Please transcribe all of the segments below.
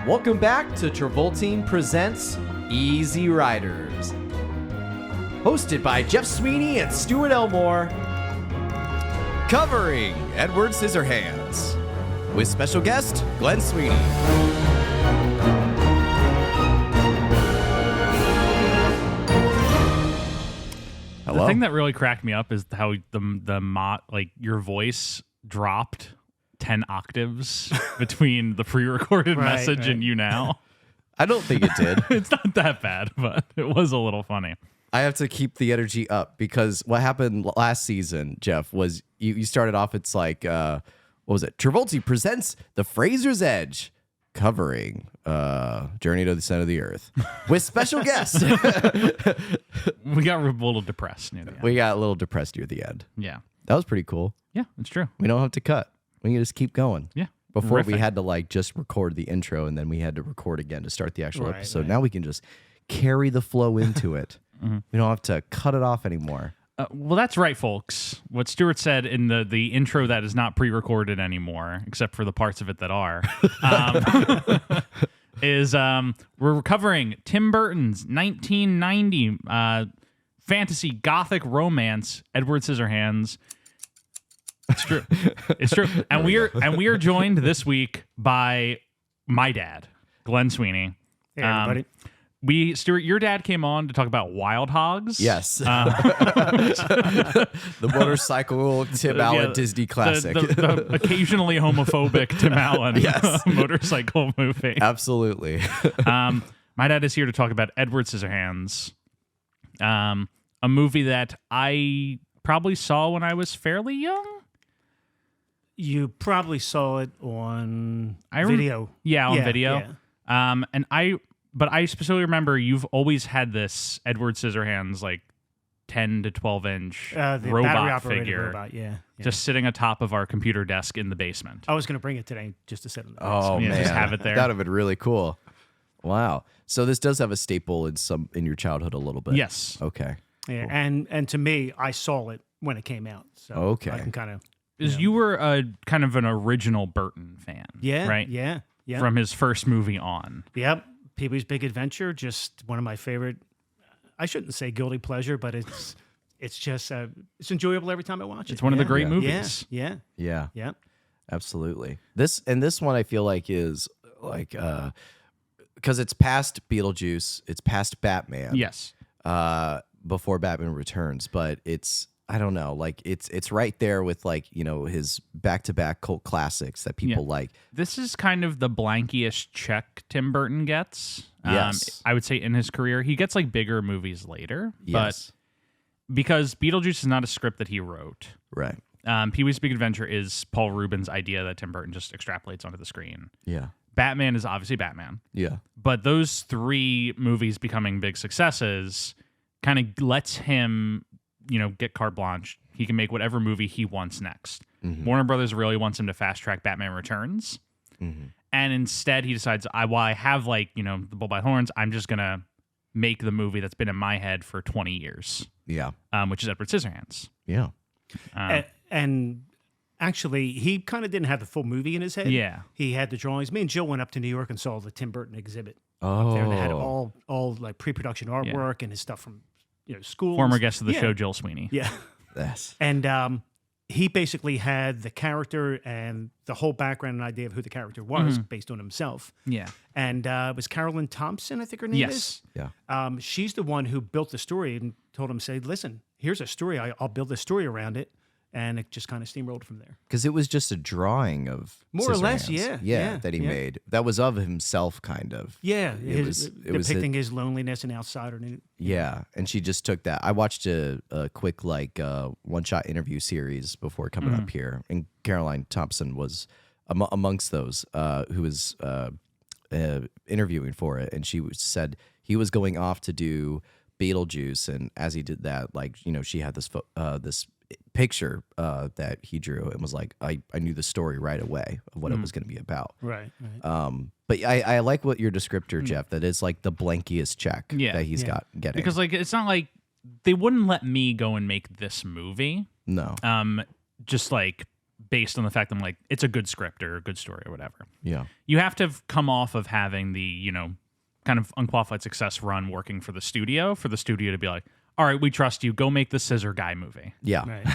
Welcome back to Travolting Presents Easy Riders. Hosted by Jeff Sweeney and Stuart Elmore. Covering EDWARD SCISSORHANDS. With special guest, Glenn Sweeney. Hello? The thing that really cracked me up is how your voice dropped 10 octaves between the pre-recorded message and you now. I don't think it did. It's not that bad, but it was a little funny. I have to keep the energy up because what happened last season, Jeff, was you started off, it's like, what was it? Travolting presents The Fraser's Edge, covering Journey to the Center of the Earth with special guests. We got a little depressed near the end. We got a little depressed near the end. Yeah. That was pretty cool. Yeah, it's true. We don't have to cut. We can just keep going. Yeah. Before we had to just record the intro and then we had to record again to start the actual episode. Right. Now we can just carry the flow into it. Mm-hmm. We don't have to cut it off anymore. Well, that's right, folks. What Stuart said in the intro that is not pre-recorded anymore, except for the parts of it that are, is we're covering Tim Burton's 1990 fantasy gothic romance, Edward Scissorhands. It's true. It's true. And we are joined this week by my dad, Glenn Sweeney. Hey, everybody. Stuart, your dad came on to talk about Wild Hogs. Yes. The motorcycle Tim Allen Disney classic. The occasionally homophobic Tim Allen motorcycle movie. Absolutely. My dad is here to talk about Edward Scissorhands, a movie that I probably saw when I was fairly young. You probably saw it on video. On video. Yeah. But I specifically remember you've always had this Edward Scissorhands 10 to 12 inch robot figure, just sitting atop of our computer desk in the basement. I was going to bring it today just to sit on the desk. Oh man, just have it there. That would have been really cool. Wow. So this does have a staple in your childhood a little bit. Yes. Okay. Yeah, cool. And to me, I saw it when it came out. So okay. I can kind of. You were a kind of an original Burton fan. Yeah. Right. Yeah. From his first movie on. Yep. Pee-wee's Big Adventure, just one of my favorite. I shouldn't say guilty pleasure, but it's just it's enjoyable every time I watch it. It's one of the great movies. Yeah. Absolutely. This one I feel like is because it's past Beetlejuice, it's past Batman. Yes. Before Batman Returns, but it's. I don't know, it's right there with his back-to-back cult classics that people like. This is kind of the blankiest check Tim Burton gets. Yes. I would say in his career. He gets bigger movies later, yes. But because Beetlejuice is not a script that he wrote. Right. Pee-wee's Big Adventure is Paul Rubin's idea that Tim Burton just extrapolates onto the screen. Yeah. Batman is obviously Batman. Yeah. But those three movies becoming big successes kind of lets him get carte blanche. He can make whatever movie he wants next. Mm-hmm. Warner Brothers really wants him to fast track Batman Returns. Mm-hmm. And instead he decides, I have the bull by horns. I'm just going to make the movie that's been in my head for 20 years. Yeah. Which is Edward Scissorhands. Yeah. And actually he kind of didn't have the full movie in his head. Yeah. He had the drawings. Me and Jill went up to New York and saw the Tim Burton exhibit. Oh. Up there. And they had all pre-production artwork and his stuff from schools. Former guest of the show, Jill Sweeney. Yeah. Yes. And he basically had the character and the whole background and idea of who the character was based on himself. Yeah. And it was Carolyn Thompson, I think her name is. Yeah. She's the one who built the story and told him, listen, here's a story. I'll build this story around it. And it just kind of steamrolled from there. Because it was just a drawing of more or less, that he made. That was of himself, kind of. Yeah, it was depicting his loneliness and outsider. Yeah, and she just took that. I watched a quick one-shot interview series before coming up here, and Caroline Thompson was amongst those who was interviewing for it, and she said he was going off to do Beetlejuice, and as he did that, she had this this picture that he drew and was like, I knew the story right away of what it was going to be about. Right. But I like what your descriptor, Jeff, that is the blankiest check that he's getting. Because it's not like they wouldn't let me go and make this movie. No. Just based on the fact that I'm like, it's a good script or a good story or whatever. Yeah. You have to have come off of having the, kind of unqualified success run working for the studio to be like, all right, we trust you. Go make the Scissor Guy movie. Yeah. Right.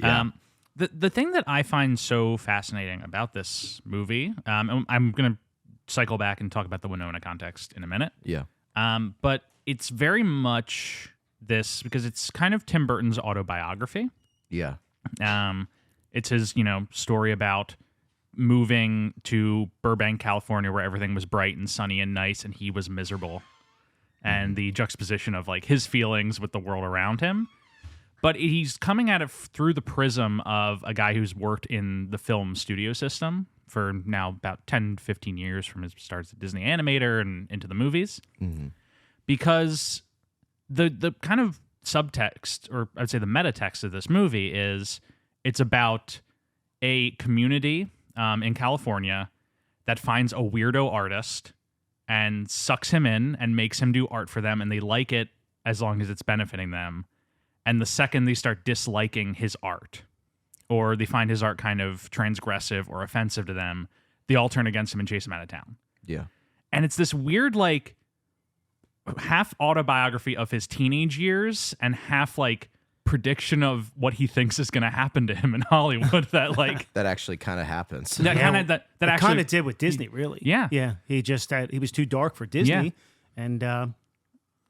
Yeah. The thing that I find so fascinating about this movie, I'm going to cycle back and talk about the Winona context in a minute. Yeah. But it's very much this because it's kind of Tim Burton's autobiography. Yeah. It's his, story about moving to Burbank, California, where everything was bright and sunny and nice, and he was miserable. And the juxtaposition of like his feelings with the world around him. But he's coming at it through the prism of a guy who's worked in the film studio system for now about 10, 15 years from his start as a Disney animator and into the movies. Mm-hmm. Because the kind of subtext, or I'd say the meta text of this movie is it's about a community in California that finds a weirdo artist and sucks him in and makes him do art for them, and they like it as long as it's benefiting them. And the second they start disliking his art, or they find his art kind of transgressive or offensive to them, they all turn against him and chase him out of town. Yeah. And it's this weird, like, half autobiography of his teenage years and half, like, prediction of what he thinks is going to happen to him in Hollywood that, like... that actually kind of happens. That actually kind of did with Disney, really. Yeah. Yeah. He was too dark for Disney, and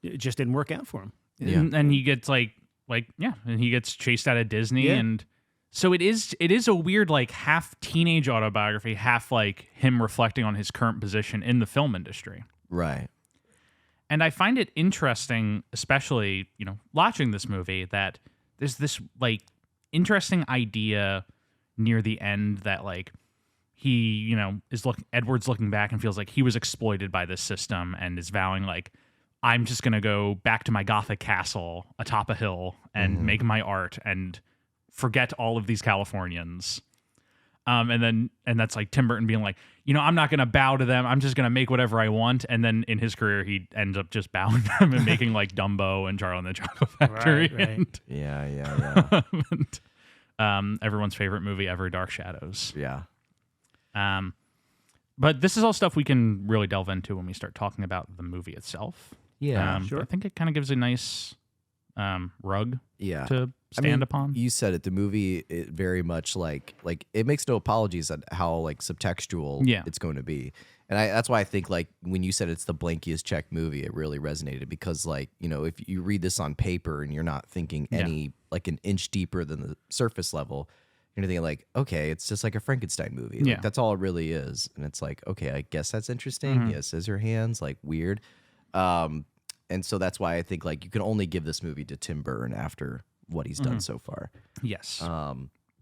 it just didn't work out for him. Yeah. And he gets, and he gets chased out of Disney, Yeah. and... So it is a weird, like, half teenage autobiography, half, like, him reflecting on his current position in the film industry. Right. And I find it interesting, especially, watching this movie, that there's this, like, interesting idea near the end that, like, he, Edward's looking back and feels like he was exploited by this system and is vowing, like, I'm just going to go back to my Gothic castle atop a hill and make my art and forget all of these Californians. And that's like Tim Burton being like, I'm not going to bow to them. I'm just going to make whatever I want. And then in his career, he ends up just bowing to them and making like Dumbo and Charlie and the Chocolate Factory. Right. Yeah. And, everyone's favorite movie ever, Dark Shadows. Yeah. But this is all stuff we can really delve into when we start talking about the movie itself. Yeah. Sure. I think it kind of gives a nice rug Yeah. to stand upon. You said it. The movie, it very much like it makes no apologies on how like subtextual it's going to be. And that's why I think like when you said it's the blankiest check movie, it really resonated because like, if you read this on paper and you're not thinking any like an inch deeper than the surface level, you're thinking like, okay, it's just like a Frankenstein movie. Like, that's all it really is. And it's like, okay, I guess that's interesting. Yeah, scissor hands, like weird. And so that's why I think like you can only give this movie to Tim Burton after what he's done so far. Yes.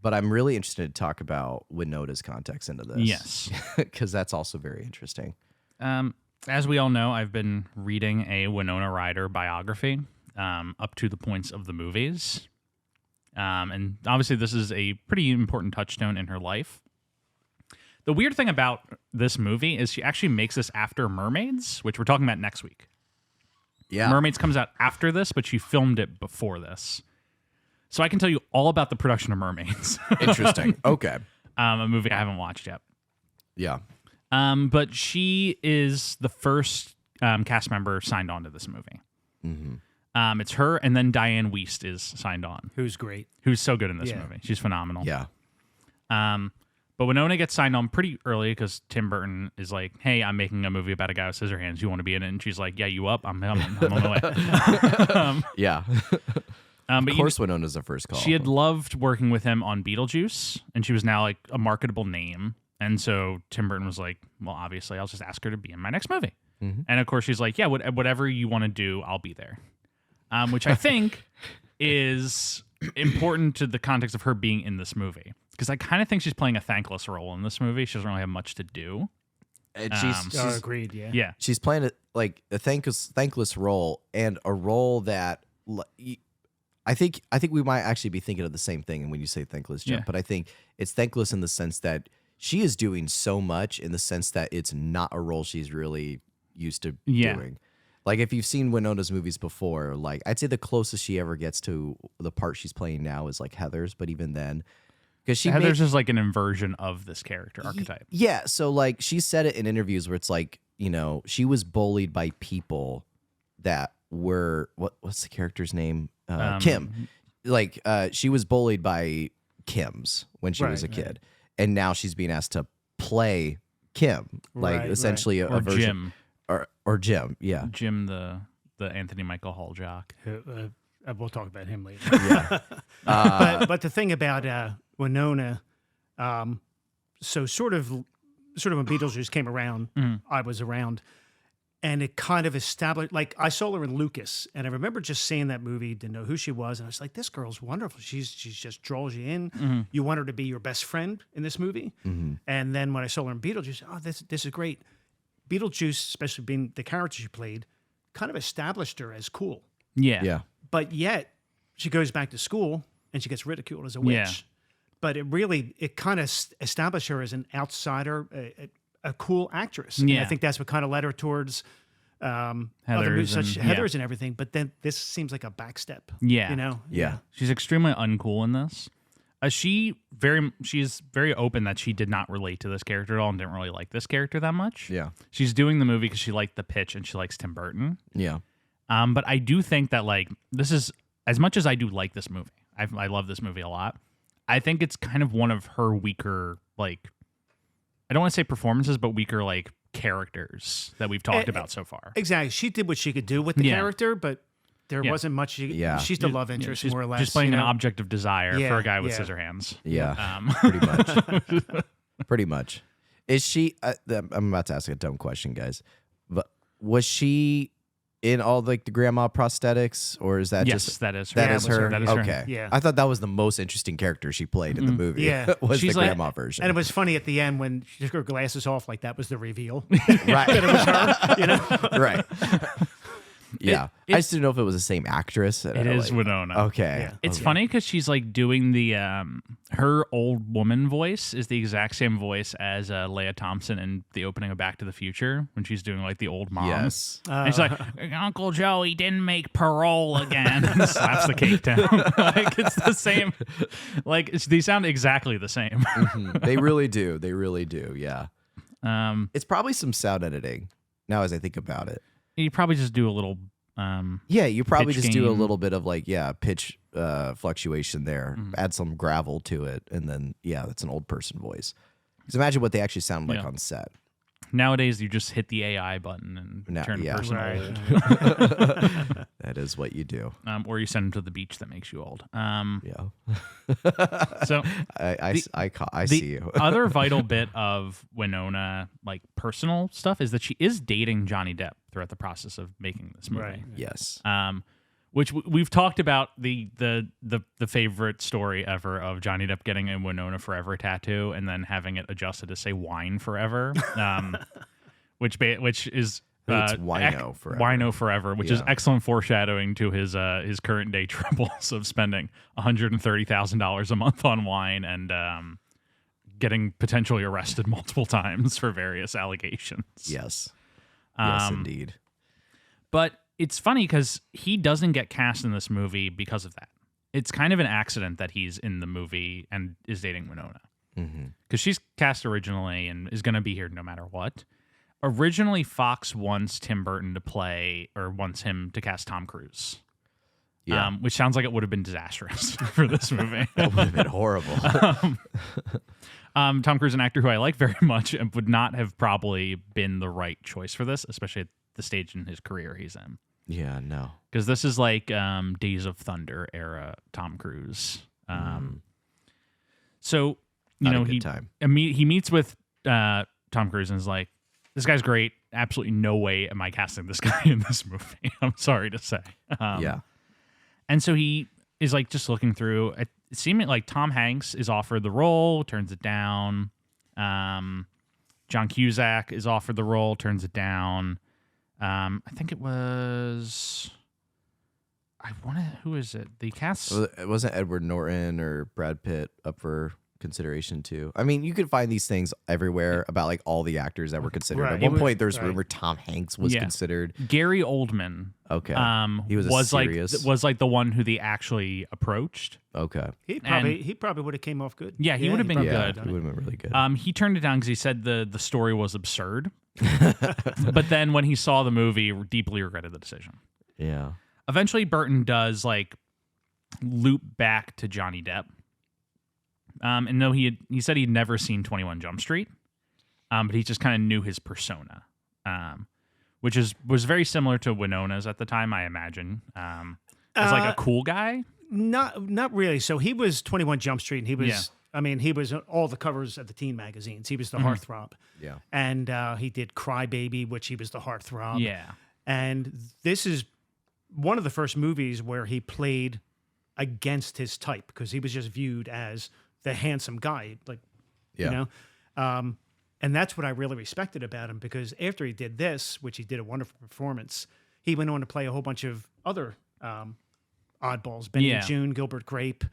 But I'm really interested to talk about Winona's context into this. Yes. Because that's also very interesting. As we all know, I've been reading a Winona Ryder biography up to the points of the movies. And obviously this is a pretty important touchstone in her life. The weird thing about this movie is she actually makes this after Mermaids, which we're talking about next week. Yeah. Mermaids comes out after this, but she filmed it before this. So I can tell you all about the production of Mermaids. Interesting. Okay. A movie I haven't watched yet. Yeah. But she is the first cast member signed on to this movie. Mm-hmm. It's her, and then Diane Wiest is signed on. Who's great. Who's so good in this movie. She's phenomenal. Yeah. But Winona gets signed on pretty early because Tim Burton is like, hey, I'm making a movie about a guy with scissor hands. You want to be in it? And she's like, yeah, you up? I'm on my way. Yeah. But of course, Winona's the first call. She had loved working with him on Beetlejuice, and she was now like a marketable name. And so Tim Burton was like, well, obviously, I'll just ask her to be in my next movie. Mm-hmm. And of course, she's like, yeah, whatever you want to do, I'll be there. Which I think is important to the context of her being in this movie. Because I kind of think she's playing a thankless role in this movie. She doesn't really have much to do. And she's agreed, yeah. Yeah. She's playing like a thankless role, and a role that I think we might actually be thinking of the same thing when you say thankless, Jeff. Yeah. But I think it's thankless in the sense that she is doing so much in the sense that it's not a role she's really used to doing. Like if you've seen Winona's movies before, like I'd say the closest she ever gets to the part she's playing now is like Heather's, but even then, because Heather's is like an inversion of this character archetype. Yeah, so like she said it in interviews where it's like, you know, she was bullied by people that were what's the character's name? Kim. Like she was bullied by Kims when she was a kid, and now she's being asked to play Kim, like essentially a version. Jim. Or Jim, yeah. Jim, the Anthony Michael Hall jock. We'll talk about him later. Yeah. But the thing about Winona, so sort of when Beetlejuice came around, I was around, and it kind of established. Like I saw her in Lucas, and I remember just seeing that movie, didn't know who she was, and I was like, "This girl's wonderful. She's just draws you in. You want her to be your best friend in this movie." And then when I saw her in Beetlejuice, oh, this is great. Beetlejuice, especially being the character she played, kind of established her as cool. Yeah. But yet, she goes back to school and she gets ridiculed as a witch. Yeah. But it kind of established her as an outsider, a cool actress. Yeah. And I think that's what kind of led her towards other Heather's movies such and- Heather's and everything. But then this seems like a backstep. Yeah. You know? Yeah. She's extremely uncool in this. She's very open that she did not relate to this character at all and didn't really like this character that much. Yeah. She's doing the movie because she liked the pitch and she likes Tim Burton. Yeah. But I do think that like this is, as much as I do like this movie, I love this movie a lot. I think it's kind of one of her weaker, like, I don't want to say performances, but weaker like characters that we've talked about so far. Exactly. She did what she could do with the character, but there wasn't much. She's the love interest, She's more or less. just playing you an know? object of desire for a guy with Yeah. scissor hands. Yeah. Pretty much. Pretty much. Is she? I'm about to ask a dumb question, guys. But was she in all like the grandma prosthetics, or is that Yes, just that is her. that Yeah, is it was her? That is her. Okay. Yeah. I thought that was the most interesting character she played in the movie. Yeah. Was She's the like- grandma version. And it was funny at the end when she took her glasses off, like that was the reveal. right. It was her, you know? right. Yeah. It- I just didn't know if it was the same actress. It is Winona. Okay. Yeah. It's funny because she's like doing the her old woman voice is the exact same voice as Leia Thompson in the opening of Back to the Future when she's doing like the old mom. Yes. And she's like, Uncle Joe, he didn't make parole again. And slaps the cake down. Like it's the same. Like they sound exactly the same. They really do. They really do. Yeah. Um, It's probably some sound editing now as I think about it. you probably just do a little. Yeah, you probably Pitch just do a gain. little bit of like, pitch fluctuation there, add some gravel to it, and then, that's an old person voice. Because imagine what they actually sound like Yeah. on set. Nowadays, you just hit the AI button and turn a person Right. old. That is what you do. Or you send them to the beach that makes you old. Yeah. So I see you. other vital bit of Winona, like personal stuff, is that she is dating Johnny Depp throughout the process of making this movie. Right. Yes. Which we've talked about the favorite story ever of Johnny Depp getting a Winona Forever tattoo and then having it adjusted to say Wine Forever, which is It's Wino Forever. Wino Forever, which is Yeah. excellent foreshadowing to his current day troubles of spending $130,000 a month on wine and getting potentially arrested multiple times for various allegations. Yes. Yes, Um, indeed. But it's funny because he doesn't get cast in this movie because of that. It's kind of an accident that he's in the movie and is dating Winona. Because she's cast originally and is going to be here no matter what. Originally, Fox wants Tim Burton to play, or wants him to cast Tom Cruise. Yeah. Which sounds like it would have been disastrous for this movie. That would have been horrible. Tom Cruise, an actor who I like very much, and would not have probably been the right choice for this, especially at the stage in his career he's in. Yeah, no. Because this is like Days of Thunder era Tom Cruise. So, you Not a know, good time. he meets with Tom Cruise and is like, this guy's great. Absolutely no way am I casting this guy in this movie. I'm sorry to say. Yeah. And so he is like just looking through. It seemed like Tom Hanks is offered the role, turns it down. John Cusack is offered the role, turns it down. I think it was. Who is it? The cast. It wasn't Edward Norton or Brad Pitt up for consideration too. I mean, you could find these things everywhere about like all the actors that were considered. Right. At one point, there's Right. rumor Tom Hanks was considered. Gary Oldman. Okay, He was like the one who they actually approached. Okay, He probably would have came off good. Yeah, he would have been probably good. It would have been really good. He turned it down because he said the story was absurd. But then when he saw the movie, deeply regretted the decision. Yeah. Eventually, Burton does like loop back to Johnny Depp. And though he said he'd never seen 21 Jump Street, but he just kind of knew his persona, which was very similar to Winona's at the time, I imagine, as like a cool guy. Not really. So he was 21 Jump Street, and he was. Yeah. I mean, he was on all the covers of the teen magazines. He was the heartthrob. Yeah. And he did Cry Baby, which he was the heartthrob. Yeah. And this is one of the first movies where he played against his type because he was just viewed as the handsome guy, like, you know. And that's what I really respected about him because after he did this, which he did a wonderful performance, he went on to play a whole bunch of other oddballs, Benny and June, Gilbert Grape.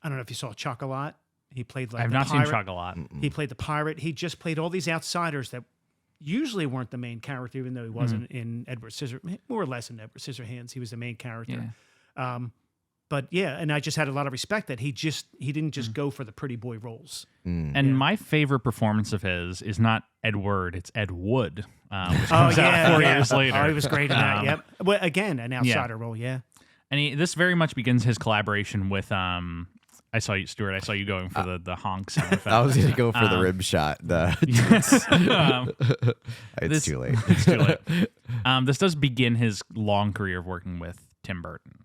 I don't know if you saw Chocolat. He played like I've the not pirate. seen Chocolat. He played the pirate. He just played all these outsiders that usually weren't the main character, even though he wasn't in Edward Scissorhands, more or less in Edward Scissorhands. He was the main character. Yeah. But yeah, and I just had a lot of respect that he didn't just go for the pretty boy roles. And my favorite performance of his is not Ed Wood, it's Ed Wood, which Oh comes yeah, out 4 years later. Oh, he was great in that. Yep. Well, again, an outsider role. Yeah. And this very much begins his collaboration with I saw you, Stuart. I saw you going for the honk sound effect. I was going to go for the rib shot. It's too late. It's too late. This does begin his long career of working with Tim Burton.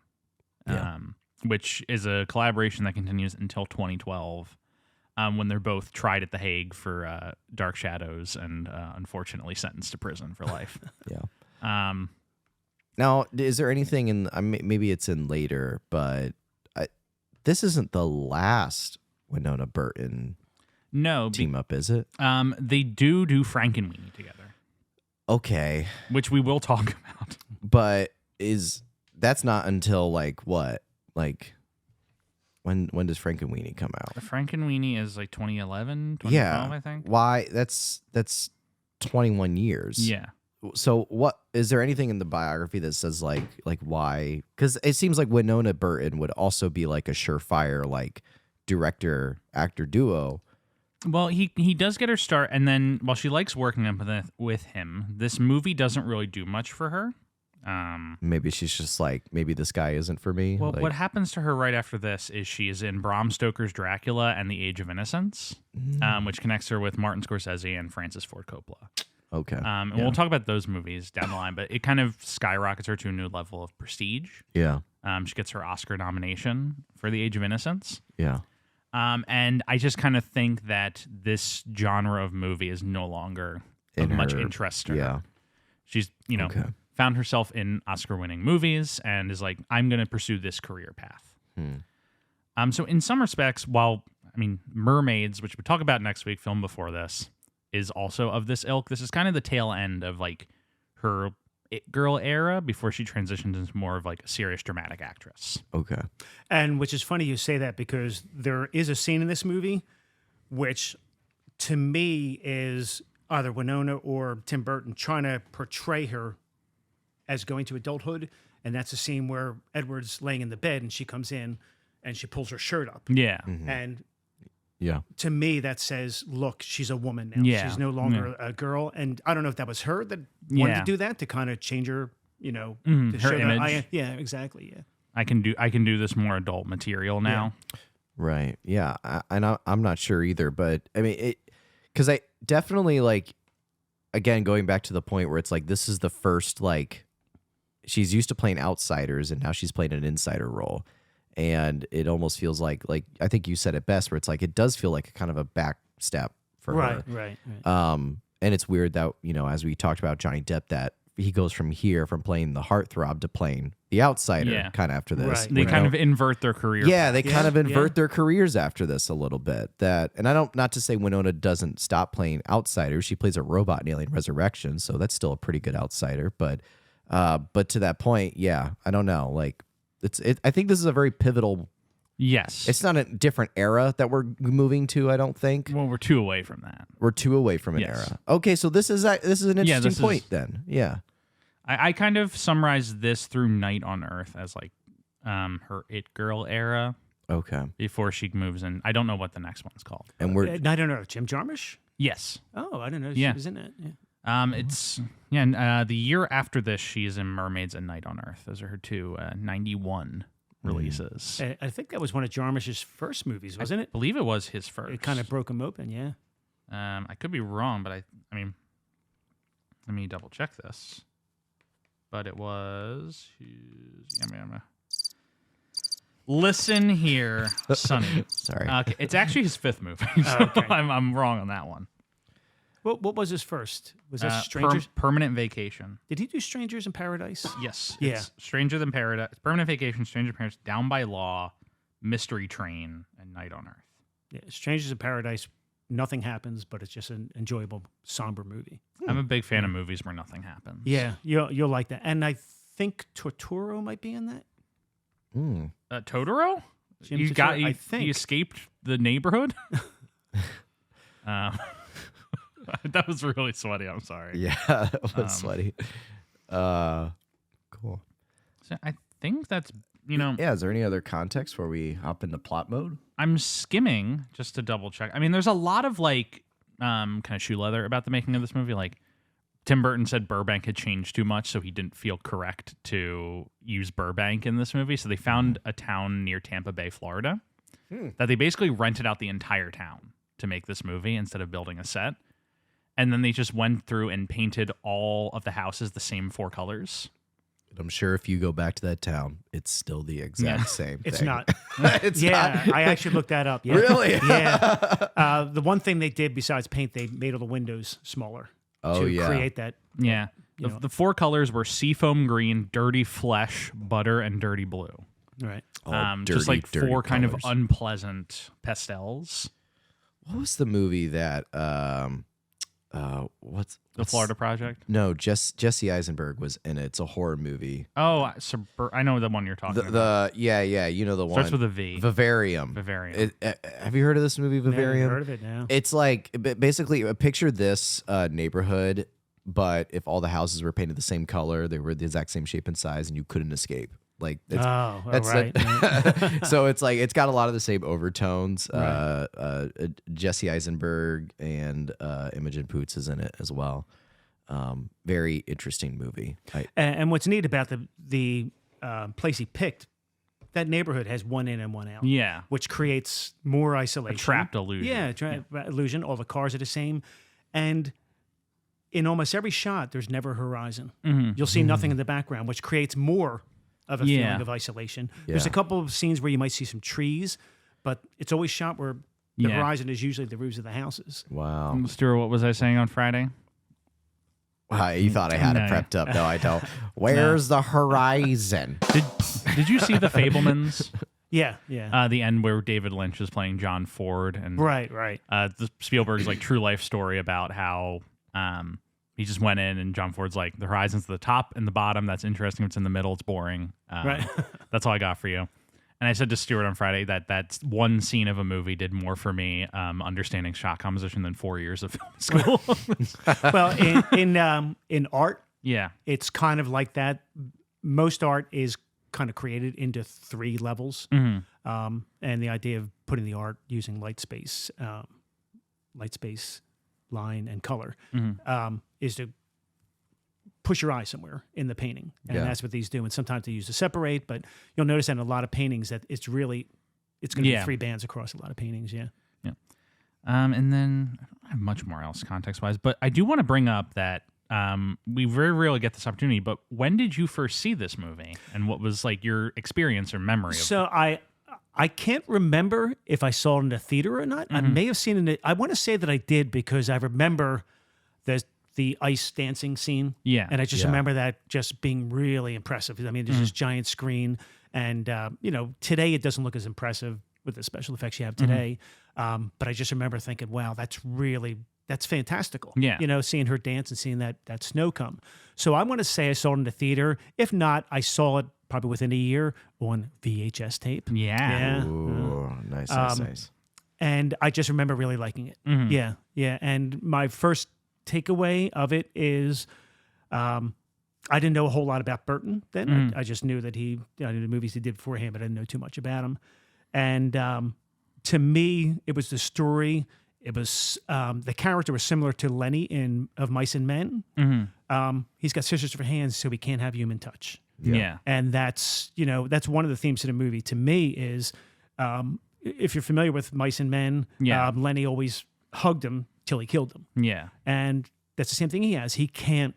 Which is a collaboration that continues until 2012, when they're both tried at The Hague for Dark Shadows and unfortunately sentenced to prison for life. Now, is there anything in? Maybe it's in later, but this isn't the last Winona Burton team up, is it? They do Frankenweenie together. Okay, which we will talk about. But that's not until like what? Like when does Frankenweenie come out? The Frankenweenie is like 2011, 2012, I think. Why? That's 21 years. Yeah. So what is there anything in the biography that says like why? Because it seems like Winona Burton would also be like a surefire like director actor duo. Well, he does get her start, and then while she likes working with him, this movie doesn't really do much for her. Maybe she's just like, maybe this guy isn't for me. Well, like, what happens to her right after this is she is in Bram Stoker's Dracula and The Age of Innocence, which connects her with Martin Scorsese and Francis Ford Coppola. Okay. And we'll talk about those movies down the line, but it kind of skyrockets her to a new level of prestige. Yeah. She gets her Oscar nomination for The Age of Innocence. Yeah. And I just kind of think that this genre of movie is no longer of much interest to her. She's, found herself in Oscar-winning movies and is like, I'm going to pursue this career path. So in some respects, while, Mermaids, which we talk about next week, film before this, is also of this ilk. This is kind of the tail end of like her It Girl era before she transitioned into more of like a serious dramatic actress. Okay. And which is funny you say that because there is a scene in this movie which to me is either Winona or Tim Burton trying to portray her as going to adulthood. And that's a scene where Edward's laying in the bed and she comes in and she pulls her shirt up. Yeah. And yeah, to me, that says, look, she's a woman now. Yeah. She's no longer a girl. And I don't know if that was her that wanted to do that, to kind of change her, to her show image. Yeah, exactly. Yeah. I can do this more adult material now. Yeah. Right. Yeah. I'm not sure either, but because I definitely like, again, going back to the point where it's like, this is the first, like, she's used to playing outsiders and now she's playing an insider role. And it almost feels like I think you said it best, where it's like it does feel like a kind of a back step for her. Right. And it's weird that, as we talked about Johnny Depp, that he goes from playing the heartthrob to playing the outsider kind of after this. Right. They kind of invert their career. Yeah, they kind of invert their careers after this a little bit. And not to say Winona doesn't stop playing outsiders. She plays a robot in Alien Resurrection, so that's still a pretty good outsider. But to that point, yeah, I don't know. Like, I think this is a very pivotal Yes. It's not a different era that we're moving to, I don't think. Well, we're 2 away from that. We're 2 away from an Yes. era. Okay, so this is an interesting point then. Yeah. I kind of summarized this through Night on Earth as like her It Girl era Okay. before she moves in. I don't know what the next one's called. And we're Night on Earth, Jim Jarmusch? Yes. Oh, I didn't know Yeah. she was in it. Yeah. It's the year after this, she's in Mermaids and Night on Earth. Those are her 2 91 releases. I think that was one of Jarmusch's first movies, wasn't I it? believe it was his first. It kind of broke him open, yeah. I could be wrong, but I mean, let me double check this. But it was. Listen here, Sonny. sorry. Okay, it's actually his 5th movie. So okay. I'm wrong on that one. What was his first? Was that Strangers? Permanent Vacation. Did he do Strangers in Paradise? Yes. Yeah. It's Stranger Than Paradise. Permanent Vacation, Stranger Than Paradise, Down by Law, Mystery Train, and Night on Earth. Yeah, Strangers in Paradise. Nothing happens, but it's just an enjoyable, somber movie. I'm a big fan of movies where nothing happens. Yeah, you'll like that. And I think Totoro might be in that. Totoro? Jim You Totoro, I think. You escaped the neighborhood? That was really sweaty. I'm sorry. Yeah, it was sweaty. Cool. So I think that's, Yeah, is there any other context where we hop into plot mode? I'm skimming just to double check. I mean, there's a lot of like kind of shoe leather about the making of this movie. Like Tim Burton said Burbank had changed too much, so he didn't feel correct to use Burbank in this movie. So they found a town near Tampa Bay, Florida, that they basically rented out the entire town to make this movie instead of building a set. And then they just went through and painted all of the houses the same 4 colors. I'm sure if you go back to that town, it's still the exact same It's thing. not. It's Yeah, not. I actually looked that up. Yeah. Really? Yeah. The one thing they did besides paint, they made all the windows smaller Oh, to yeah. create that. Yeah. You know. The 4 colors were seafoam green, dirty flesh, butter, and dirty blue. Right. All Just like dirty 4 kind of colors. unpleasant pastels. What was the movie that what's The Florida Project. No, Jesse Eisenberg was in it. It's a horror movie. Oh, I know the one you're talking about. Yeah, you know the one. Starts with a V. Vivarium. Vivarium. Have you heard of this movie, Vivarium? Never heard of it now. It's like basically picture this neighborhood, but if all the houses were painted the same color, they were the exact same shape and size, and you couldn't escape. Like it's, right. so it's like it's got a lot of the same overtones. Right. Jesse Eisenberg and Imogen Poots is in it as well. Very interesting movie. And what's neat about the place he picked, that neighborhood has one in and one out. Yeah. Which creates more isolation. A trapped illusion. Yeah, illusion. All the cars are the same. And in almost every shot, there's never a horizon. Mm-hmm. You'll see nothing in the background, which creates more of a feeling of isolation. There's a couple of scenes where you might see some trees, but it's always shot where the horizon is usually the roofs of the houses. Wow. Stuart, what was I saying on Friday? You thought I had it prepped up. No, I don't. Where's the horizon? Did you see The Fablemans? Yeah. The end where David Lynch is playing John Ford and Right. The Spielberg's like true life story about how he just went in and John Ford's like, the horizon's at the top and the bottom. That's interesting. It's in the middle. It's boring. Right. That's all I got for you. And I said to Stuart on Friday that one scene of a movie did more for me understanding shot composition than 4 years of film school. Well, in art, Yeah. it's kind of like that. Most art is kind of created into 3 levels. Mm-hmm. And the idea of putting the art using light space, line, and color is to push your eye somewhere in the painting. And that's what these do. And sometimes they use to separate, but you'll notice that in a lot of paintings that it's going to be 3 bands across a lot of paintings. Yeah. And then I don't have much more else context-wise, but I do want to bring up that we very rarely get this opportunity, but when did you first see this movie? And what was like your experience or memory of it? So I can't remember if I saw it in the theater or not. I may have seen it. I want to say that I did because I remember the ice dancing scene. Yeah. And I just remember that just being really impressive. I mean, there's this giant screen. And, today it doesn't look as impressive with the special effects you have today. But I just remember thinking, wow, that's fantastical. Yeah. Seeing her dance and seeing that snow come. So I want to say I saw it in the theater. If not, I saw it probably within a year on VHS tape. Yeah. Ooh, nice. And I just remember really liking it. Mhm. Yeah. And my first takeaway of it is I didn't know a whole lot about Burton then. I just knew that I knew the movies he did beforehand, but I didn't know too much about him. And to me, it was the story. It was the character was similar to Lenny of Mice and Men. He's got scissors for hands, so he can't have human touch. Yeah. And that's one of the themes of the movie. To me, is if you're familiar with Mice and Men, Lenny always hugged him till he killed him. Yeah. And that's the same thing he has. He can't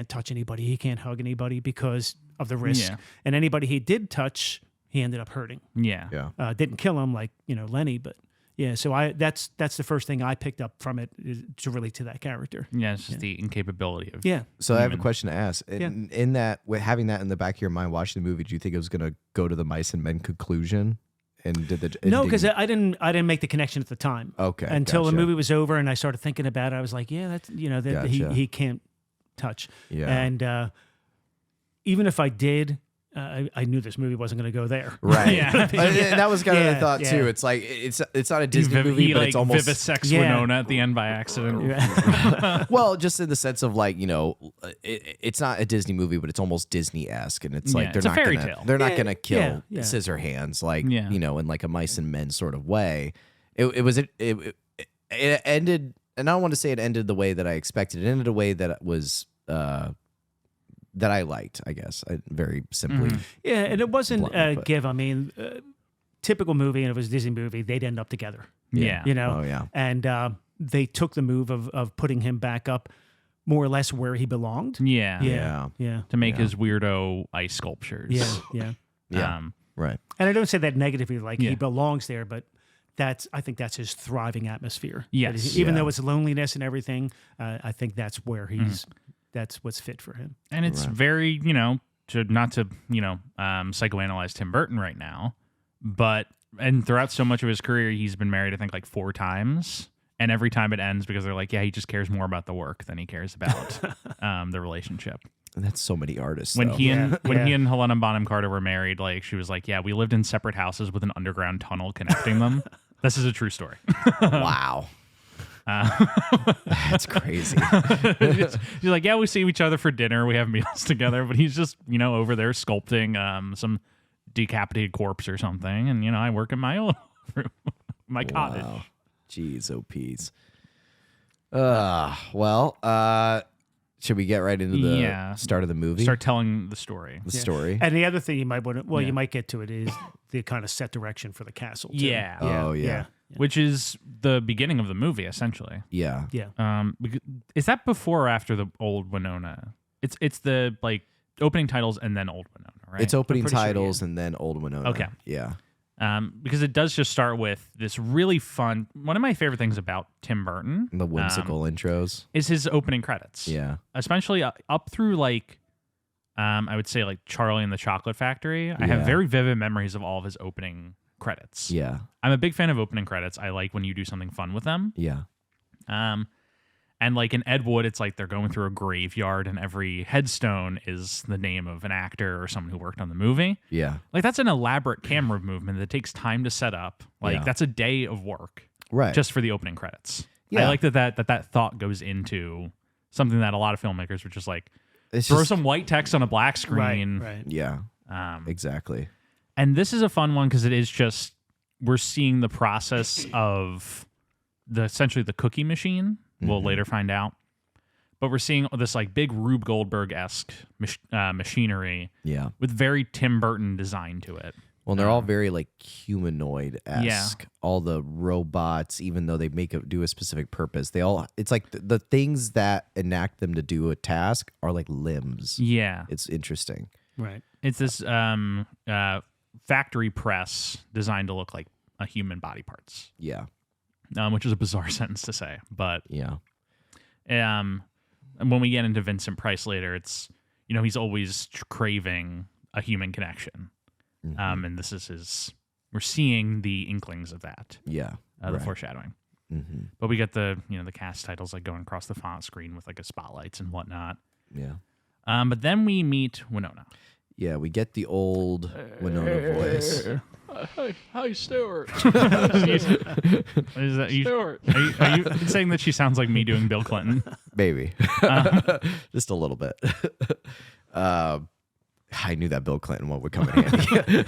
touch anybody. He can't hug anybody because of the risk. Yeah. And anybody he did touch, he ended up hurting. Yeah. Didn't kill him like Lenny, but yeah. So that's the first thing I picked up from it is to relate to that character. Yeah, it's just the incapability of. Yeah. So I have a question to ask. In that, with having that in the back of your mind, watching the movie, do you think it was going to go to the Mice and Men conclusion? And did the no, because I didn't make the connection at the time. Okay. Until gotcha. the movie was over and I started thinking about it, I was like, yeah, that's that Gotcha. he can't touch. Yeah. And even if I did, I knew this movie wasn't going to go there. Right. Yeah. And that was kind of the thought yeah. too. It's like it's not a Disney movie, He but like it's almost vivisects Yeah. Winona at the end by accident. well, just in the sense of like it's not a Disney movie, but it's almost Disney-esque, and it's like Yeah, they're it's a not fairy gonna tale. they're not Yeah, gonna kill yeah. Scissorhands like Yeah. in like a Mice and Men sort of way. It ended, and I don't want to say it ended the way that I expected. It ended a way that was that I liked, I guess, very simply. Yeah, and it wasn't Bluntly put. give. I mean, typical movie, and it was a Disney movie. They'd end up together. Yeah. Oh yeah. And they took the move of putting him back up more or less where he belonged. Yeah. Yeah. To make his weirdo ice sculptures. Yeah. Yeah. Right. And I don't say that negatively, like Yeah. he belongs there, but I think that's his thriving atmosphere. Yes. Even Yeah. though it's loneliness and everything, I think that's where that's what's fit for him. And it's very, not to psychoanalyze Tim Burton right now, and throughout so much of his career, he's been married, I think, like 4 times. And every time it ends because they're like, yeah, he just cares more about the work than he cares about the relationship. And that's so many artists. When though. he and Helena Bonham Carter were married, like she was like, yeah, we lived in separate houses with an underground tunnel connecting them. This is a true story. Wow. That's crazy. She's like, yeah, we see each other for dinner. We have meals together, but he's just, over there sculpting some decapitated corpse or something. And, I work in my own room, my cottage. Wow. Jeez, OPs. Well, should we get right into the start of the movie? Start telling the story. The story. And the other thing you might want to, you might get to it is the kind of set direction for the castle. Too. Yeah. Oh, yeah. Which is the beginning of the movie, essentially. Yeah. Is that before or after the old Winona? It's the like opening titles and then old Winona, right? It's opening pretty sure, titles and then old Winona. Okay. Yeah. Because it does just start with this really fun. One of my favorite things about Tim Burton, The whimsical intros. is his opening credits. Yeah. Especially up through like, I would say like Charlie and the Chocolate Factory. I Yeah. have very vivid memories of all of his opening credits. Yeah. I'm a big fan of opening credits. I like when you do something fun with them. Yeah. And like in Ed Wood, it's like they're going through a graveyard and every headstone is the name of an actor or someone who worked on the movie. Yeah. Like that's an elaborate camera movement that takes time to set up. Like Yeah. that's a day of work Right. just for the opening credits. Yeah. I like that thought goes into something that a lot of filmmakers were just like, It's throw just- some white text on a black screen. Right. Yeah. Exactly. And this is a fun one because it is just, we're seeing the process of essentially the cookie machine. We'll later find out. But we're seeing this like big Rube Goldberg-esque machinery Yeah. with very Tim Burton design to it. Well, they're all very like humanoid-esque. Yeah. All the robots, even though they do a specific purpose, it's like the things that enact them to do a task are like limbs. Yeah. It's interesting. Right. It's this factory press designed to look like a human body parts, Yeah. which is a bizarre sentence to say. But Yeah. and when we get into Vincent Price later, it's, he's always craving a human connection. And this is we're seeing the inklings of that, Yeah. the foreshadowing. Mm-hmm. But we get the cast titles like going across the font screen with like a spotlights and whatnot. Yeah. But then we meet Winona. Yeah, we get the old Winona voice. Hi, Stuart. Is that you, Stuart. are you saying that she sounds like me doing Bill Clinton? Maybe. Just a little bit. I knew that Bill Clinton one would come in handy.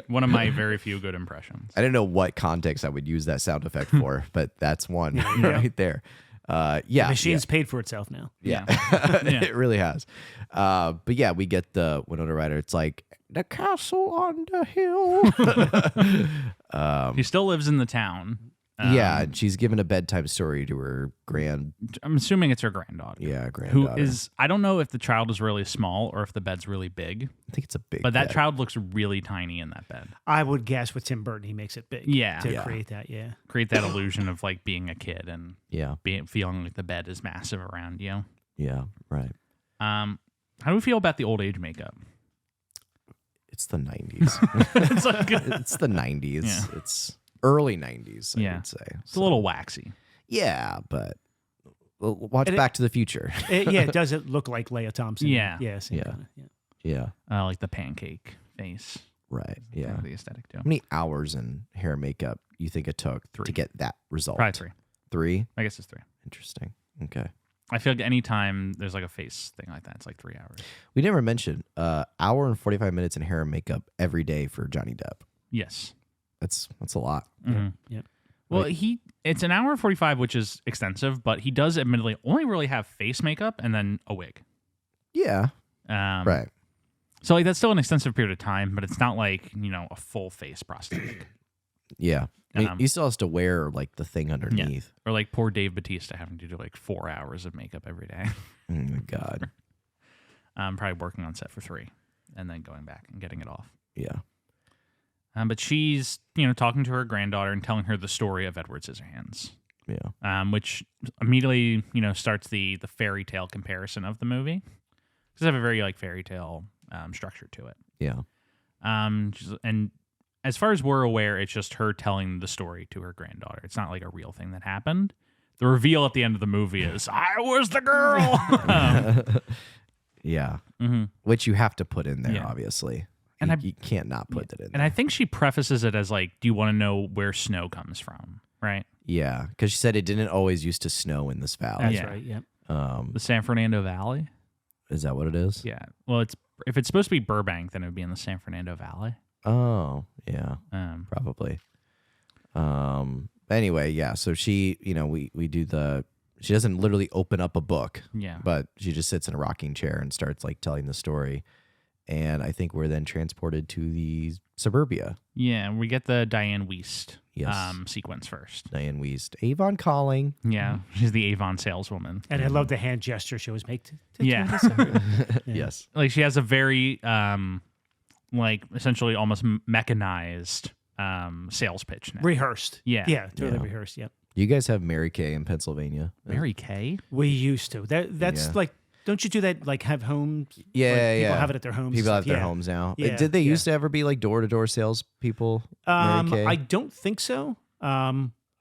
One of my very few good impressions. I didn't know what context I would use that sound effect for, but that's one right there. Yeah. The machine's paid for itself now. Yeah. Yeah. It really has. But yeah, we get the Winona Ryder. It's like, the castle on the hill. He still lives in the town. Yeah, and she's given a bedtime story to her I'm assuming it's her granddaughter. granddaughter. Who is, I don't know if the child is really small or if the bed's really big, I think it's a big but that bed. child looks really tiny in that bed. I would guess with Tim Burton, he makes it big. Yeah. To Yeah. create that. Yeah. Create that illusion of like being a kid and Yeah, feeling like the bed is massive around you. yeah, right. How do we feel about the old age makeup? It's the 90s. It's like It's the 90s. Yeah. It's early 90s, I Yeah. would say. it's a little waxy. Yeah, but watch Back to the Future. It does it look like Leia Thompson? Yeah. Yeah. Same Yeah. kinda, yeah. Yeah, Like the pancake face. right. Yeah. Kind of the aesthetic too. How many hours in hair and makeup you think it took 3. to get that result? Probably 3. 3? I guess it's 3. Interesting. Okay. I feel like anytime there's like a face thing like that, it's like 3 hours. We never mentioned hour and 45 minutes in hair and makeup every day for Johnny Depp. Yes. That's a lot. Mhm. Yep. Well, Right. it's an hour and 45, which is extensive, but he does admittedly only really have face makeup and then a wig. Yeah. Right. So like that's still an extensive period of time, but it's not like, a full face prosthetic. Yeah. I mean, Um, he still has to wear like the thing underneath. Or like poor Dave Bautista having to do like 4 hours of makeup every day. Oh my God. Probably working on set for 3 and then going back and getting it off. Yeah. But she's, talking to her granddaughter and telling her the story of Edward Scissorhands, Yeah. which immediately, starts the fairy tale comparison of the movie. Because they have a very like fairy tale structure to it. Yeah. And as far as we're aware, it's just her telling the story to her granddaughter. It's not like a real thing that happened. The reveal at the end of the movie is, I was the girl. Yeah. Mhm. Which you have to put in there, Yeah. obviously. And you can't not put it in And there. I think she prefaces it as like, do you want to know where snow comes from? Right? Yeah. Because she said it didn't always used to snow in this valley. That's Yeah. right. Yeah. The San Fernando Valley? Is that what it is? Yeah. Well, if it's supposed to be Burbank, then it would be in the San Fernando Valley. Oh, yeah. Probably. Anyway, yeah. So she, we do she doesn't literally open up a book. Yeah. But she just sits in a rocking chair and starts like telling the story. And I think we're then transported to the suburbia. Yeah. We get the Diane Wiest Yes. sequence first. Diane Wiest. Avon calling. Yeah. She's the Avon saleswoman. And I love the hand gesture she always make. Yeah. Yes. Like she has a very, like essentially almost mechanized sales pitch now. Rehearsed. Yeah. Yeah. Totally Yeah. rehearsed. Yep. You guys have Mary Kay in Pennsylvania. Mary Kay? We used to. That's Yeah. like, don't you do that? Like have homes? Yeah, like, yeah. People have it at their homes. People and have stuff. their Yeah. homes now. Yeah, Did they yeah. used to ever be like door-to-door salespeople? Mary Kay? I don't think so. I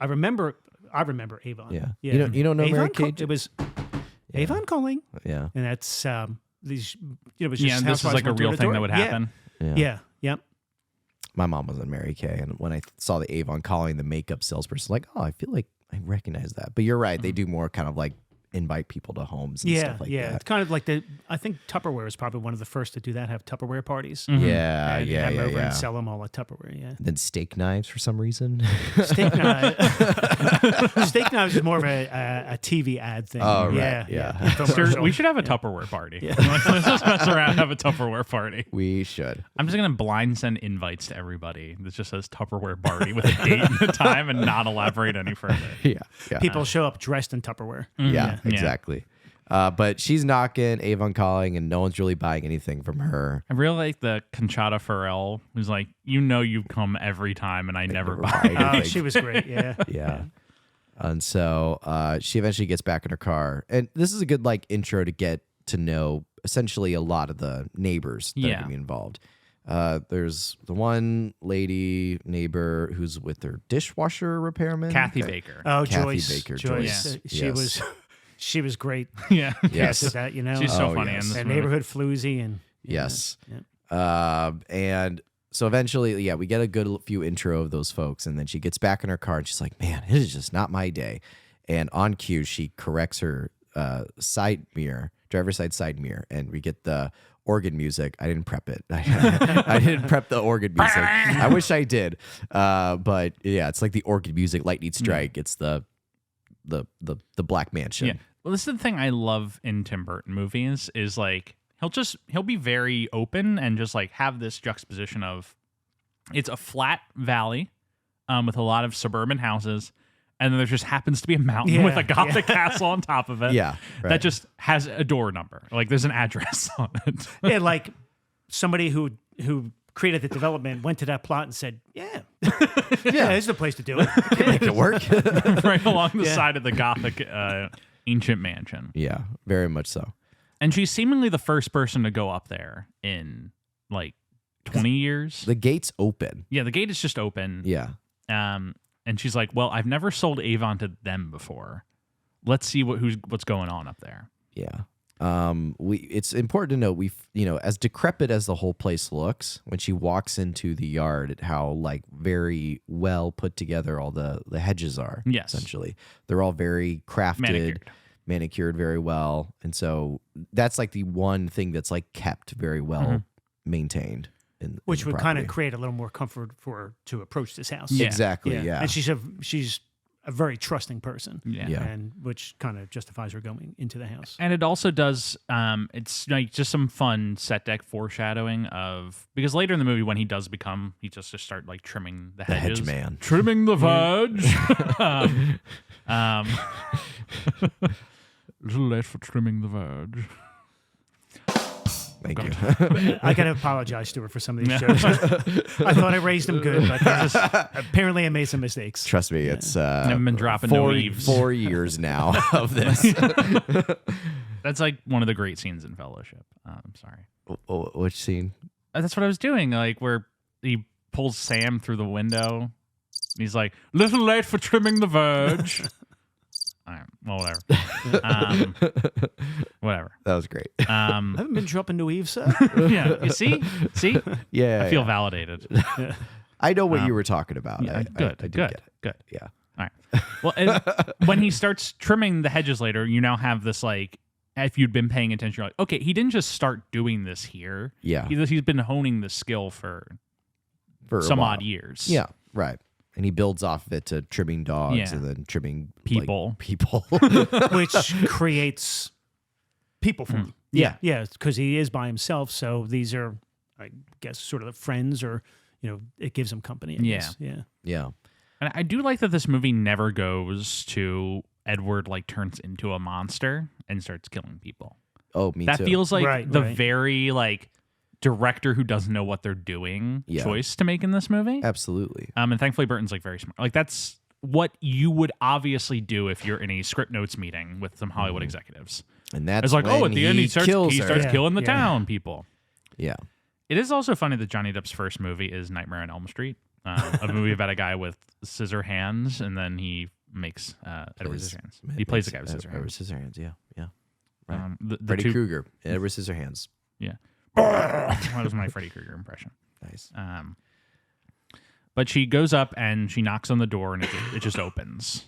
remember Avon. Yeah. Yeah. You don't know Avon Mary Kay? It was Avon calling, Yeah. and that's these. It was just Yeah, and this is housewives like a went door real to thing door. that would Yeah. happen. Yeah. Yep. My mom was in Mary Kay, and when I saw the Avon calling the makeup salesperson, like, oh, I feel like I recognize that. But you're right; they do more kind of like invite people to homes and Yeah. stuff like yeah. that. It's kind of like I think Tupperware is probably one of the first to do that. Have Tupperware parties. Yeah, And yeah, have them yeah, over yeah. and sell them all at Tupperware. Yeah. Then steak knives for some reason. Steak knives. Steak knives is more of a TV ad thing. Oh, right, Yeah. yeah. Infomercial. We should have a Tupperware party. Let's just mess around and have a Tupperware party. We should. I'm just going to blind send invites to everybody that just says Tupperware party with a date and a time and not elaborate any further. Yeah, yeah, People show up dressed in Tupperware. yeah, exactly. But she's knocking, Avon calling, and no one's really buying anything from her. I really like the Conchata Farrell, who's like, you come every time and I never buy buy it. Oh, anything. she was great. Yeah. Yeah. And so she eventually gets back in her car. And this is a good like intro to get to know essentially a lot of the neighbors that are Yeah. going to be involved. There's the one lady neighbor who's with their dishwasher repairman. Kathy Baker. Oh, Kathy Joyce. Baker, Joyce. Joyce. She Yes. was. She was great. Yeah. Yes. At that, She's so Oh, funny yes. in this And movie. neighborhood floozy and Yes. yeah. And so eventually, yeah, we get a good few intro of those folks, and then she gets back in her car and she's like, man, it is just not my day. And on cue, she corrects her driver's side mirror, and we get the organ music. I didn't prep it. I didn't prep the organ music. I wish I did. But yeah, it's like the organ music, lightning strike. It's the Black Mansion. Yeah. Well, this is the thing I love in Tim Burton movies is like he'll be very open and just like have this juxtaposition of it's a flat valley with a lot of suburban houses, and then there just happens to be a mountain with a Gothic castle on top of it. Yeah, right. That just has a door number. Like there's an address on it. Yeah, like somebody who created the development went to that plot and said, yeah, this is the place to do it. Make it work. Right along the side of the Gothic ancient mansion. Yeah, very much so. And she's seemingly the first person to go up there in like 20 years. The gate's open. Yeah, the gate is just open. Yeah. And she's like, well, I've never sold Avon to them before. Let's see what's going on up there. Yeah. It's important to note as decrepit as the whole place looks, when she walks into the yard, how like very well put together all the hedges are. Yes. Essentially. They're all very crafted, manicured very well. And so that's like the one thing that's like kept very well maintained. Which would kind of create a little more comfort for her to approach this house. Yeah. Exactly. Yeah. And she's a very trusting person. Yeah. And which kind of justifies her going into the house. And it also does, it's like just some fun set deck foreshadowing of, because later in the movie when he does become, he just start like trimming the hedges. Hedge man. Trimming the verge. Little late for trimming the verge. Thank you. I gotta apologize, Stuart, for some of these jokes. I thought I raised them good, but apparently I made some mistakes. Trust me, it's I've been dropping no eaves. 4 years now of this. That's like one of the great scenes in Fellowship. I'm sorry. Which scene? That's what I was doing. Like where he pulls Sam through the window. He's like, little late for trimming the verge. All right, well, whatever. Whatever. That was great. I haven't been dropping new eaves, sir. Yeah, you see? Yeah, I feel validated. I know what you were talking about. Yeah, I good. get it. Good. Yeah. All right. Well, when he starts trimming the hedges later, you now have this like, if you'd been paying attention, you're like, okay, he didn't just start doing this here. Yeah. He's been honing the skill for some odd years. Yeah, right. And he builds off of it to trimming dogs and then trimming people. Like, people. Which creates people for him. Yeah. Yeah, because he is by himself. So these are, I guess, sort of friends or, it gives him company. I guess. Yeah. Yeah. And I do like that this movie never goes to Edward like turns into a monster and starts killing people. Oh, me too. That feels like very like director who doesn't know what they're doing choice to make in this movie. Absolutely. And thankfully Burton's like very smart. Like that's what you would obviously do if you're in a script notes meeting with some Hollywood executives. And that's it's like, when at the end he starts killing the town people. Yeah. It is also funny that Johnny Depp's first movie is Nightmare on Elm Street, a movie about a guy with scissor hands, and then he makes Edward Scissorhands. He plays the guy with scissor hands. Edward Scissorhands, yeah. Right. Freddy Krueger, Edward Scissorhands. Yeah. That was my Freddy Krueger impression. Nice. But she goes up and she knocks on the door and it just opens.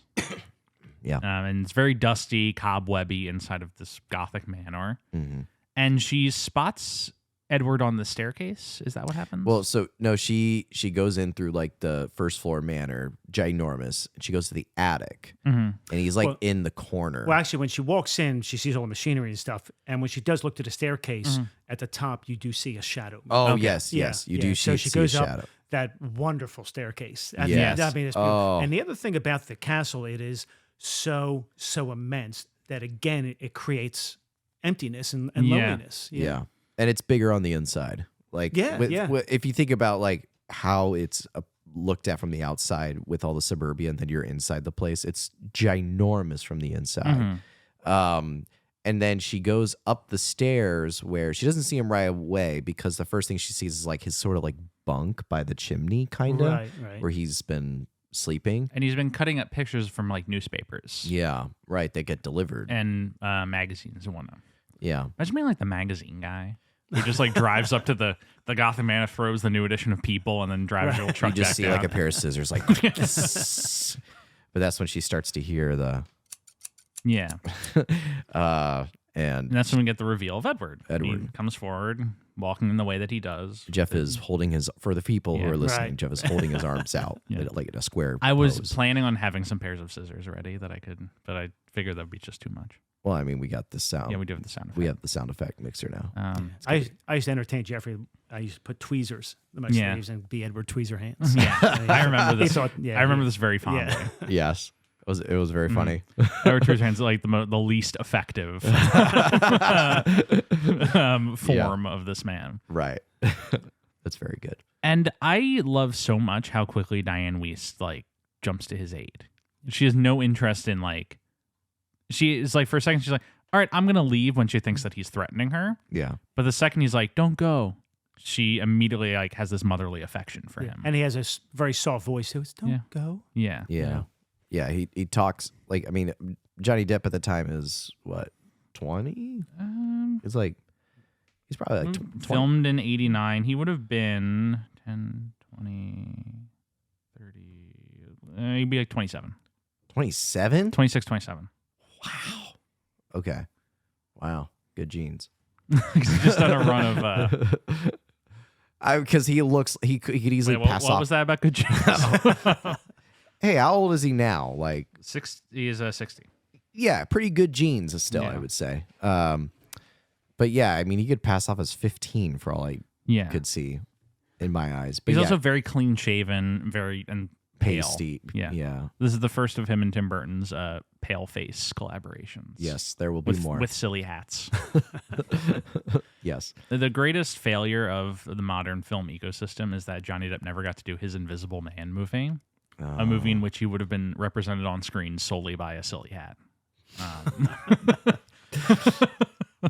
Yeah. And it's very dusty, cobwebby inside of this Gothic manor. Mm-hmm. And she spots Edward on the staircase. Is that what happens? Well, so no, she goes in through like the first floor manor, ginormous, and she goes to the attic, and he's like in the corner. Well, actually, when she walks in, she sees all the machinery and stuff, and when she does look to the staircase at the top, you do see a shadow. Oh, yes, you do. So she goes a up shadow. that wonderful staircase. Yes. I mean, it's beautiful. And the other thing about the castle, it is so immense that again it creates emptiness and loneliness. Yeah. And it's bigger on the inside. Like, if you think about like how it's looked at from the outside with all the suburbia, and then you're inside the place, it's ginormous from the inside. And then she goes up the stairs where she doesn't see him right away because the first thing she sees is like his sort of like bunk by the chimney, kind of, right. where he's been sleeping. And he's been cutting up pictures from like newspapers. Yeah, right. They get delivered. And magazines and whatnot. Yeah. Imagine being like the magazine guy. He just like drives up to the Gotham Man, throws the new edition of People, and then drives your truck You just back see down. like a pair of scissors, like. But that's when she starts to hear the. Yeah. And that's when we get the reveal of Edward. Edward. He comes forward, walking in the way that he does. Jeff is holding his, for the people who are listening, Right. Jeff is holding his arms out, like in a square I was pose. planning on having some pairs of scissors ready that I could, but I figured that would be just too much. Well, I mean, we got the sound. Yeah, we do have the sound effect. We have the sound effect mixer now. I used to entertain Jeffrey. I used to put tweezers in my sleeves and be Edward Tweezerhands. Yeah, I remember this. Thought, I remember this very fondly. Yeah. Yes. It was very funny. Edward Tweezerhands is like the least effective form of this man. Right. That's very good. And I love so much how quickly Diane Wiest like jumps to his aid. She has no interest in like. She is like, for a second, she's like, all right, I'm going to leave when she thinks that he's threatening her. Yeah. But the second he's like, don't go, she immediately like has this motherly affection for him. And he has a very soft voice. So it's don't go. Yeah. Yeah. Yeah. He talks like, I mean, Johnny Depp at the time is what, 20? It's like, he's probably like 20. Filmed in 89. He would have been 10, 20, 30. He'd be like 27. 27? 26, 27. Wow. Okay. Wow. Good genes. He's just done a run of. Because he looks, he could easily Wait, pass what off. was that about good genes? Hey, how old is he now? Like, He is 60. yeah, pretty good genes still, Yeah. I would say. But yeah, I mean, he could pass off as 15 for all I could see in my eyes. But He's yeah, also very clean shaven, and pale. pasty. Yeah. Yeah. This is the first of him and Tim Burton's pale face collaborations. Yes, there will be more. With silly hats. Yes. The greatest failure of the modern film ecosystem is that Johnny Depp never got to do his Invisible Man movie, a movie in which he would have been represented on screen solely by a silly hat.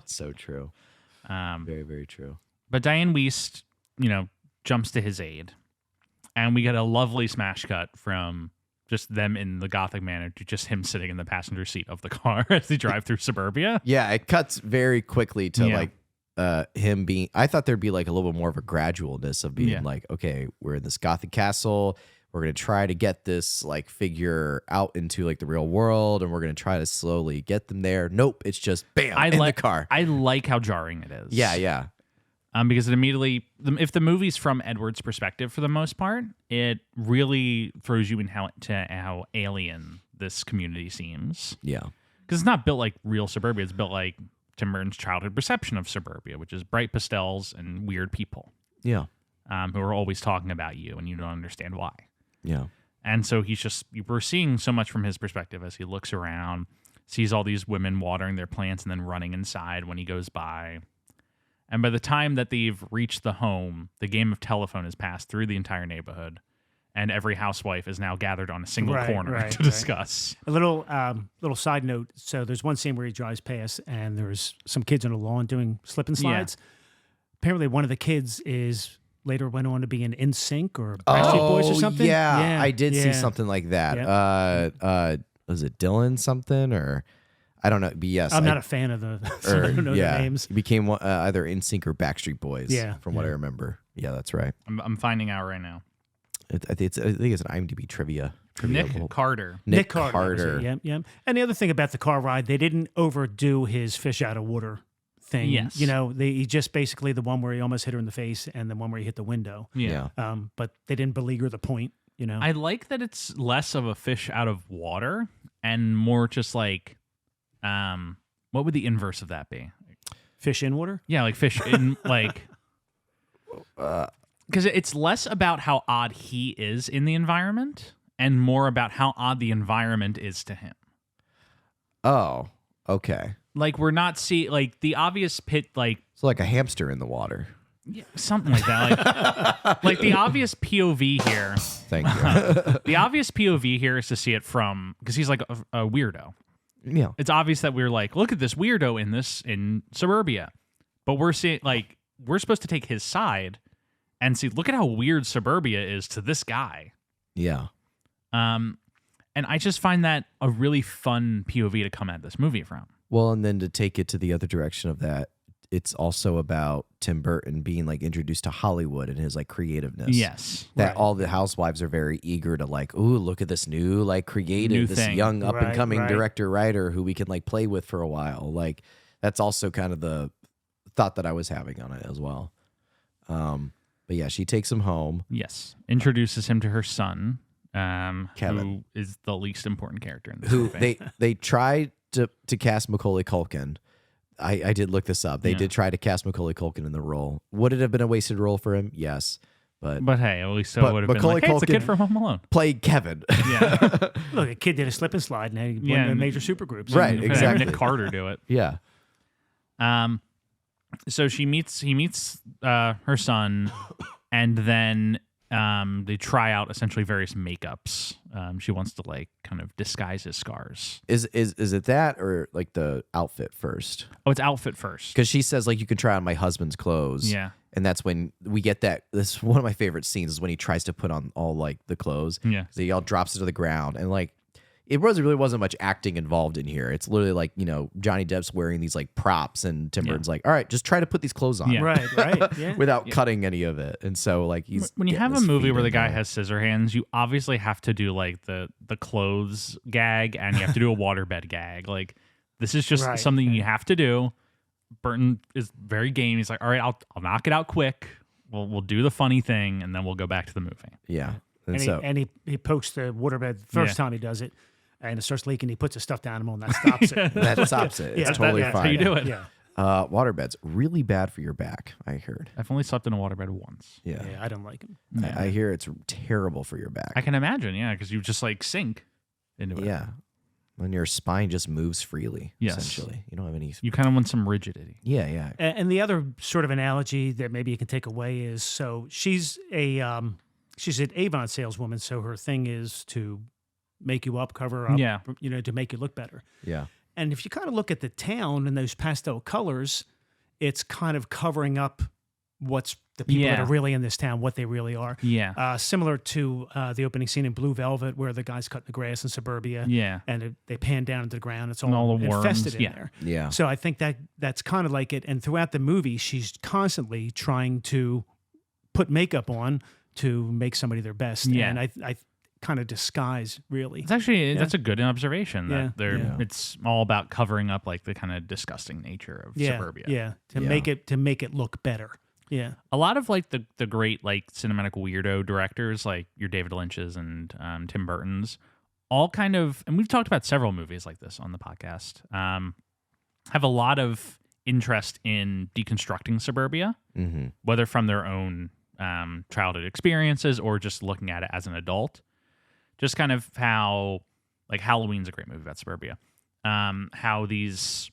So true. Very, very true. But Diane Wiest, jumps to his aid, and we get a lovely smash cut from just them in the Gothic manor to just him sitting in the passenger seat of the car as they drive through suburbia. Yeah, it cuts very quickly to like him being. I thought there'd be like a little bit more of a gradualness of being like, okay, we're in this Gothic castle. We're gonna try to get this like figure out into like the real world, and we're gonna try to slowly get them there. Nope, it's just bam in the car. I like how jarring it is. Yeah. Because it immediately, if the movie's from Edward's perspective for the most part, it really throws you in how alien this community seems. Yeah. Because it's not built like real suburbia. It's built like Tim Burton's childhood perception of suburbia, which is bright pastels and weird people. Yeah. Who are always talking about you, and you don't understand why. Yeah. And so we're seeing so much from his perspective as he looks around, sees all these women watering their plants and then running inside when he goes by. And by the time that they've reached the home, the game of telephone has passed through the entire neighborhood, and every housewife is now gathered on a single corner to discuss. A little side note. So there's one scene where he drives past, and there's some kids on the lawn doing slip and slides. Apparently, one of the kids later went on to be an NSYNC or Backstreet Boys or something. Yeah, I did see something like that. Yep. Was it Dylan something or I don't know? But yes, I'm not a fan of so I don't know their names. He became either NSYNC or Backstreet Boys. Yeah, from what I remember. Yeah, that's right. I'm finding out right now. I think it's an IMDb trivia. Nick Carter. Nick Carter. Yep. And the other thing about the car ride, they didn't overdo his fish out of water thing. Yes. He just basically the one where he almost hit her in the face and the one where he hit the window. Yeah. But they didn't beleaguer the point. I like that it's less of a fish out of water and more just like, what would the inverse of that be? Fish in water? Yeah, like fish in like. Because it's less about how odd he is in the environment and more about how odd the environment is to him. Oh, okay. Like we're not seeing like the obvious pit, like so like a hamster in the water. Yeah, something like that. Like the obvious POV here. Thank you. The obvious POV here is to see it from because he's like a weirdo. Yeah, it's obvious that we're like, look at this weirdo in suburbia, but we're seeing like we're supposed to take his side and see. Look at how weird suburbia is to this guy. Yeah. And I just find that a really fun POV to come at this movie from. Well, and then to take it to the other direction of that, it's also about Tim Burton being like introduced to Hollywood and his like creativeness. Yes. That all the housewives are very eager to like, ooh, look at this new like creative, this thing. young up and coming Right. director writer who we can like play with for a while. Like that's also kind of the thought that I was having on it as well. But yeah, she takes him home. Yes. Introduces him to her son, Kevin. who is the least important character in this Who movie. they tried to cast Macaulay Culkin. I did look this up. They did try to cast Macaulay Culkin in the role. Would it have been a wasted role for him? Yes. But hey, at least it but would have been Macaulay like, hey, it's a kid Culkin- from Home Alone. played Kevin. Yeah. Look, a kid did a slip and slide, and he Yeah, won the and- major supergroups. Right, Could have exactly. Nick Carter do it. Yeah. So he meets her son, and then they try out essentially various makeups. She wants to like kind of disguise his scars. Is it that or like the outfit first? Oh, it's outfit first. Because she says like you can try on my husband's clothes. Yeah. And that's when we get that. This is one of my favorite scenes is when he tries to put on all like the clothes. Yeah. So he all drops it to the ground and like it really wasn't much acting involved in here. It's literally like, you know, Johnny Depp's wearing these like props and Tim Burton's like, all right, just try to put these clothes on. Yeah. Right. Yeah. Without cutting any of it. And so like he's When you getting have a his movie feet where the in guy there. has scissor hands, you obviously have to do like the clothes gag, and you have to do a waterbed gag. Like this is just Right, something you have to do. Burton is very game. He's like, all right, I'll knock it out quick. We'll do the funny thing, and then we'll go back to the movie. Yeah. And And, so he pokes the waterbed the first Yeah. time he does it, and it starts leaking. He puts a stuffed animal, and that stops it. that stops it. It's Yeah, totally that's fine. how you do it. Yeah. Waterbeds really bad for your back, I heard. I've only slept in a waterbed once. Yeah. Yeah, I don't like him. I hear it's terrible for your back. I can imagine, yeah, because you just like sink into it. Yeah. When your spine just moves freely, Yes. essentially. You don't have any. You kind of want some rigidity. Yeah, yeah. And the other sort of analogy that maybe you can take away is so she's an Avon saleswoman, so her thing is to make you up, cover up, Yeah. you know, to make you look better. Yeah. And if you kind of look at the town and those pastel colors, it's kind of covering up what's the people that Yeah. are really in this town, what they really are. Yeah. Similar to the opening scene in Blue Velvet, where the guy's cutting the grass in suburbia, Yeah. and they pan down into the ground. It's And all all the worms, infested in yeah. there. Yeah. So I think that's kind of like it. And throughout the movie, she's constantly trying to put makeup on to make somebody their best. Yeah. And I kind of disguise, really. It's actually that's a good observation that Yeah. it's all about covering up like the kind of disgusting nature of suburbia. Yeah. To Yeah. make it look better. Yeah. A lot of like the great like cinematic weirdo directors like your David Lynch's and Tim Burton's all kind of, and we've talked about several movies like this on the podcast, have a lot of interest in deconstructing suburbia, Mm-hmm. whether from their own childhood experiences or just looking at it as an adult. Just kind of how, like, Halloween's a great movie about suburbia. How these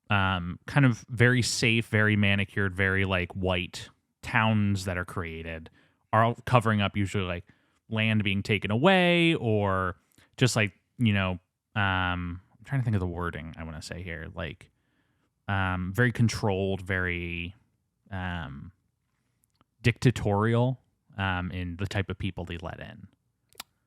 kind of very safe, very manicured, very like white towns that are created are all covering up usually like land being taken away or just like, you know, I'm trying to think of the wording I want to say here. Like, very controlled, very dictatorial in the type of people they let in.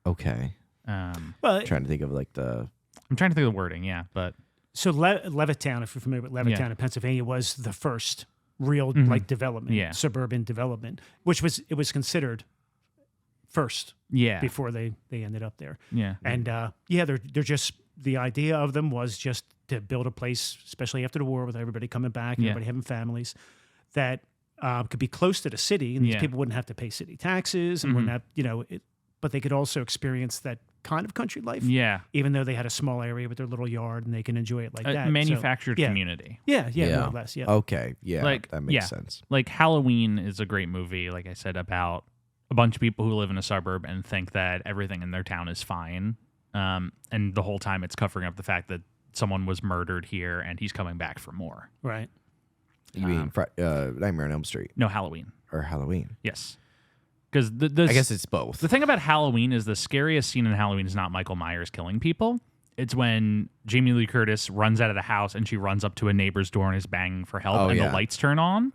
Okay. Well, Trying to think of like the. I'm trying to think of the wording, yeah, but so Levittown, if you're familiar with Levittown in Pennsylvania, was the first real like development, suburban development, which was considered first yeah, before they ended up there. yeah, And they're just, the idea of them was just to build a place, especially after the war, with everybody coming back, Yeah. everybody having families, that could be close to the city, and these Yeah. people wouldn't have to pay city taxes, and wouldn't have, but they could also experience that kind of country life, yeah. even though they had a small area with their little yard, and they can enjoy it like A that. So, manufactured yeah. community. yeah, more or less, yeah. Okay. Yeah. Like, that makes yeah. sense. Like Halloween is a great movie, like I said, about a bunch of people who live in a suburb and think that everything in their town is fine. And the whole time it's covering up the fact that someone was murdered here and he's coming back for more. Right. You mean Nightmare on Elm Street No, Halloween. or Halloween? Yes. Because I guess it's both. the thing about Halloween is the scariest scene in Halloween is not Michael Myers killing people. It's when Jamie Lee Curtis runs out of the house and she runs up to a neighbor's door and is banging for help, Oh, and yeah. the lights turn on.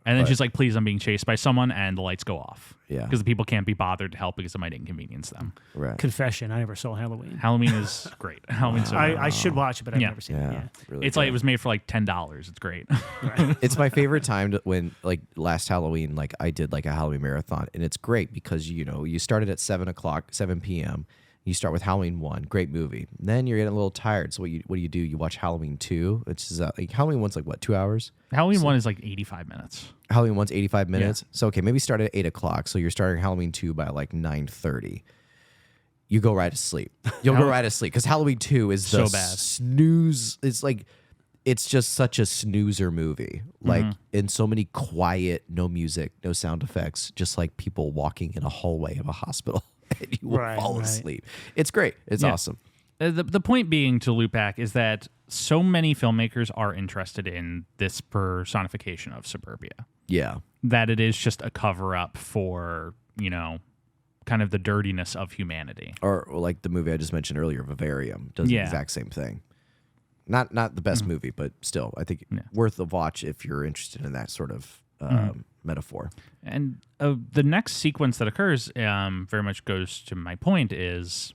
And then But- she's like, please, I'm being chased by someone, and the lights go off. Yeah. Because the people can't be bothered to help because it might inconvenience them. Right. Confession: I never saw Halloween. Halloween is great. Halloween's so good. I should watch it, but I've never seen it. Yeah. Really It's like good. it was made for like $10. It's great. It's my favorite time when like last Halloween, like I did like a Halloween marathon, and it's great because you started at 7 p.m. You start with Halloween 1, great movie. And then you're getting a little tired, so what do? You watch Halloween 2, which is like Halloween 1's like what, 2 hours? Halloween 1 is like 85 minutes. Halloween 1's 85 minutes. So okay, maybe start at 8 o'clock. So you're starting Halloween 2 by like 9:30. You go right to sleep. You'll go right to sleep because Halloween 2 is the So bad. snooze. It's just such a snoozer movie. Like in so many quiet, no music, no sound effects, just like people walking in a hallway of a hospital. And you will fall asleep. It's great. It's awesome. The point being, to loop back, is that so many filmmakers are interested in this personification of suburbia. Yeah. That it is just a cover up for, kind of the dirtiness of humanity. Or like the movie I just mentioned earlier, Vivarium, does the exact same thing. Not the best movie, but still, I think worth a watch if you're interested in that sort of metaphor. And the next sequence that occurs very much goes to my point, is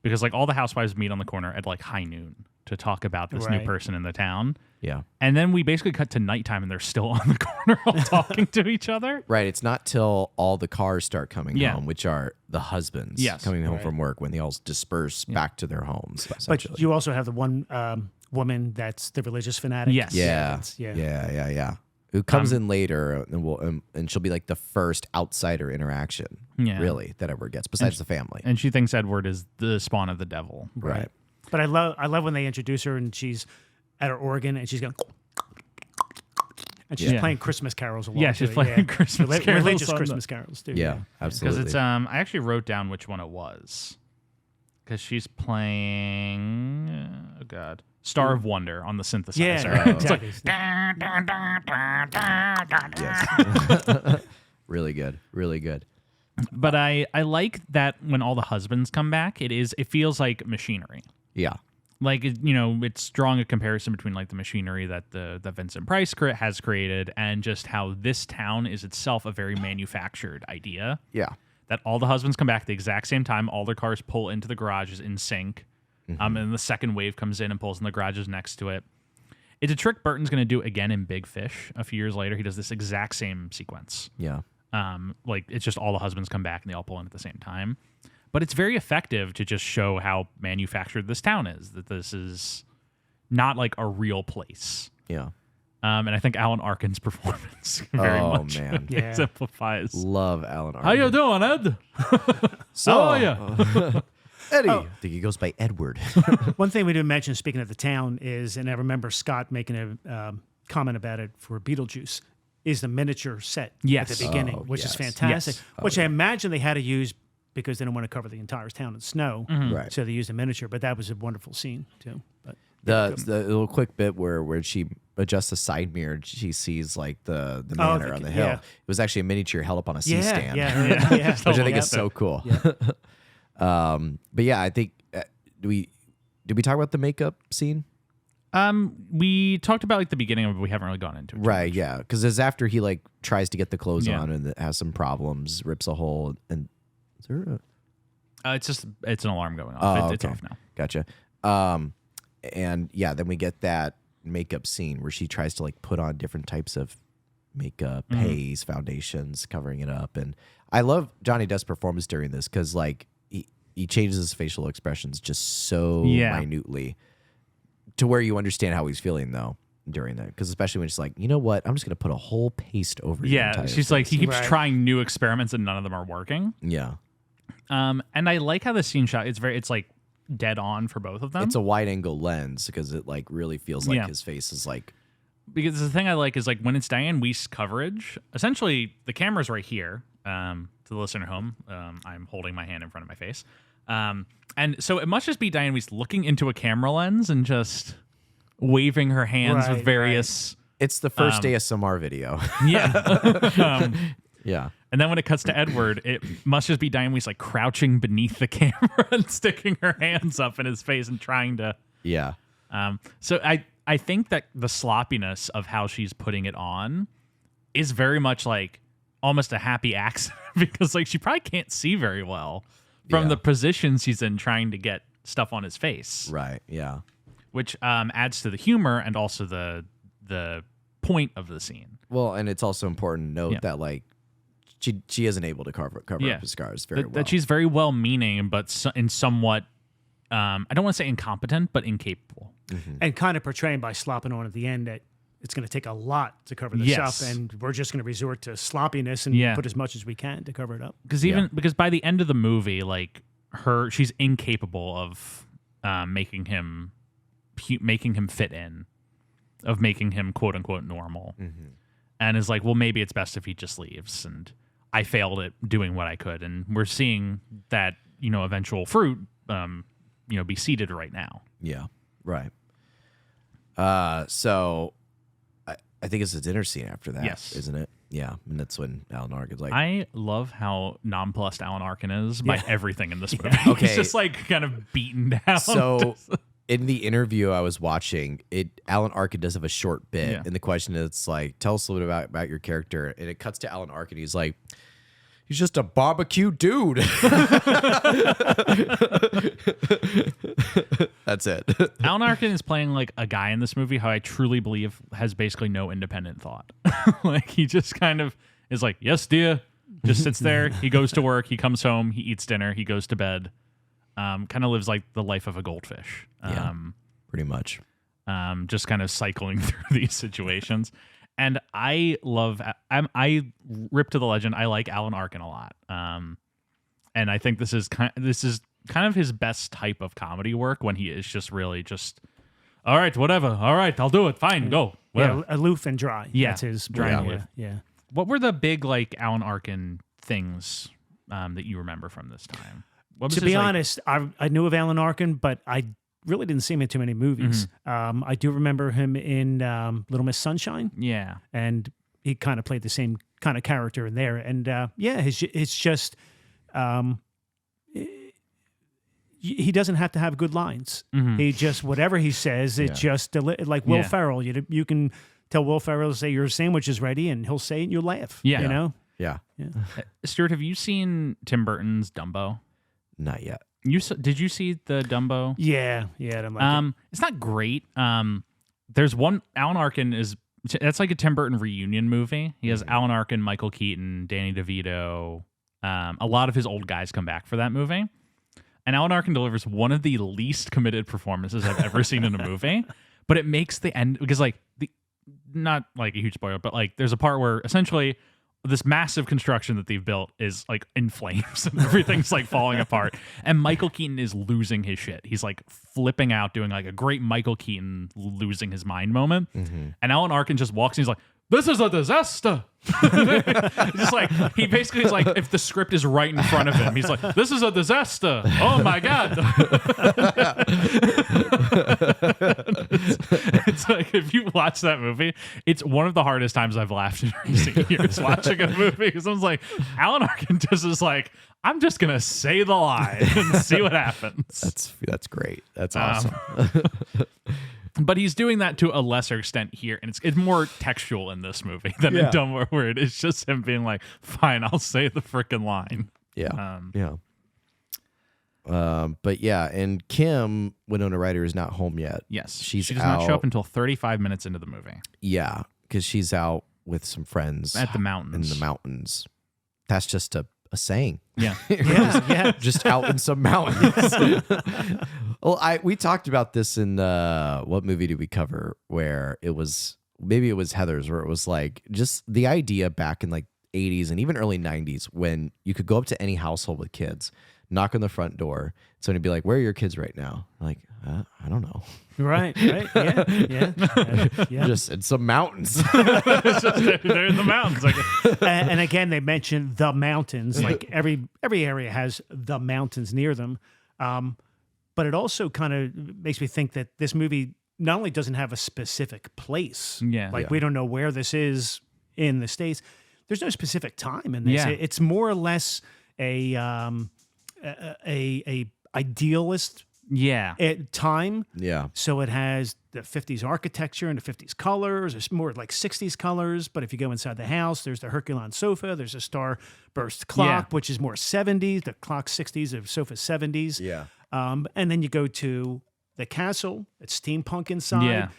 because like all the housewives meet on the corner at like high noon to talk about this new person in the town. Yeah. And then we basically cut to nighttime and they're still on the corner all talking to each other. Right. It's not till all the cars start coming home, which are the husbands coming home from work, when they all disperse back to their homes. But you also have the one woman that's the religious fanatic. Yes. Yeah. Who comes in later and she'll be like the first outsider interaction, really, that ever gets, besides the family. And she thinks Edward is the spawn of the devil. Right. But I love when they introduce her and she's at her organ and she's going, and she's playing Christmas carols along. Yeah, she's playing Christmas carols. Religious Christmas carols, too. Yeah, absolutely. Because it's I actually wrote down which one it was. Because she's playing Star of Wonder on the synthesizer. Yeah, exactly. Yes. Really good. Really good. But I like that when all the husbands come back, it feels like machinery. Yeah. Like, it's drawing a comparison between like the machinery that the Vincent Price has created and just how this town is itself a very manufactured idea. Yeah. That all the husbands come back at the exact same time. All their cars pull into the garages in sync. And the second wave comes in and pulls in the garages next to it. It's a trick Burton's going to do again in Big Fish a few years later. He does this exact same sequence. Yeah. Like, it's just all the husbands come back and they all pull in at the same time. But it's very effective to just show how manufactured this town is, that this is not like a real place. Yeah. And I think Alan Arkin's performance very much exemplifies. Love Alan Arkin. How you doing, Ed? How are you? Eddie. I think he goes by Edward. One thing we didn't mention, speaking of the town, is, and I remember Scott making a comment about it for Beetlejuice, is the miniature set at the beginning, which is fantastic, which I imagine they had to use because they don't want to cover the entire town in snow. Right. So they used a miniature, but that was a wonderful scene, too. But the little quick bit where she adjusts the side mirror, she sees like the manor on the hill. It was actually a miniature held up on a C-stand. Which I think is so cool. But yeah, I think did we talk about the makeup scene? We talked about like the beginning of it, but we haven't really gone into it. Right, yeah, because it's after he like tries to get the clothes on and it has some problems, rips a hole, and is there it's an alarm going off. It's off now. Gotcha. And yeah, then we get that makeup scene where she tries to like put on different types of makeup, haze, foundations, covering it up, and I love Johnny Depp's performance during this because like he changes his facial expressions just so minutely to where you understand how he's feeling though during that, because especially when she's like, you know what, I'm just gonna put a whole paste over your entire she's face. like, he keeps trying new experiments and none of them are working. And I like how the scene shot, it's like dead on for both of them. It's a wide angle lens because it like really feels like his face is like, because the thing I like is like when it's Diane Weist's coverage, essentially the camera's right here. To the listener at home, I'm holding my hand in front of my face. And so it must just be Diane Weist looking into a camera lens and just waving her hands with various... It's the first ASMR video. Yeah. And then when it cuts to Edward, it must just be Diane Weist like crouching beneath the camera and sticking her hands up in his face and trying to... Yeah. So I think that the sloppiness of how she's putting it on is very much like almost a happy accident because like she probably can't see very well from Yeah. the position she's in trying to get stuff on his face. Right. Yeah. Which adds to the humor and also the point of the scene. Well, and it's also important to note that like she isn't able to cover up his scars very well. That she's very well meaning, but in somewhat I don't want to say incompetent, but incapable. And kind of portraying by slopping on at the end that it's going to take a lot to cover this up, and we're just going to resort to sloppiness and put as much as we can to cover it up. Because by the end of the movie, like she's incapable of making him fit in, of making him quote unquote normal, and is like, well, maybe it's best if he just leaves. And I failed at doing what I could, and we're seeing that eventual fruit, be seeded right now. Yeah. Right. So I think it's a dinner scene after that, isn't it? Yeah, and that's when Alan Arkin's like... I love how nonplussed Alan Arkin is by everything in this movie. Okay. He's just like kind of beaten down. So in the interview I was watching, Alan Arkin does have a short bit, and the question is like, tell us a little bit about your character, and it cuts to Alan Arkin. He's like, he's just a barbecue dude. That's it. Alan Arkin is playing like a guy in this movie who I truly believe has basically no independent thought. Like he just kind of is like, yes, dear. Just sits there. He goes to work. He comes home. He eats dinner. He goes to bed. Kind of lives like the life of a goldfish. Pretty much. Just kind of cycling through these situations. And I I rip to the legend. I like Alan Arkin a lot. And I think this is kind of his best type of comedy work when he is just really just, all right, whatever. All right, I'll do it. Fine, go. Whatever. Yeah, aloof and dry. Yeah, That's his dry and aloof. Yeah. What were the big like Alan Arkin things that you remember from this time? To be honest, I knew of Alan Arkin, but I really didn't see him in too many movies. I do remember him in Little Miss Sunshine. Yeah. And he kind of played the same kind of character in there. And it's just he doesn't have to have good lines. He just, whatever he says, it just, like Will Ferrell. You can tell Will Ferrell to say your sandwich is ready and he'll say it and you'll laugh. Yeah. You know? Yeah. Stuart, have you seen Tim Burton's Dumbo? Not yet. Did you see the Dumbo? Yeah, I don't like it. It's not great. There's one, Alan Arkin that's like a Tim Burton reunion movie. He has Alan Arkin, Michael Keaton, Danny DeVito. A lot of his old guys come back for that movie. And Alan Arkin delivers one of the least committed performances I've ever seen in a movie. But it makes the end, because like, not like a huge spoiler, but like there's a part where essentially this massive construction that they've built is like in flames and everything's like falling apart. And Michael Keaton is losing his shit. He's like flipping out, doing like a great Michael Keaton losing his mind moment. And Alan Arkin just walks and he's like, this is a disaster. Just like, he basically is like, if the script is right in front of him, he's like, this is a disaster. Oh my God. It's like, if you watch that movie, it's one of the hardest times I've laughed in recent years watching a movie. Because I was like, Alan Arkin just is like, I'm just going to say the line and see what happens. That's great. That's awesome. But he's doing that to a lesser extent here, and it's more textual in this movie than in Dumbo, where it's just him being like, fine, I'll say the freaking line. But yeah, and Kim, Winona Ryder, is not home yet. Yes. She does not show up until 35 minutes into the movie. Yeah, because she's out with some friends. At the mountains. In the mountains. That's just a saying. Yeah. Just out in some mountains. Well, we talked about this in what movie did we cover where maybe it was Heather's, where it was like just the idea back in like 80s and even early 90s when you could go up to any household with kids, knock on the front door, somebody would be like, where are your kids right now? Like, I don't know. Right. Yeah. Just in some mountains. They're in the mountains. And again, they mentioned the mountains. Like every area has the mountains near them. But it also kind of makes me think that this movie not only doesn't have a specific place. We don't know where this is in the States. There's no specific time in this. Yeah. It's more or less a idealist Yeah. time. Yeah. So it has the 50s architecture and the 50s colors. There's more like 60s colors. But if you go inside the house, there's the Herculean sofa. There's a starburst clock, which is more 70s. The clock 60s, the sofa 70s. Yeah. And then you go to the castle. It's steampunk inside.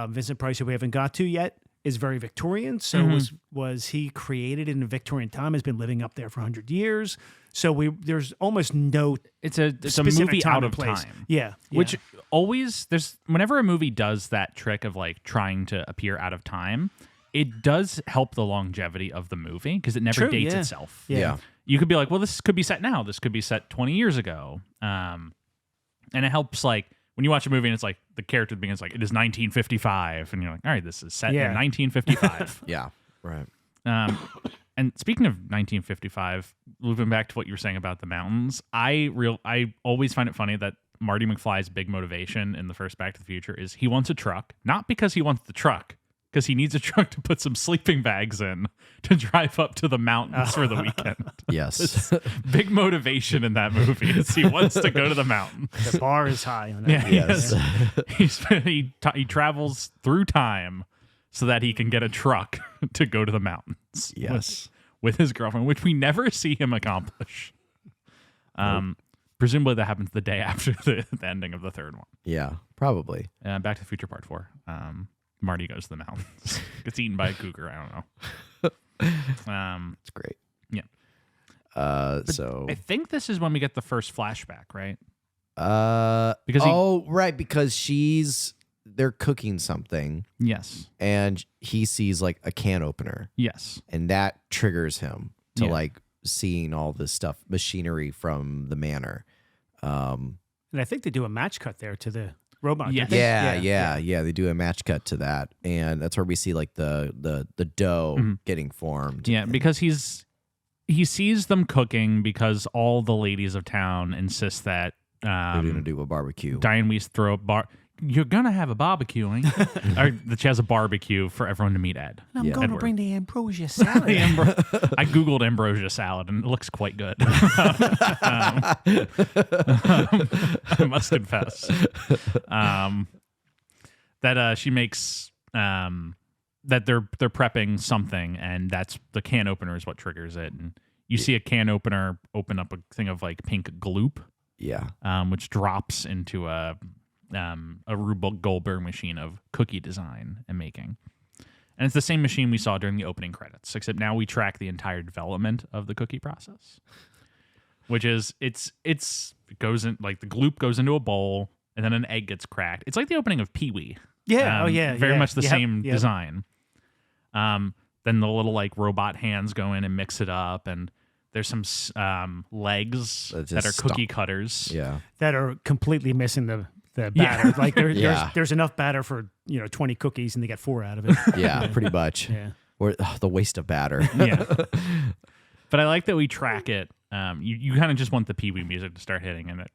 Vincent Price, who we haven't got to yet, is very Victorian. So was he created in the Victorian time, has been living up there for 100 years. So there's almost no it's a movie out of place. time. Yeah. Which always whenever a movie does that trick of like trying to appear out of time, it does help the longevity of the movie because it never dates itself. Yeah. You could be like, well, this could be set now. This could be set 20 years ago. And it helps like when you watch a movie and it's like the character begins like it is 1955 and you're like, all right, this is set in 1955. Yeah. Right. And speaking of 1955, moving back to what you were saying about the mountains, I always find it funny that Marty McFly's big motivation in the first Back to the Future is he wants a truck, not because he wants the truck, because he needs a truck to put some sleeping bags in to drive up to the mountains for the weekend. Yes. Big motivation in that movie is he wants to go to the mountains. The bar is high on that. Yeah, he travels through time so that he can get a truck to go to the mountains. Yes. With his girlfriend, which we never see him accomplish. Presumably that happens the day after the ending of the third one. Yeah, probably. Back to the Future Part 4. Marty goes to the mountains. Gets eaten by a cougar. I don't know. It's great. Yeah. So I think this is when we get the first flashback, right? Because they're cooking something. Yes. And he sees like a can opener. Yes. And that triggers him to like seeing all this stuff, machinery from the manor. And I think they do a match cut there to the robot. Yes. Yeah. They do a match cut to that, and that's where we see like the dough getting formed. Yeah, because he sees them cooking because all the ladies of town insist that they're gonna do a barbecue. Diane Weiss throw a You're gonna have a barbecuing, or that she has a barbecue for everyone to meet Ed. I'm going to bring the ambrosia salad. I googled ambrosia salad and it looks quite good. I must confess that she makes that they're prepping something, and that's the can opener is what triggers it. And you see a can opener open up a thing of like pink gloop, which drops into a Rube Goldberg machine of cookie design and making. And it's the same machine we saw during the opening credits, except now we track the entire development of the cookie process, which is it goes in like the gloop goes into a bowl and then an egg gets cracked. It's like the opening of Pee-wee. Yeah. Very much the same design. Then the little like robot hands go in and mix it up, and there's some legs that are cookie cutters. Yeah. That are completely missing the batter. Like there's enough batter for 20 cookies, and they get 4 out of it. Yeah, pretty much. Yeah. Or the waste of batter. Yeah. But I like that we track it. You kind of just want the Pee-wee music to start hitting, and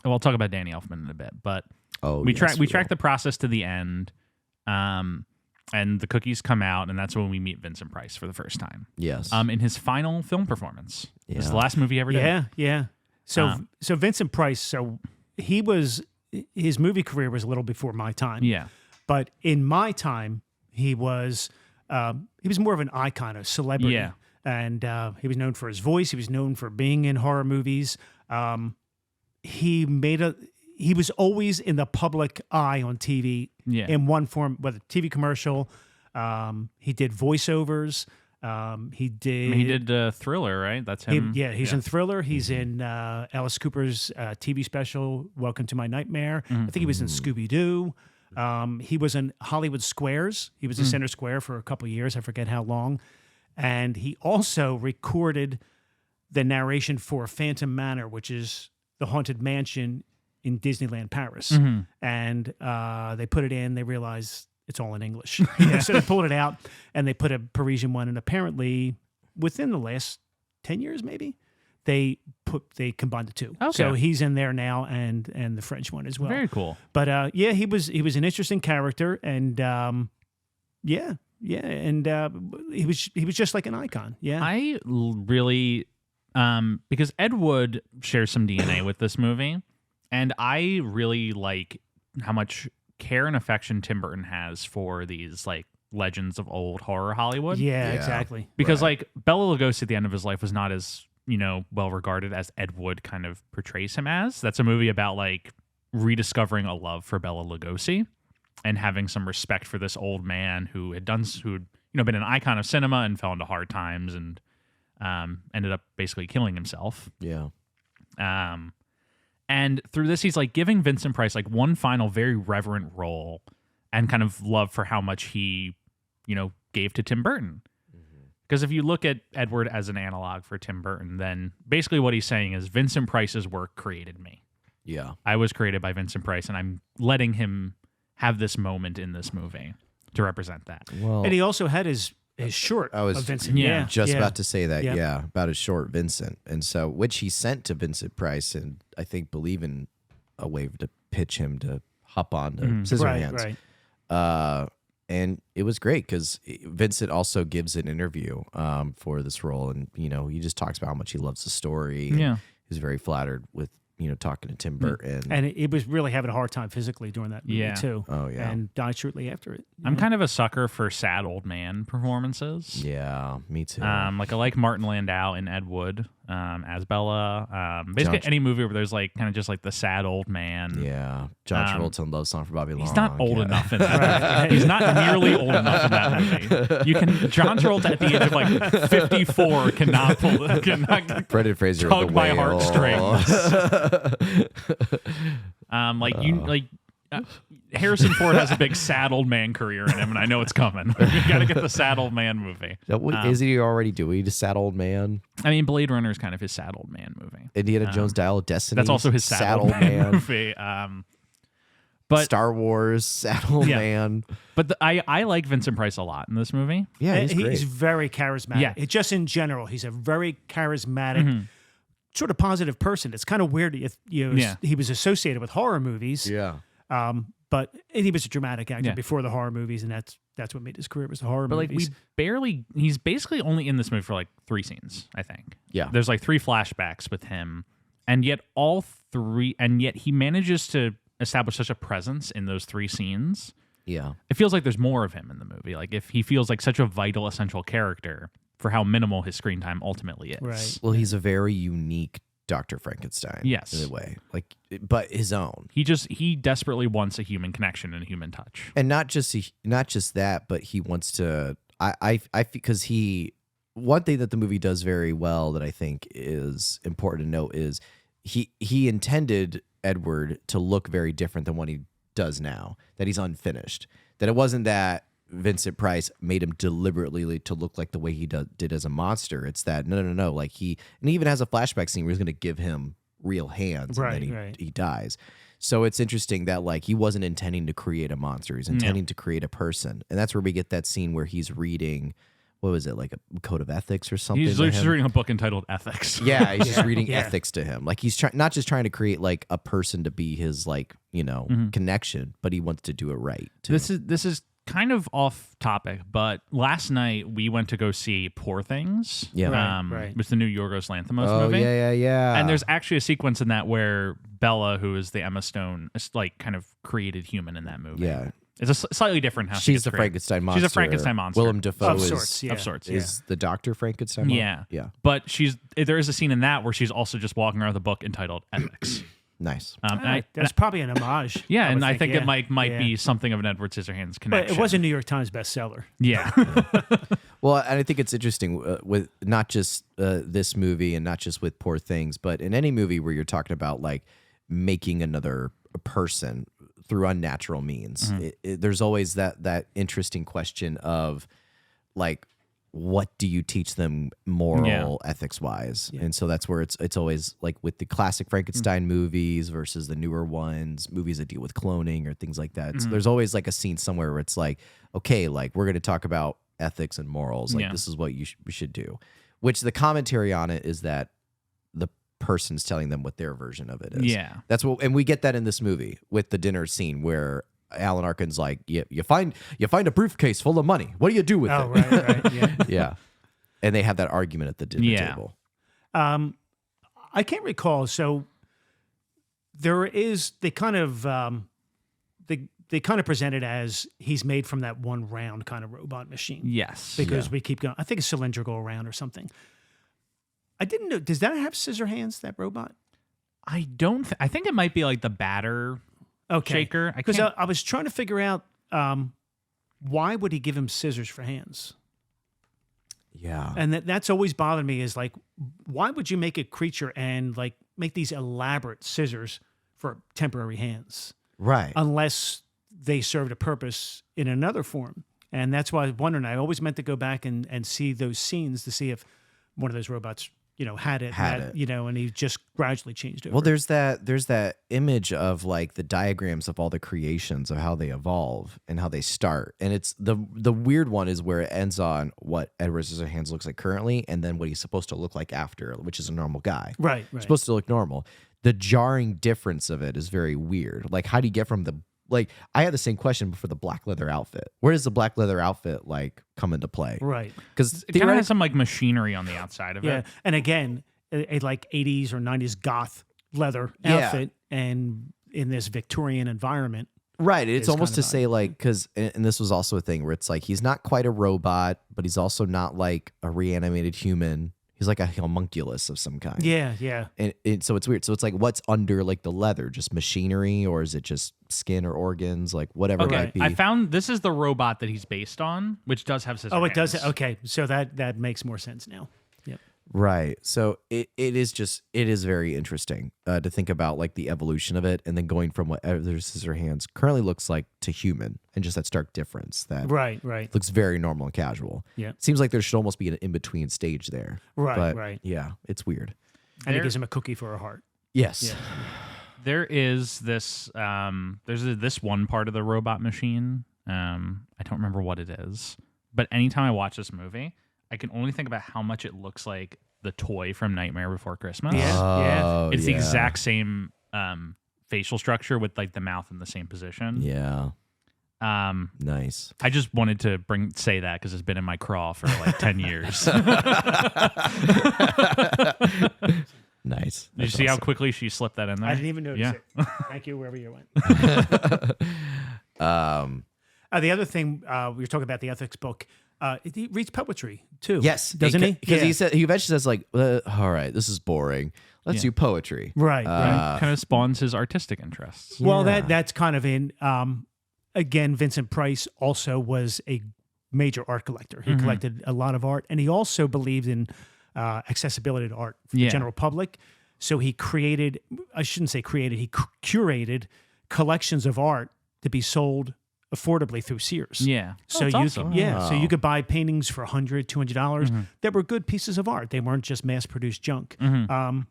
I'll talk about Danny Elfman in a bit, but we track the process to the end, and the cookies come out, and that's when we meet Vincent Price for the first time. Yes. In his final film performance. Yeah. This is the last movie he ever did. Yeah. So Vincent Price, so his movie career was a little before my time. Yeah. But in my time, he was more of an icon, a celebrity. Yeah. And he was known for his voice. He was known for being in horror movies. He was always in the public eye on TV in one form, whether TV commercial. He did voiceovers. He did Thriller, right? That's him. He's in Thriller. He's in Alice Cooper's TV special, Welcome to My Nightmare. I think he was in Scooby-Doo. He was in Hollywood Squares. He was in Center Square for a couple of years. I forget how long. And he also recorded the narration for Phantom Manor, which is the haunted mansion in Disneyland Paris. And they put it in. They realized it's all in English. So they pulled it out, and they put a Parisian one. And apparently, within the last 10 years, maybe, they combined the two. Okay. So he's in there now, and the French one as well. Very cool. But he was an interesting character, and and he was just like an icon. Yeah, I really because Ed Wood shares some DNA with this movie, and I really like how much care and affection Tim Burton has for these like legends of old horror Hollywood. Yeah, exactly. Because like Bela Lugosi at the end of his life was not as, well regarded as Ed Wood kind of portrays him as. That's a movie about like rediscovering a love for Bela Lugosi and having some respect for this old man who'd been an icon of cinema and fell into hard times and ended up basically killing himself. Yeah. And through this, he's like giving Vincent Price like one final very reverent role and kind of love for how much he, gave to Tim Burton. Because if you look at Edward as an analog for Tim Burton, then basically what he's saying is Vincent Price's work created me. Yeah. I was created by Vincent Price, and I'm letting him have this moment in this movie to represent that. Well, And he also had his short of Vincent. yeah. just about to say that, Yeah. about his short Vincent. And so, which he sent to Vincent Price and I think believe in a way to pitch him to hop on to Scissorhands. Right. And it was great because Vincent also gives an interview for this role. And, he just talks about how much he loves the story. Yeah. He's very flattered with, talking to Tim Burton. And he was really having a hard time physically during that movie, too. Oh, yeah. And died shortly after it. I'm kind of a sucker for sad old man performances. Yeah, me too. I like Martin Landau in Ed Wood as Bella. Basically any movie where there's like kind of just like the sad old man. Yeah. John Travolta in Love Song for Bobby Long. He's not old enough in that movie. He's not nearly old enough in that movie. John Travolta at the age of like 54 cannot Brendan Fraser tug the my whale. heartstrings. Harrison Ford has a big sad old man career in him, and I know it's coming. You got to get the sad old man movie. Is he already doing a sad old man? I mean, Blade Runner is kind of his sad old man movie. Indiana Jones Dial of Destiny. That's also his sad old man movie. But Star Wars, sad old man. But I like Vincent Price a lot in this movie. Yeah, he's great. He's very charismatic. Yeah. Just in general, he's a very charismatic, sort of positive person. It's kind of weird. He was associated with horror movies. Yeah. But he was a dramatic actor before the horror movies, and that's what made his career was the horror movies. Like he's basically only in this movie for like 3 scenes, I think. Yeah. There's like 3 flashbacks with him, and yet he manages to establish such a presence in those 3 scenes. Yeah. It feels like there's more of him in the movie. Like if he feels like such a vital, essential character for how minimal his screen time ultimately is. Right. Well, he's a very unique Dr. Frankenstein. Yes. In a way. But his own. He desperately wants a human connection and a human touch. And not just that, but he wants to because one thing that the movie does very well that I think is important to note is he intended Edward to look very different than what he does now, that he's unfinished. That it wasn't that Vincent Price made him deliberately to look like the way he did as a monster. It's that no. Like he even has a flashback scene where he's going to give him real hands, and then he dies. So it's interesting that like he wasn't intending to create a monster; he's intending to create a person, and that's where we get that scene where he's reading. What was it, like a code of ethics or something? He's just reading a book entitled Ethics. Yeah, he's just reading ethics to him. Like he's not just trying to create like a person to be his like connection, but he wants to do it right. Too. This is kind of off topic, but last night we went to go see Poor Things. Yeah, It was the new Yorgos Lanthimos oh, movie. Yeah. And there's actually a sequence in that where Bella, who is the Emma Stone, is like kind of created human in that movie. Yeah. It's a slightly different how she's the Frankenstein monster. She's a Frankenstein monster. Willem Dafoe of sorts. is the Dr. Frankenstein monster. Yeah. But there is a scene in that where she's also just walking around with a book entitled Ethics. Nice. That's probably an homage. Yeah, and I think it might be something of an Edward Scissorhands connection. But it was a New York Times bestseller. Yeah. Well, and I think it's interesting with not just this movie and not just with Poor Things, but in any movie where you're talking about like making another person through unnatural means. There's always that interesting question of like, what do you teach them moral ethics wise? Yeah. And so that's where it's always like with the classic Frankenstein movies versus the newer ones, movies that deal with cloning or things like that. So there's always like a scene somewhere where it's like, okay, like we're going to talk about ethics and morals. Like this is what we should do, which the commentary on it is that the person's telling them what their version of it is. Yeah. That's what, and we get that in this movie with the dinner scene where Alan Arkin's like, you find a briefcase full of money. What do you do with it? Right, yeah. Yeah. And they have that argument at the dinner table. I can't recall. So there is they kind of present it as he's made from that one round kind of robot machine. Yes. Because we keep going. I think it's cylindrical around or something. I didn't know. Does that have scissor hands, that robot? I don't. I think it might be like the batter shaker. Because I was trying to figure out why would he give him scissors for hands? Yeah. And that's always bothered me is like, why would you make a creature and like make these elaborate scissors for temporary hands? Right. Unless they served a purpose in another form. And that's why I was wondering, I always meant to go back and see those scenes to see if one of those robots, had it, and he just gradually changed over. Well, there's that image of like the diagrams of all the creations of how they evolve and how they start. And it's the weird one is where it ends on what Edward Scissorhands looks like currently and then what he's supposed to look like after, which is a normal guy. Right. Supposed to look normal. The jarring difference of it is very weird. Like, how do you get from I had the same question before the black leather outfit. Where does the black leather outfit like come into play? Right. Because it kind of has some like machinery on the outside of it. And again, a like 80s or 90s goth leather outfit and in this Victorian environment. Right. It's almost to say like, because, and this was also a thing where it's like, he's not quite a robot, but he's also not like a reanimated human. He's like a homunculus of some kind. Yeah. And so it's weird. So it's like, what's under like the leather? Just machinery, or is it just skin or organs? Like whatever it might be. I found this is the robot that he's based on, which does have scissor hands. It does. Okay. So that makes more sense now. Yep. Right. So it is very interesting to think about like the evolution of it and then going from what Edward Scissorhands currently looks like to human and just that stark difference that right. looks very normal and casual. Yeah. It seems like there should almost be an in-between stage there. Right. Yeah, it's weird. And he gives him a cookie for a heart. Yes. Yeah. There is this this one part of the robot machine. I don't remember what it is, but anytime I watch this movie, I can only think about how much it looks like the toy from Nightmare Before Christmas. Yeah. It's the exact same facial structure with like the mouth in the same position. Yeah. Nice. I just wanted to say that because it's been in my crawl for like 10 years. Nice. Did you see how quickly she slipped that in there? I didn't even notice it. Thank you, wherever you went. The other thing, we were talking about the ethics book. He reads poetry too. Yes, doesn't he? Because he eventually says like, "All right, this is boring. Let's do poetry." Right. Kind of spawns his artistic interests. Well, that's kind of in. Again, Vincent Price also was a major art collector. He collected a lot of art, and he also believed in accessibility to art for the general public. So he created. I shouldn't say created. He curated collections of art to be sold affordably through Sears. Yeah. So awesome. So you could buy paintings for $100, $200 that were good pieces of art. They weren't just mass-produced junk. In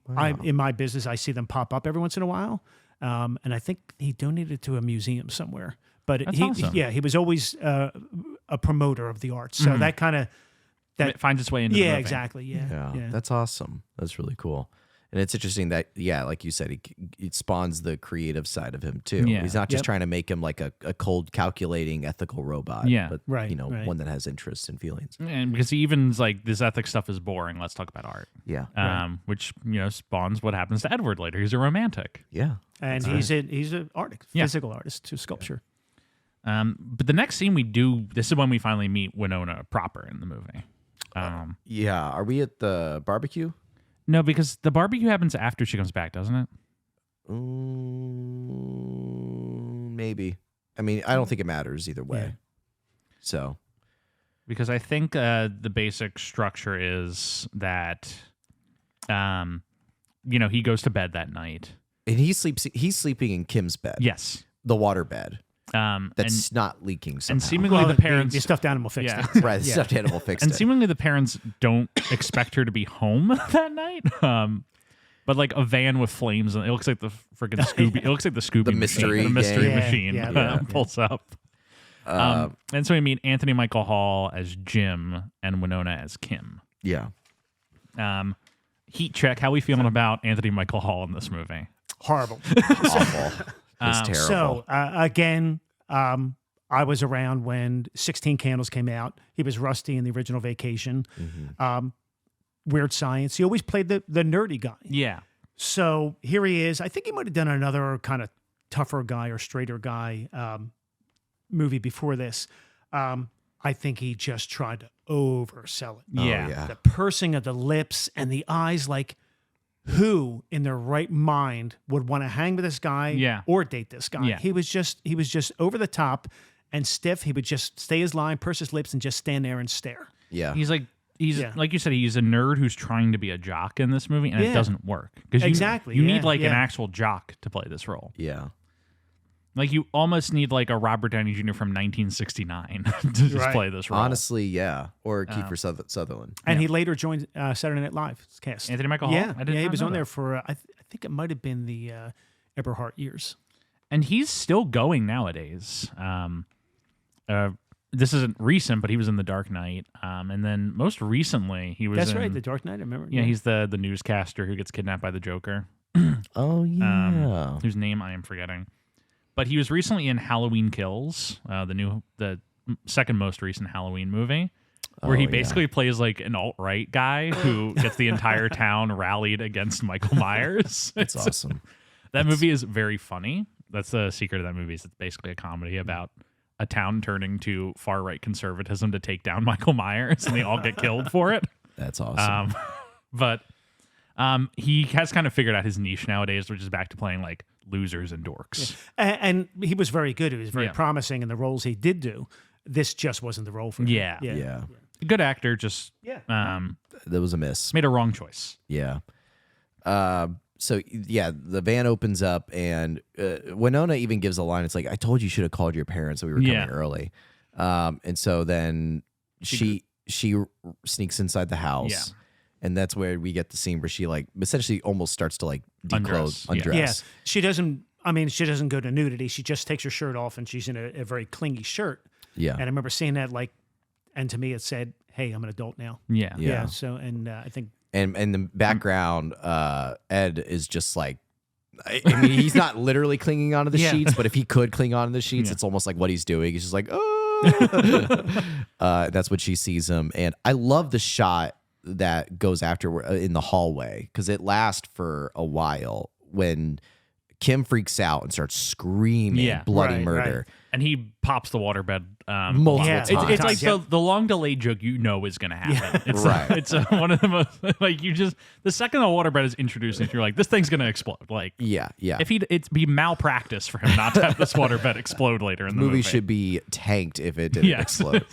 my business, I see them pop up every once in a while, and I think he donated it to a museum somewhere. But he was always a promoter of the arts. So that kind of it finds its way into the movie. Exactly. Yeah, That's awesome. That's really cool. And it's interesting that, like you said, it spawns the creative side of him too. Yeah. He's not just trying to make him like a cold, calculating, ethical robot. But one that has interests and feelings. And because he even's like, this ethics stuff is boring. Let's talk about art. Yeah. Which spawns what happens to Edward later. He's a romantic. Yeah. And he's an artist, physical artist to sculpture. But the next scene we do, this is when we finally meet Winona proper in the movie. Are we at the barbecue? No, because the barbecue happens after she comes back, doesn't it? Maybe. I mean, I don't think it matters either way. Yeah. So, because I think the basic structure is that, he goes to bed that night, and he sleeps. He's sleeping in Kim's bed. Yes, the water bed. That's not leaking somehow. And seemingly the parents... The stuffed animal fixed it. Right, the stuffed animal fixed it. And seemingly the parents don't expect her to be home that night. But like a van with flames, and it looks like the freaking Scooby... It looks like the Scooby mystery machine pulls up. And so we meet Anthony Michael Hall as Jim and Winona as Kim. Yeah. Heat check. How we feeling about Anthony Michael Hall in this movie? Horrible. Awful. It's terrible. So, again, I was around when 16 Candles came out. He was Rusty in the original Vacation. Weird Science. He always played the nerdy guy. Yeah. So here he is. I think he might have done another kind of tougher guy or straighter guy movie before this. I think he just tried to oversell it. Yeah. yeah. The pursing of the lips and the eyes, like who in their right mind would want to hang with this guy or date this guy? Yeah. He was just over the top and stiff. He would just stay his line, purse his lips, and just stand there and stare. Yeah. He's like you said, he's a nerd who's trying to be a jock in this movie, and it doesn't work. Because you need like an actual jock to play this role. Yeah. Like you almost need like a Robert Downey Jr. from 1969 to just play this role. Honestly, yeah. Or Kiefer Sutherland. And he later joined Saturday Night Live's cast. Anthony Michael Hall? Yeah, he was on there for, I think it might have been the Eberhardt years. And he's still going nowadays. This isn't recent, but he was in The Dark Knight. And then most recently, he was That's in... right, The Dark Knight, I remember. Yeah, he's the newscaster who gets kidnapped by the Joker. Oh, yeah. Whose name I am forgetting. But he was recently in Halloween Kills, the second most recent Halloween movie, where he basically plays like an alt-right guy who gets the entire town rallied against Michael Myers. That's awesome. That movie is very funny. That's the secret of that movie. Is it's basically a comedy about a town turning to far-right conservatism to take down Michael Myers, and they all get killed for it. That's awesome. But he has kind of figured out his niche nowadays, which is back to playing like losers and dorks. Yeah. And he was very good. He was very promising in the roles he did do. This just wasn't the role for him. Yeah. Good actor, just that was a miss. made a wrong choice. Yeah. So yeah, the van opens up and Winona even gives a line. It's like, I told you should have called your parents. So we were coming early. And so then she sneaks inside the house. Yeah. And that's where we get the scene where she like essentially almost starts to like undress. Yeah. She doesn't go to nudity. She just takes her shirt off and she's in a very clingy shirt. Yeah. And I remember seeing that and to me it said, hey, I'm an adult now. Yeah. So, and I think. And in the background, Ed is just like, I mean, he's not literally clinging onto the sheets, but if he could cling onto the sheets, it's almost like what he's doing. He's just like, oh. That's what she sees him. And I love the shot that goes after in the hallway because it lasts for a while when Kim freaks out and starts screaming bloody murder. Right. And he pops the waterbed multiple times. It's like the long delayed joke is going to happen. It's, it's one of the most like the second the waterbed is introduced, you're like, this thing's going to explode. Like if it'd be malpractice for him not to have this waterbed explode later in the movie. Should be tanked if it didn't explode.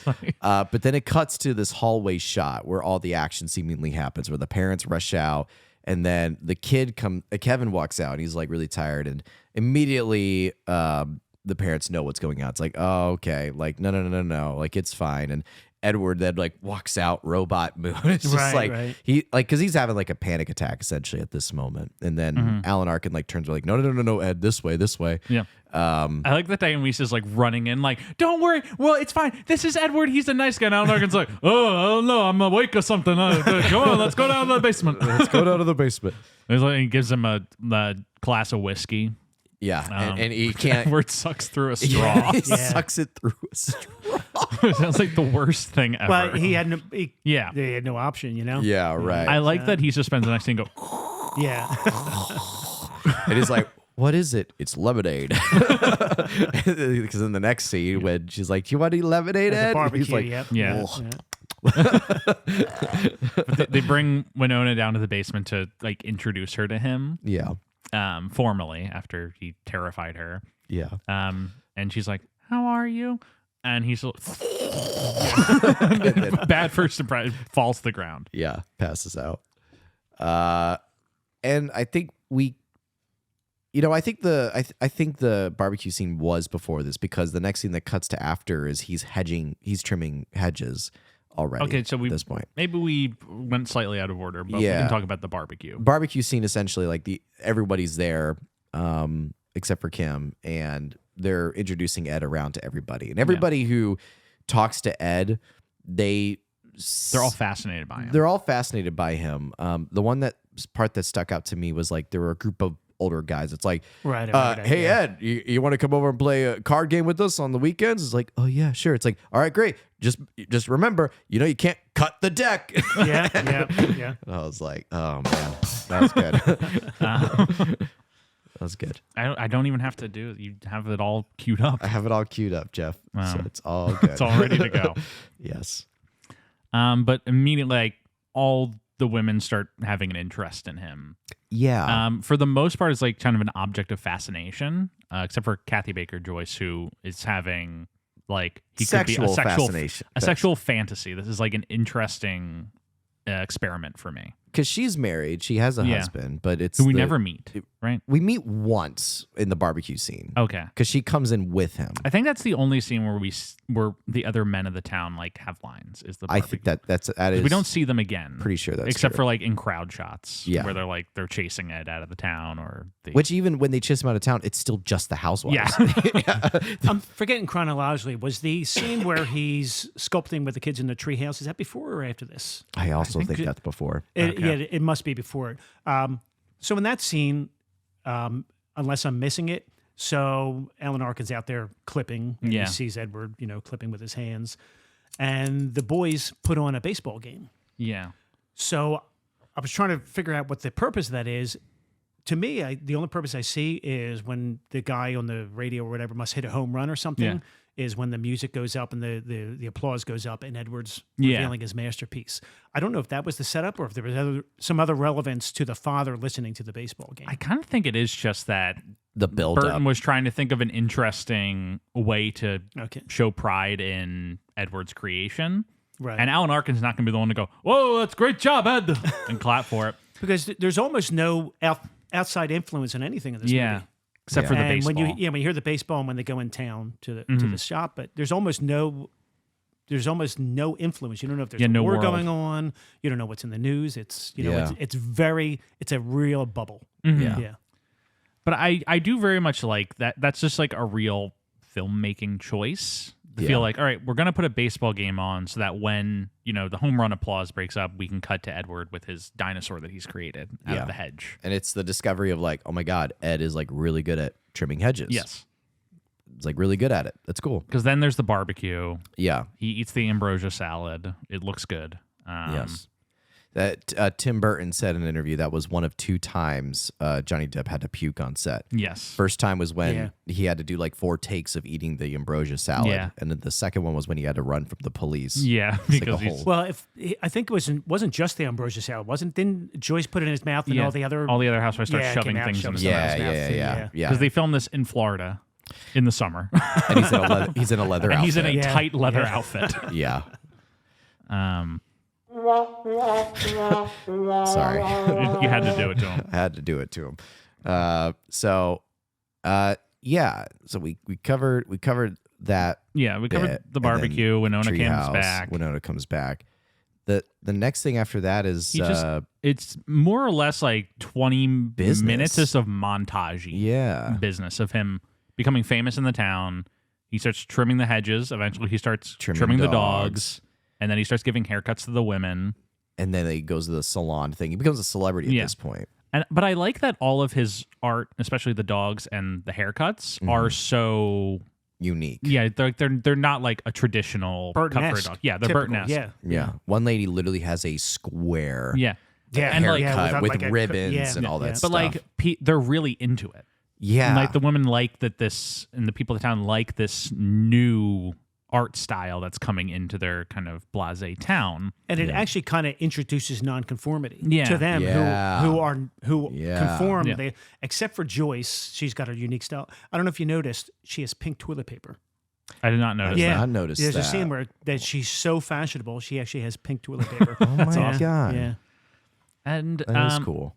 But then it cuts to this hallway shot where all the action seemingly happens, where the parents rush out. And then the kid Kevin walks out and he's like really tired and immediately the parents know what's going on. It's like, oh, okay. Like, no. Like, it's fine. And Edward then like walks out robot move. It's just he like, cause he's having like a panic attack essentially at this moment. And then Alan Arkin like turns like, no, Ed, this way. Yeah. I like that Diane Weiss is like running in like, don't worry. Well, it's fine. This is Edward. He's a nice guy. And Alan Arkin's like, oh, I don't know. I'm awake or something. Come on, let's go down to the basement. He's like, he gives him a glass of whiskey. Yeah, and he can't. Edward sucks through a straw. He sucks it through a straw. It sounds like the worst thing ever. Well, he had no option, you know? Yeah, right. I like that he just spends the next scene and go, yeah. And he's like, what is it? It's lemonade. Because in the next scene, when she's like, do you want to eat lemonade, Ed? Barbecue, he's like, But they bring Winona down to the basement to like introduce her to him. Yeah. Formally after he terrified her. Yeah. And she's like, how are you? And he's bad first impression, falls to the ground. Yeah. Passes out. And I think I think the barbecue scene was before this because the next scene that cuts to after is he's trimming hedges already. Okay, so at this point, maybe we went slightly out of order, but we can talk about the barbecue. Barbecue scene essentially like everybody's there, except for Kim, and they're introducing Ed around to everybody, and everybody who talks to Ed, they're all fascinated by him. They're all fascinated by him. The part that stuck out to me was like there were a group older guys. It's like, Right, hey, yeah. Ed, you want to come over and play a card game with us on the weekends? It's like, oh, yeah, sure. It's like, all right, great. Just remember, you can't cut the deck. Yeah. And I was like, oh, man, that was good. That was good. I don't even have to do it. You have it all queued up. I have it all queued up, Jeff. Wow. So it's all good. It's all ready to go. Yes. But immediately, like, all the women start having an interest in him. Yeah. For the most part, it's like kind of an object of fascination, except for Kathy Baker Joyce, who is having like Sexual fascination. a sexual fantasy. This is like an interesting experiment for me. Because she's married, she has a husband, but it's Who we never meet, right? We meet once in the barbecue scene. Okay. Because she comes in with him. I think that's the only scene where the other men of the town like have lines. Is the I barbecue. think that is. We don't see them again. Pretty sure that's except true. for like in crowd shots, Yeah. where they're chasing Ed out of the town, or Which even when they chase him out of town, it's still just the housewives. Yeah. I'm forgetting chronologically. Was the scene where he's sculpting with the kids in the treehouse, is that before or after this? I also think it- that's before. Yeah, it must be before it. So in that scene, unless I'm missing it, so Alan Arkin's out there clipping, and Yeah. he sees Edward, clipping with his hands, and the boys put on a baseball game. yeah. So I was trying to figure out what the purpose of that is. To me, the only purpose I see is when the guy on the radio or whatever must hit a home run or something, Yeah. is when the music goes up and the applause goes up and Edward's Yeah. revealing his masterpiece. I don't know if that was the setup or if there was some other relevance to the father listening to the baseball game. I kind of think it is just that The build Burton up. was trying to think of an interesting way to Okay. show pride in Edward's creation. Right. And Alan Arkin's not going to be the one to go, "Whoa, that's a great job, Ed," and clap for it. Because there's almost no outside influence in anything in this Yeah. movie. Except for the And baseball. when you hear the baseball and when they go in town to the shop, but there's almost no influence. You don't know if there's a no war world. going on. You don't know what's in the news. It's Yeah. it's a real bubble. Yeah. Yeah. But I do very much like that. That's just like a real filmmaking choice. To Yeah. feel like, all right, we're going to put a baseball game on so that when, the home run applause breaks up, we can cut to Edward with his dinosaur that he's created out Yeah. of the hedge. And it's the discovery of like, oh my God, Ed is like really good at trimming hedges. Yes. It's like really good at it. That's cool. Because then there's the barbecue. Yeah. He eats the ambrosia salad. It looks good. Yes. That Tim Burton said in an interview that was one of 2 times Johnny Depp had to puke on set. Yes. First time was when he had to do like 4 takes of eating the ambrosia salad. Yeah. And then the second one was when he had to run from the police. Yeah, It's like because a he's whole- Well, I think it wasn't just the ambrosia salad, didn't Joyce put it in his mouth and all the other housewives start Yeah, it shoving came out, things in shoving his stuff mouth. in his mouth, Yeah. Because they filmed this in Florida in the summer. And he's in a leather and outfit. he's in a Yeah. tight leather outfit. Yeah. Um, Sorry. you had to do it to him. I had to do it to him. Yeah. So we covered that. Yeah, we covered bit, the and then barbecue. Winona comes Treehouse. back. Winona comes back. The next thing after that is He just, it's more or less like 20 Business. minutes just of montage yeah. business of him becoming famous in the town. He starts trimming the hedges. Eventually, he starts Trimming the dogs. dogs. And then he starts giving haircuts to the women. And then he goes to the salon thing. He becomes a celebrity at this point. But I like that all of his art, especially the dogs and the haircuts, are so Unique. yeah. They're not like a traditional cut for a Burton-esque, dog. Yeah, they're typical, Burton-esque. Yeah. One lady literally has a square Yeah. Yeah, And, like, haircut without, with like, ribbons and all that But stuff. like they're really into it. yeah. And, like the women like that and the people of the town like this new art style that's coming into their kind of blasé town. And it actually kind of introduces nonconformity Yeah. to them Yeah. who Yeah. conform. Yeah. They, except for Joyce, she's got her unique style. I don't know if you noticed, she has pink toilet paper. I did not notice. Yeah. that. not noticed There's a that. scene where that she's so fashionable, she actually has pink toilet paper. Oh my Yeah, God. Yeah. And That is cool.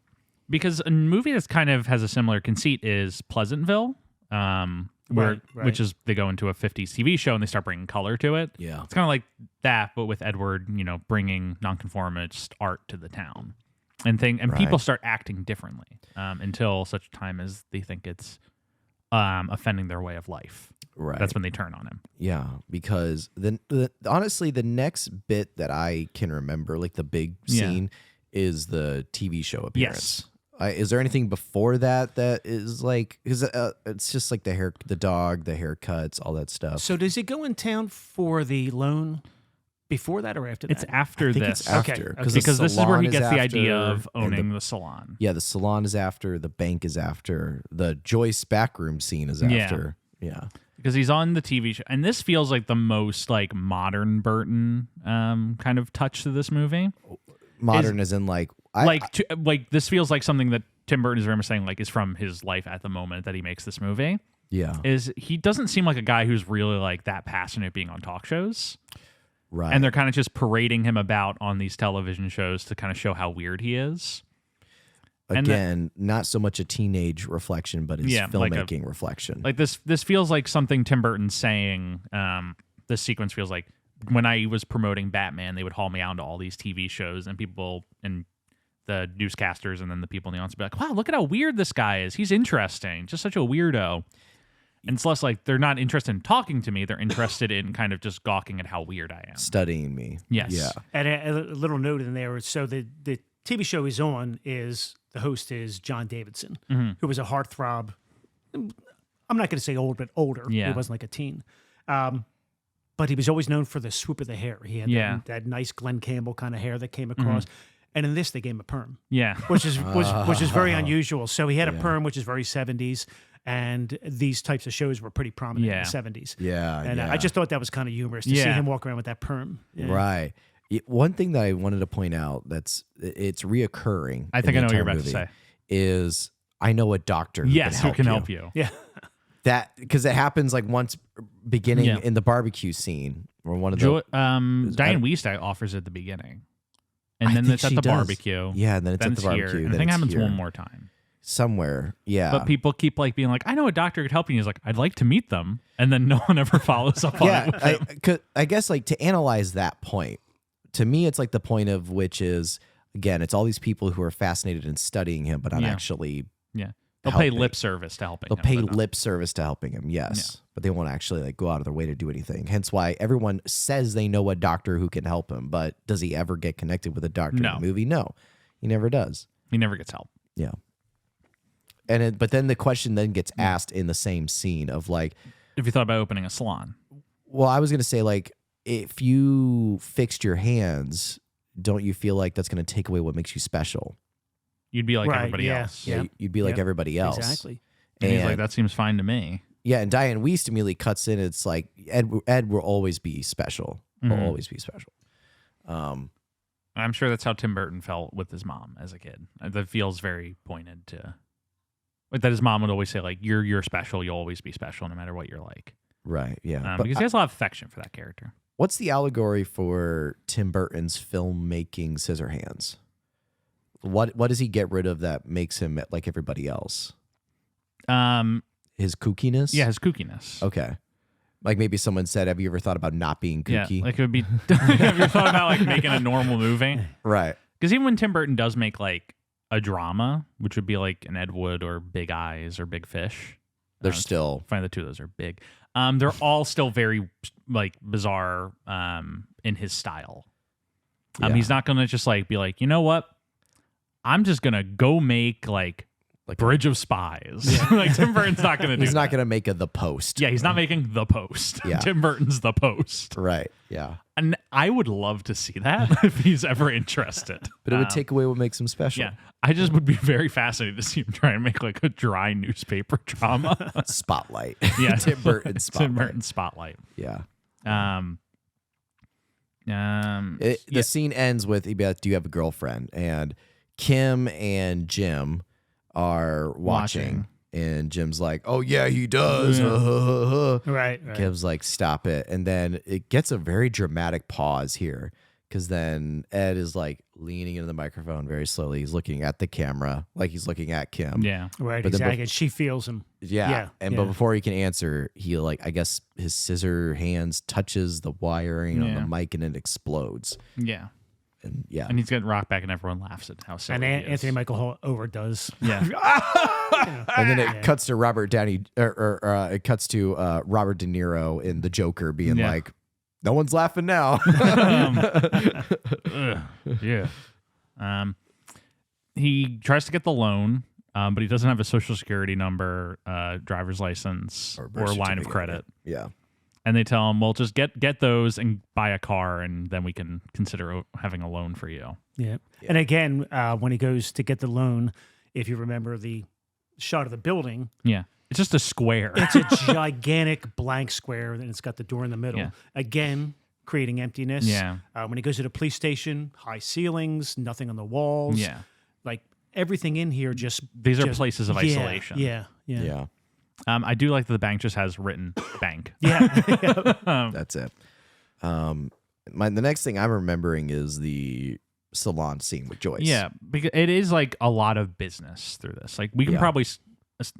because a movie that's kind of has a similar conceit is Pleasantville, Right. which is they go into a 50s TV show and they start bringing color to it. Yeah. It's kind of like that, but with Edward, bringing nonconformist art to the town, and people Right. start acting differently until such time as they think it's offending their way of life. Right. That's when they turn on him. Yeah, because honestly, the next bit that I can remember, like the big Yeah. scene, is the TV show appearance Is there anything before that is like? Because it's just like the dog, the haircuts, all that stuff. So does he go in town for the loan before that or after that? It's after I think this. it's after Okay. Because this is where he gets the idea after, of owning the salon. Yeah, the salon is after, the bank is after, the Joyce backroom scene is after. Yeah. Because he's on the TV show. And this feels like the most like modern Burton kind of touch to this movie. Modern as in like... this feels like something that Tim Burton is very much saying like is from his life at the moment that he makes this movie. Yeah. Is he doesn't seem like a guy who's really like that passionate being on talk shows. Right. And they're kind of just parading him about on these television shows to kind of show how weird he is. Again, not so much a teenage reflection, but his filmmaking reflection. Like this feels like something Tim Burton's saying. This sequence feels like when I was promoting Batman, they would haul me out to all these TV shows, and people and the newscasters and then the people in the audience would be like, wow, look at how weird this guy is. He's interesting. Just such a weirdo. And it's less like they're not interested in talking to me. They're interested in kind of just gawking at how weird I am. Studying me. Yes. Yeah. And a little note in there. So the TV show he's on is, the host is John Davidson, who was a heartthrob. I'm not going to say old, but older. Yeah. He wasn't like a teen. But he was always known for the swoop of the hair. He had that nice Glenn Campbell kind of hair that came across. And in this, they gave him a perm. Yeah. Which is very unusual. So he had a perm, which is very 70s. And these types of shows were pretty prominent in the 70s. Yeah. And I just thought that was kind of humorous to see him walk around with that perm. Yeah. Right. One thing that I wanted to point out it's reoccurring. I think I know what you're about to say. Is I know a doctor who can help you. Yeah. That because it happens like once beginning in the barbecue scene where one of the Diane Wiest offers at the beginning. And then it's at the barbecue. Yeah, and then it's at the here. barbecue. And I think it happens one more time. Somewhere, yeah. But people keep like being like, I know a doctor could help you. And he's like, I'd like to meet them. And then no one ever follows up on it. I guess like to analyze that point, to me, it's like the point of which is, again, it's all these people who are fascinated in studying him, but not actually They'll pay lip service to helping him. They'll pay lip service to helping him, yes. Yeah. But they won't actually like go out of their way to do anything. Hence why everyone says they know a doctor who can help him, but does he ever get connected with a doctor in the movie? No, he never does. He never gets help. Yeah. But then the question then gets asked in the same scene of like, if you thought about opening a salon. Well, I was going to say like, if you fixed your hands, don't you feel like that's going to take away what makes you special? You'd be like everybody else. Yeah, you'd be like everybody else. Exactly. And he's like, that seems fine to me. Yeah, and Diane Wiest immediately cuts in. It's like, Ed will always be special. Will always be special. I'm sure that's how Tim Burton felt with his mom as a kid. That feels very pointed to... Like that his mom would always say, like, you're special. You'll always be special no matter what you're like. Right, yeah. Because he has a lot of affection for that character. What's the allegory for Tim Burton's filmmaking Scissorhands? What does he get rid of that makes him like everybody else? His kookiness? Yeah, his kookiness. Okay. Like maybe someone said, have you ever thought about not being kooky? Yeah, like it would be, have you thought about like making a normal movie? Right. Because even when Tim Burton does make like a drama, which would be like an Ed Wood or Big Eyes or Big Fish. They're still... Find the two of those are big. They're all still very like bizarre in his style. He's not going to just like be like, you know what? I'm just going to go make like Bridge of Spies. Yeah. Like Tim Burton's not going to do He's not going to make The Post. Yeah, he's not making The Post. Yeah. Tim Burton's The Post. Right, yeah. And I would love to see that if he's ever interested. But it would take away what makes him special. Yeah, I just would be very fascinated to see him try and make like a dry newspaper drama. Spotlight. Yeah. Tim Burton Spotlight. Tim Burton Spotlight. Yeah. The scene ends with, do you have a girlfriend? And Kim and Jim are watching. And Jim's like, oh, yeah, he does. Yeah. Right. Kim's like, stop it. And then it gets a very dramatic pause here because then Ed is like leaning into the microphone very slowly. He's looking at the camera like he's looking at Kim. Yeah. Right, but exactly. She feels him. Yeah. But before he can answer, he like, I guess his scissor hands touches the wiring on the mic and it explodes. Yeah. And and he's getting rocked back, and everyone laughs at how silly he is. Anthony Michael Hall overdoes. Yeah, and then it cuts to Robert Downey, it cuts to Robert De Niro in The Joker, being like, "No one's laughing now." Yeah. he tries to get the loan, but he doesn't have a social security number, driver's license, or line of credit. Yeah. And they tell him, well, just get those and buy a car, and then we can consider having a loan for you. Yeah. And again, when he goes to get the loan, if you remember the shot of the building. Yeah. It's just a square. It's a gigantic blank square, and it's got the door in the middle. Yeah. Again, creating emptiness. Yeah. When he goes to the police station, high ceilings, nothing on the walls. Yeah. Like everything in here just... These are places of isolation. Yeah. I do like that the bank just has written bank. Yeah. That's it. The next thing I'm remembering is the salon scene with Joyce. Yeah, because it is like a lot of business through this. Like we can probably,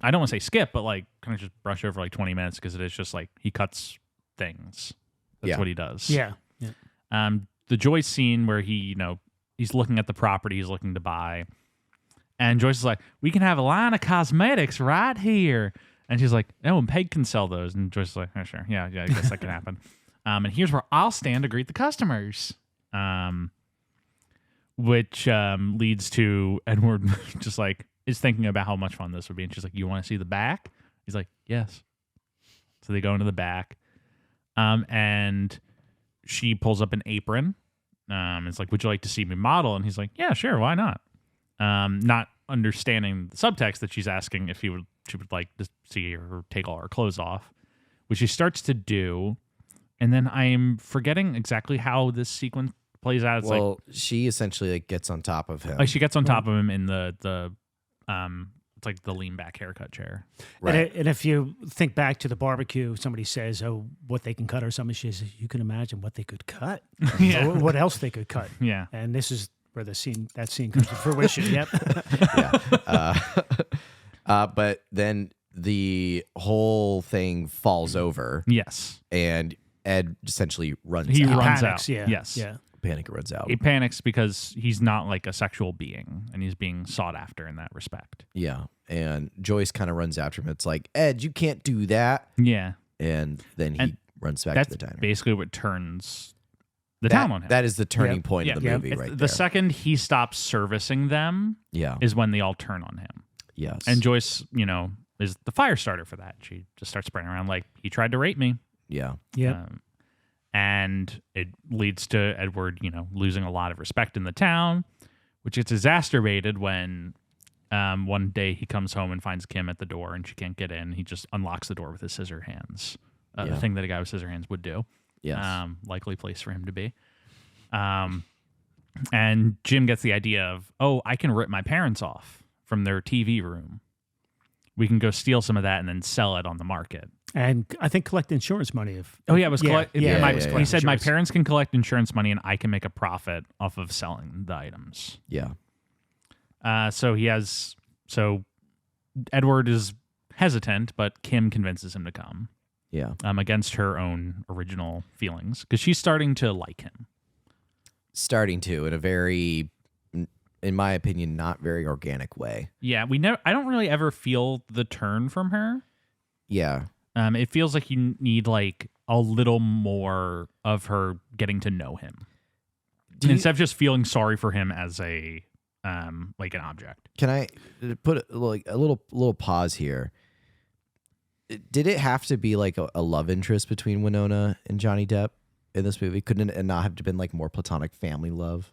I don't want to say skip, but like kind of just brush over like 20 minutes because it is just like he cuts things. That's what he does. Yeah. The Joyce scene where he, he's looking at the property he's looking to buy, and Joyce is like, "We can have a line of cosmetics right here," and she's like, "Oh, and Peg can sell those," and Joyce is like, "Oh, sure, yeah, I guess that can happen." And here's where I'll stand to greet the customers. Which leads to Edward just like is thinking about how much fun this would be, and she's like, "You want to see the back?" He's like, "Yes." So they go into the back, and she pulls up an apron. It's like, "Would you like to see me model?" And he's like, "Yeah, sure, why not?" Not understanding the subtext that she's asking if she would like to see her take all her clothes off, which she starts to do, and then I'm forgetting exactly how this sequence plays out. It's she essentially like gets on top of him. Like she gets on top of him in the it's like the lean back haircut chair. Right. And if you think back to the barbecue, somebody says, "Oh, what they can cut," or something. She says, "You can imagine what they could cut. Yeah. Or what else they could cut." Yeah. And this is where that scene comes to fruition. Yep. But then the whole thing falls over. Yes. And Ed essentially runs He out. runs Panics, out. yeah. Yes. Yeah. Panic runs out. He panics because he's not like a sexual being, and he's being sought after in that respect. Yeah. And Joyce kind of runs after him. It's like, "Ed, you can't do that." Yeah. And then he runs back That's to the diner. basically what turns the town on him. That is the turning point of the movie right The there. second he stops servicing them is when they all turn on him. Yes. And Joyce, is the fire starter for that. She just starts spreading around like, "He tried to rape me." Yeah. Yeah. And it leads to Edward, losing a lot of respect in the town, which gets exacerbated when one day he comes home and finds Kim at the door and she can't get in. He just unlocks the door with his scissor hands, the thing that a guy with scissor hands would do. Yes. Likely place for him to be. And Jim gets the idea of, "Oh, I can rip my parents off from their TV room. We can go steal some of that and then sell it on the market." And I think collect insurance money. It was collect. It was He said, "My insurance. parents can collect insurance money, and I can make a profit off of selling the items." Yeah. So Edward is hesitant, but Kim convinces him to come. Yeah. Against her own original feelings, because she's starting to like him. Starting to in a very, in my opinion, not very organic way. Yeah, I don't really ever feel the turn from her. Yeah. It feels like you need like a little more of her getting to know him, instead of just feeling sorry for him as a like an object. Can I put a little pause here? Did it have to be like a love interest between Winona and Johnny Depp in this movie? Couldn't it not have been like more platonic family love?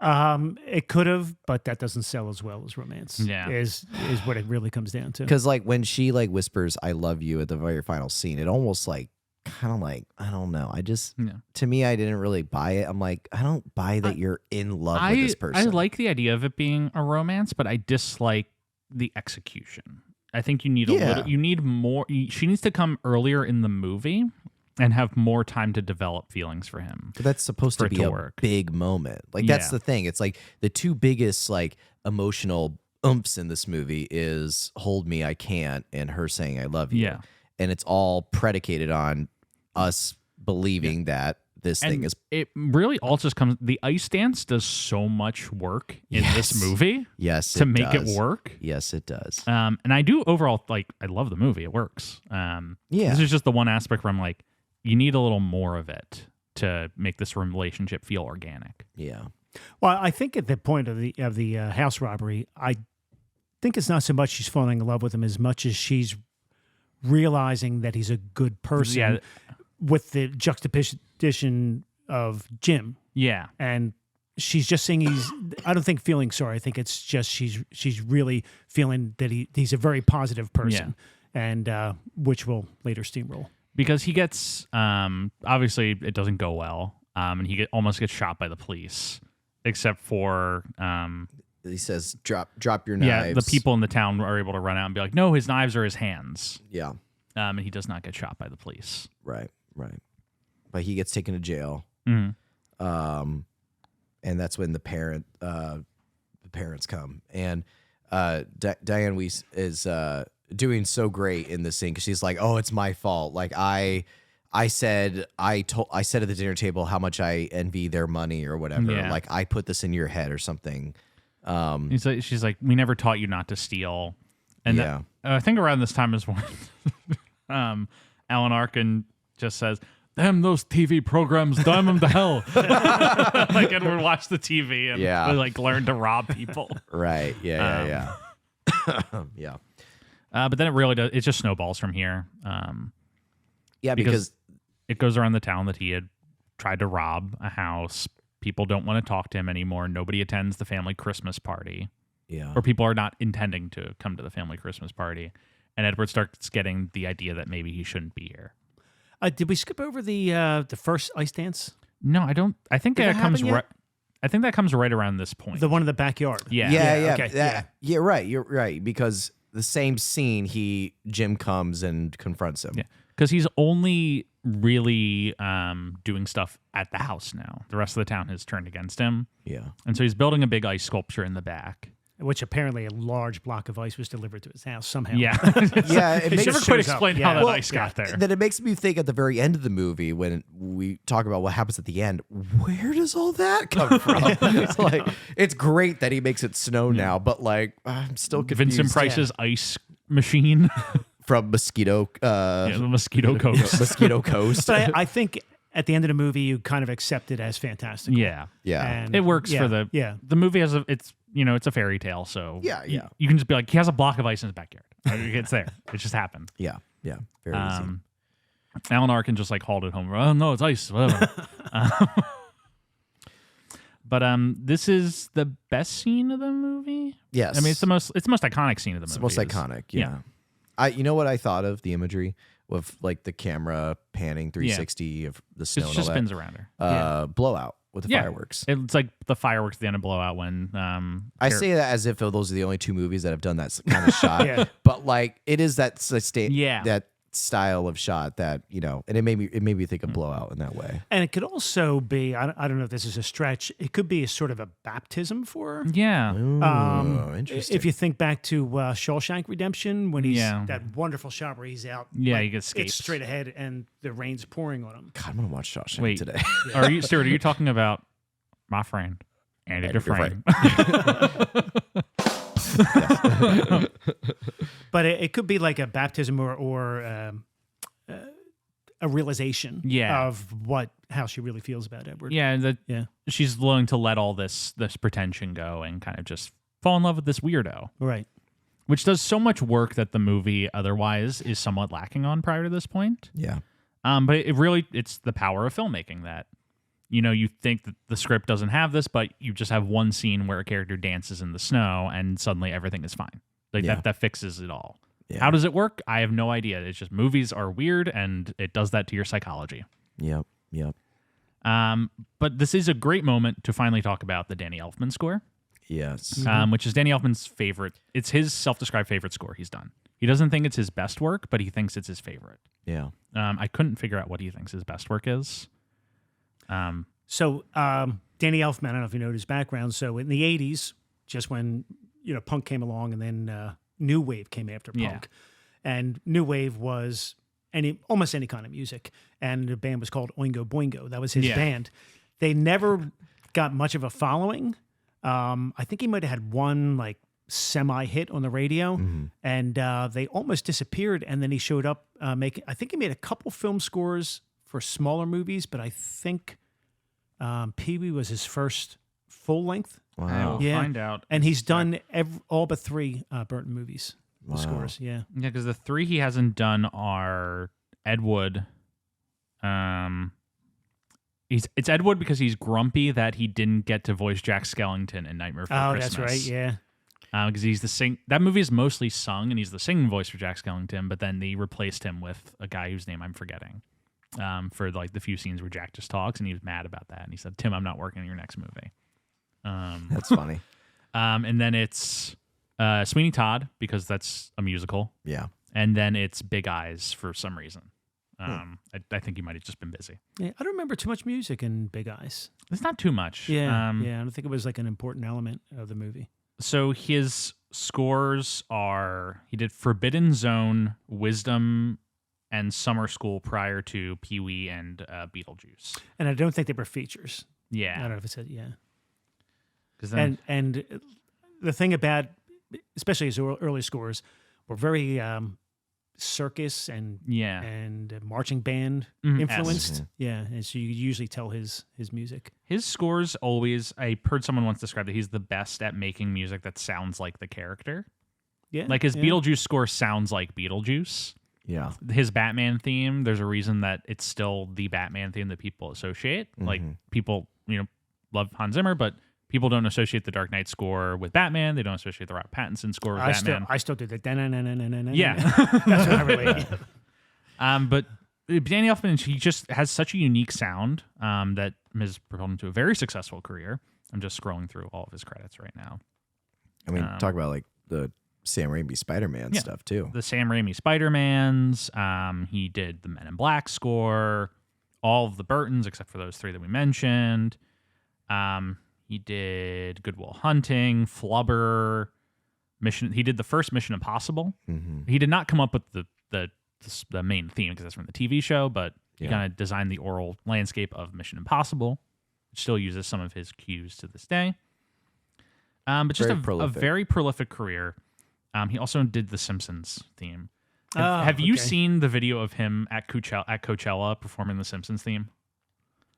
It could have, but that doesn't sell as well as romance. Yeah. Is what it really comes down to. Because like when she like whispers "I love you" at the very final scene, it almost like kind of like, I don't know. To me, I didn't really buy it. I'm like, I don't buy that you're in love with this person. I like the idea of it being a romance, but I dislike the execution. I think you need a little. You need more. She needs to come earlier in the movie and have more time to develop feelings for him. But that's supposed to be a big moment. Like that's the thing. It's like the two biggest like emotional oomph in this movie is "Hold Me, I Can't" and her saying "I love you." Yeah. And it's all predicated on us believing that this thing is. It really all just comes. The ice dance does so much work in this movie. Yes, to make it work. Yes, it does. And I do overall like. I love the movie. It works. This is just the one aspect where I'm like, you need a little more of it to make this relationship feel organic. Yeah. Well, I think at the point of the house robbery, I think it's not so much she's falling in love with him as much as she's realizing that he's a good person. Yeah. With the juxtaposition of Jim. Yeah. And she's just saying I don't think feeling sorry. I think it's just she's really feeling that he's a very positive person, and which will later steamroll. Because he gets, obviously it doesn't go well, and he almost gets shot by the police, except for... he says, drop your knives. Yeah, the people in the town are able to run out and be like, no, his knives are his hands. Yeah. And he does not get shot by the police. Right. But he gets taken to jail. Mm-hmm. And that's when the parents come. And Diane Weiss is doing so great in this scene because she's like, "Oh, it's my fault. Like I said at the dinner table how much I envy their money or whatever. Yeah. Like I put this in your head or something." She's like, "We never taught you not to steal." And I think around this time is when Alan Arkin just says, "Damn those TV programs, damn them to hell." Like Edward watched the TV and like learned to rob people. Right. Yeah. Yeah. But then it just snowballs from here. Because it goes around the town that he had tried to rob a house. People don't want to talk to him anymore. Nobody attends the family Christmas party. Yeah. Or people are not intending to come to the family Christmas party. And Edward starts getting the idea that maybe he shouldn't be here. Did we skip over the first ice dance? No, I don't. I think that comes right. I think that comes right around this point. The one in the backyard. Yeah. Okay. Yeah. Right. You're right because the same scene, Jim comes and confronts him. Yeah, because he's only really doing stuff at the house now. The rest of the town has turned against him. Yeah, and so he's building a big ice sculpture in the back. Which apparently a large block of ice was delivered to his house somehow. Yeah. Yeah. It never quite explained how that ice got there. Then it makes me think at the very end of the movie when we talk about what happens at the end, where does all that come from? It's like, it's great that he makes it snow now, but like, I'm still confused. Vincent Price's ice machine. From Mosquito. The Mosquito Coast. Mosquito Coast. But I think at the end of the movie, you kind of accept it as fantastical. Yeah. And it works for the... Yeah. The movie has it's a fairy tale, so yeah. You can just be like, he has a block of ice in his backyard. It's there. It just happened. Yeah. Very easy. Alan Arkin just like hauled it home. Oh no, it's ice. Whatever. But this is the best scene of the movie. Yes. I mean, it's the most iconic scene of the movie. It's the most iconic. Yeah. You know what I thought of the imagery with like the camera panning 360 of the snow. It just spins around her. Blowout. With the fireworks. It's like the fireworks at the end of Blowout when... I say that as if those are the only two movies that have done that kind of shot. But like, it is that that style of shot that, and it made me think of Blowout in that way. And it could also be, I don't know if this is a stretch, it could be a sort of a baptism for her. Yeah. Ooh, interesting. If you think back to Shawshank Redemption, when he's that wonderful shot where he's out. Yeah, he gets it's straight ahead and the rain's pouring on him. God, I'm going to watch Shawshank today. Stuart, are you talking about my friend, Andy Dufresne? But it could be like a baptism or a realization of how she really feels about Edward. Yeah, she's willing to let all this pretension go and kind of just fall in love with this weirdo. Right. Which does so much work that the movie otherwise is somewhat lacking on prior to this point. Yeah. But it's the power of filmmaking that, you think that the script doesn't have this, but you just have one scene where a character dances in the snow and suddenly everything is fine. Like that fixes it all. Yeah. How does it work? I have no idea. It's just movies are weird and it does that to your psychology. Yep. But this is a great moment to finally talk about the Danny Elfman score. Yes. Which is Danny Elfman's favorite. It's his self-described favorite score he's done. He doesn't think it's his best work, but he thinks it's his favorite. Yeah. I couldn't figure out what he thinks his best work is. Danny Elfman, I don't know if you know his background. So in the 80s, just when punk came along and then New Wave came after punk. And New Wave was almost any kind of music. And the band was called Oingo Boingo. That was his band. They never got much of a following. I think he might have had one like semi-hit on the radio, and they almost disappeared. And then he showed up I think he made a couple film scores for smaller movies, but I think Pee-wee was his first full length. I Wow. will find out. And he's done all but 3 Burton movies. The Wow. scores, yeah. Yeah, because the 3 he hasn't done are Ed Wood. It's Ed Wood because he's grumpy that he didn't get to voice Jack Skellington in Nightmare Before Christmas. That's right, yeah. Because he's the that movie is mostly sung, and he's the singing voice for Jack Skellington. But then they replaced him with a guy whose name I'm forgetting. For like the few scenes where Jack just talks, and he was mad about that. And he said, "Tim, I'm not working on your next movie." That's funny. And then it's Sweeney Todd because that's a musical, Yeah. and then it's Big Eyes for some reason. I think he might have just been busy. Yeah, I don't remember too much music in Big Eyes. It's not too much. Yeah, I don't think it was like an important element of the movie. So his scores are, he did Forbidden Zone, Wisdom, and Summer School prior to Pee-wee and Beetlejuice. And I don't think they were features. I Yeah. don't know if it said, yeah. Then, And the thing about, especially his early scores, were very circus and marching band influenced. Yes. Yeah, and so you usually tell his music. his scores always, I heard someone once describe that he's the best at making music that sounds like the character. Yeah, Like his yeah. Beetlejuice score sounds like Beetlejuice. Yeah. His Batman theme, there's a reason that it's still the Batman theme that people associate. Like people, love Hans Zimmer, but people don't associate the Dark Knight score with Batman. They don't associate the Robert Pattinson score with Batman. I still do the da-na-na-na-na-na-na. Yeah. That's what I relate. But Danny Elfman, he just has such a unique sound that has propelled him to a very successful career. I'm just scrolling through all of his credits right now. I mean, talk about like the Sam Raimi Spider-Man stuff too. The Sam Raimi Spider-Mans. He did the Men in Black score, all of the Burtons except for those 3 that we mentioned. He did Good Will Hunting, Flubber, Mission. He did the first Mission Impossible. He did not come up with the main theme because that's from the TV show, but he kind of designed the oral landscape of Mission Impossible, which still uses some of his cues to this day. But just a very prolific career. He also did the Simpsons theme. Have you seen the video of him at Coachella performing the Simpsons theme?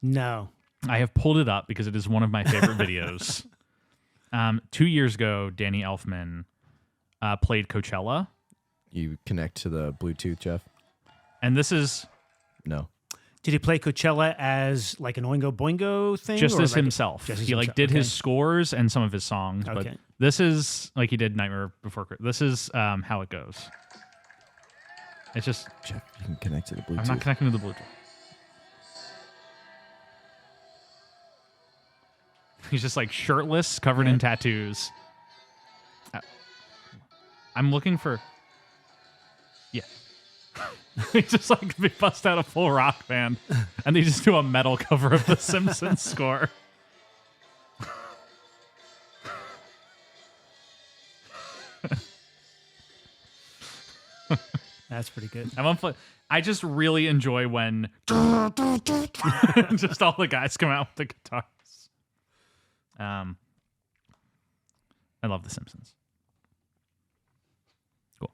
No. I have pulled it up because it is one of my favorite videos. 2 years ago, Danny Elfman played Coachella. You connect to the Bluetooth, Jeff? And this is No. Did he play Coachella as like an Oingo Boingo thing? just or as like himself. just as He himself? did Okay. his scores and some of his songs. But Okay. this is like he did Nightmare Before Christmas. This is how it goes. It's just, Jeff, you can connect to the Bluetooth. I'm not connecting to the Bluetooth. He's just like shirtless, covered in tattoos. I'm looking for. Yeah. They just like they bust out a full rock band and they just do a metal cover of the Simpsons score. That's pretty good. I just really enjoy when just all the guys come out with the guitars. I love The Simpsons. Cool.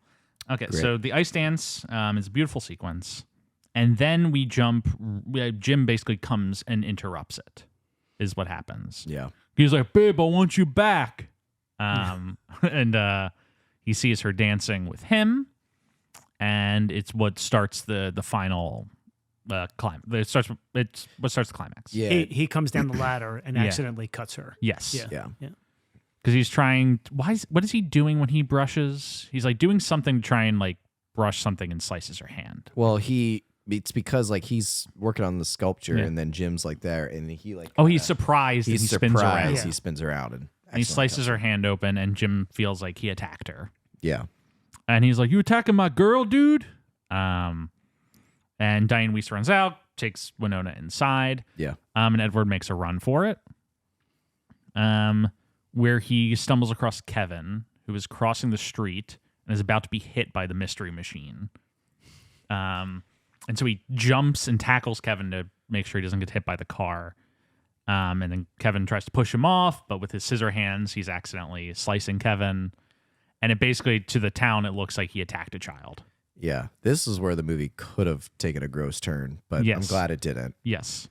Okay, Great. so the ice dance is a beautiful sequence. And then we jump. Jim basically comes and interrupts it, is what happens. Yeah. He's like, "Babe, I want you back." And he sees her dancing with him. And it's what starts the final climb. It's what starts the climax. Yeah. He comes down the ladder and accidentally cuts her. Yes. Yeah. Because he's trying. What is he doing when he brushes? He's like doing something to try and like brush something and slices her hand. Well, it's because like he's working on the sculpture and then Jim's like there and he like He's surprised. he's and he spins surprised. around. Yeah. He spins around and And he slices her hand open, and Jim feels like he attacked her. Yeah. And he's like, "You attacking my girl, dude?" And Diane Weiss runs out, takes Winona inside. Yeah. And Edward makes a run for it. Where he stumbles across Kevin, who is crossing the street and is about to be hit by the mystery machine. And so he jumps and tackles Kevin to make sure he doesn't get hit by the car. And then Kevin tries to push him off, but with his scissor hands, he's accidentally slicing Kevin. And it basically, to the town, it looks like he attacked a child. Yeah. This is where the movie could have taken a gross turn, but I'm Yes. glad it didn't. Yes.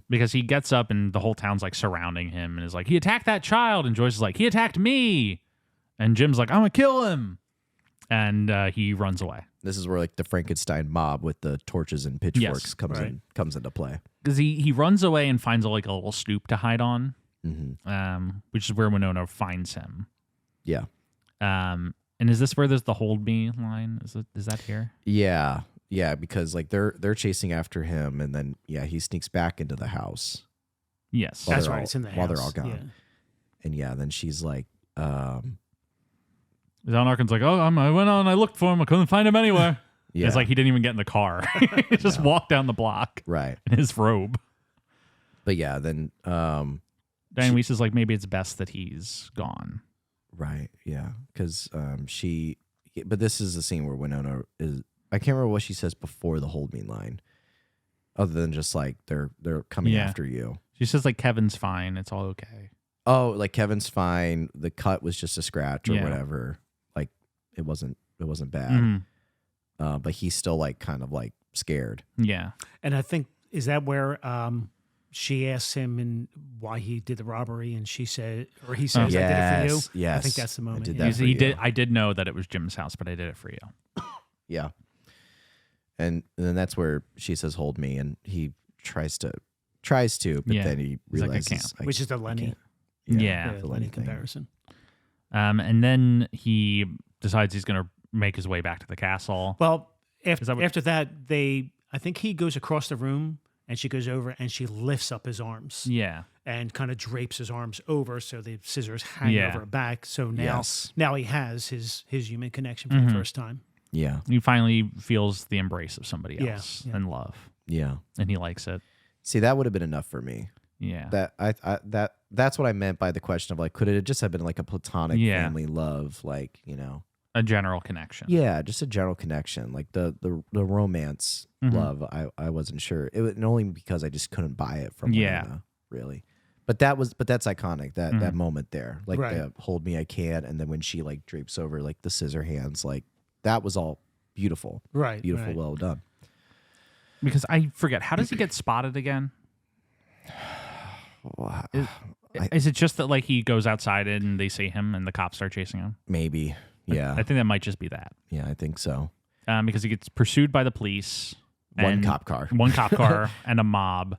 Because he gets up and the whole town's like surrounding him and is like, he attacked that child. And Joyce is like, he attacked me. And Jim's like, I'm going to kill him. And he runs away. This is where like the Frankenstein mob with the torches and pitchforks comes into play. Because he runs away and finds like a little stoop to hide on, which is where Winona finds him. Yeah. And is this where there's the hold me line? Is that here? Yeah. Yeah, because like they're chasing after him, and then he sneaks back into the house. Yes. That's right. It's in the house. While they're all gone. Yeah. And then she's like, John Arkin's like, oh, I went on, I looked for him, I couldn't find him anywhere. Yeah. It's like he didn't even get in the car. He just walked down the block. Right. In his robe. But yeah, then Diane Weiss is like, maybe it's best that he's gone. Right, yeah. Because but this is the scene where Winona is, I can't remember what she says before the hold me line, other than just like, they're coming after you. She says like, Kevin's fine, it's all okay. Oh, like Kevin's fine, the cut was just a scratch or whatever. Like, it wasn't bad. But he's still like kind of like scared. Yeah. And I think, is that where she asks him and why he did the robbery, and she said, or he says, I did it for you? Yes. I think that's the moment. I did that for you. I did know that it was Jim's house, but I did it for you. Yeah. And then that's where she says, hold me, and he tries to, but then he realizes, like, I can't. Which is the Lenny. Yeah. The Lenny comparison. And then he decides he's going to make his way back to the castle. Well, after that, I think he goes across the room and she goes over and she lifts up his arms. Yeah. And kind of drapes his arms over so the scissors hang over her back. So now he has his human connection for the first time. Yeah. He finally feels the embrace of somebody else and love. Yeah. And he likes it. See, that would have been enough for me. Yeah. That's what I meant by the question of like, could it just have been like a platonic family love, like, a general connection. Yeah, just a general connection. Like the romance love, I wasn't sure. And only because I just couldn't buy it from Winona, really. But that's iconic, that moment there. Like the hold me I can, and then when she like drapes over like the scissor hands, like that was all beautiful. Right. Beautiful, well done. Because I forget, how does he get spotted again? Is it just that like he goes outside and they see him and the cops start chasing him? Maybe. Yeah. I think that might just be that. Yeah, I think so. Because he gets pursued by the police. One cop car and a mob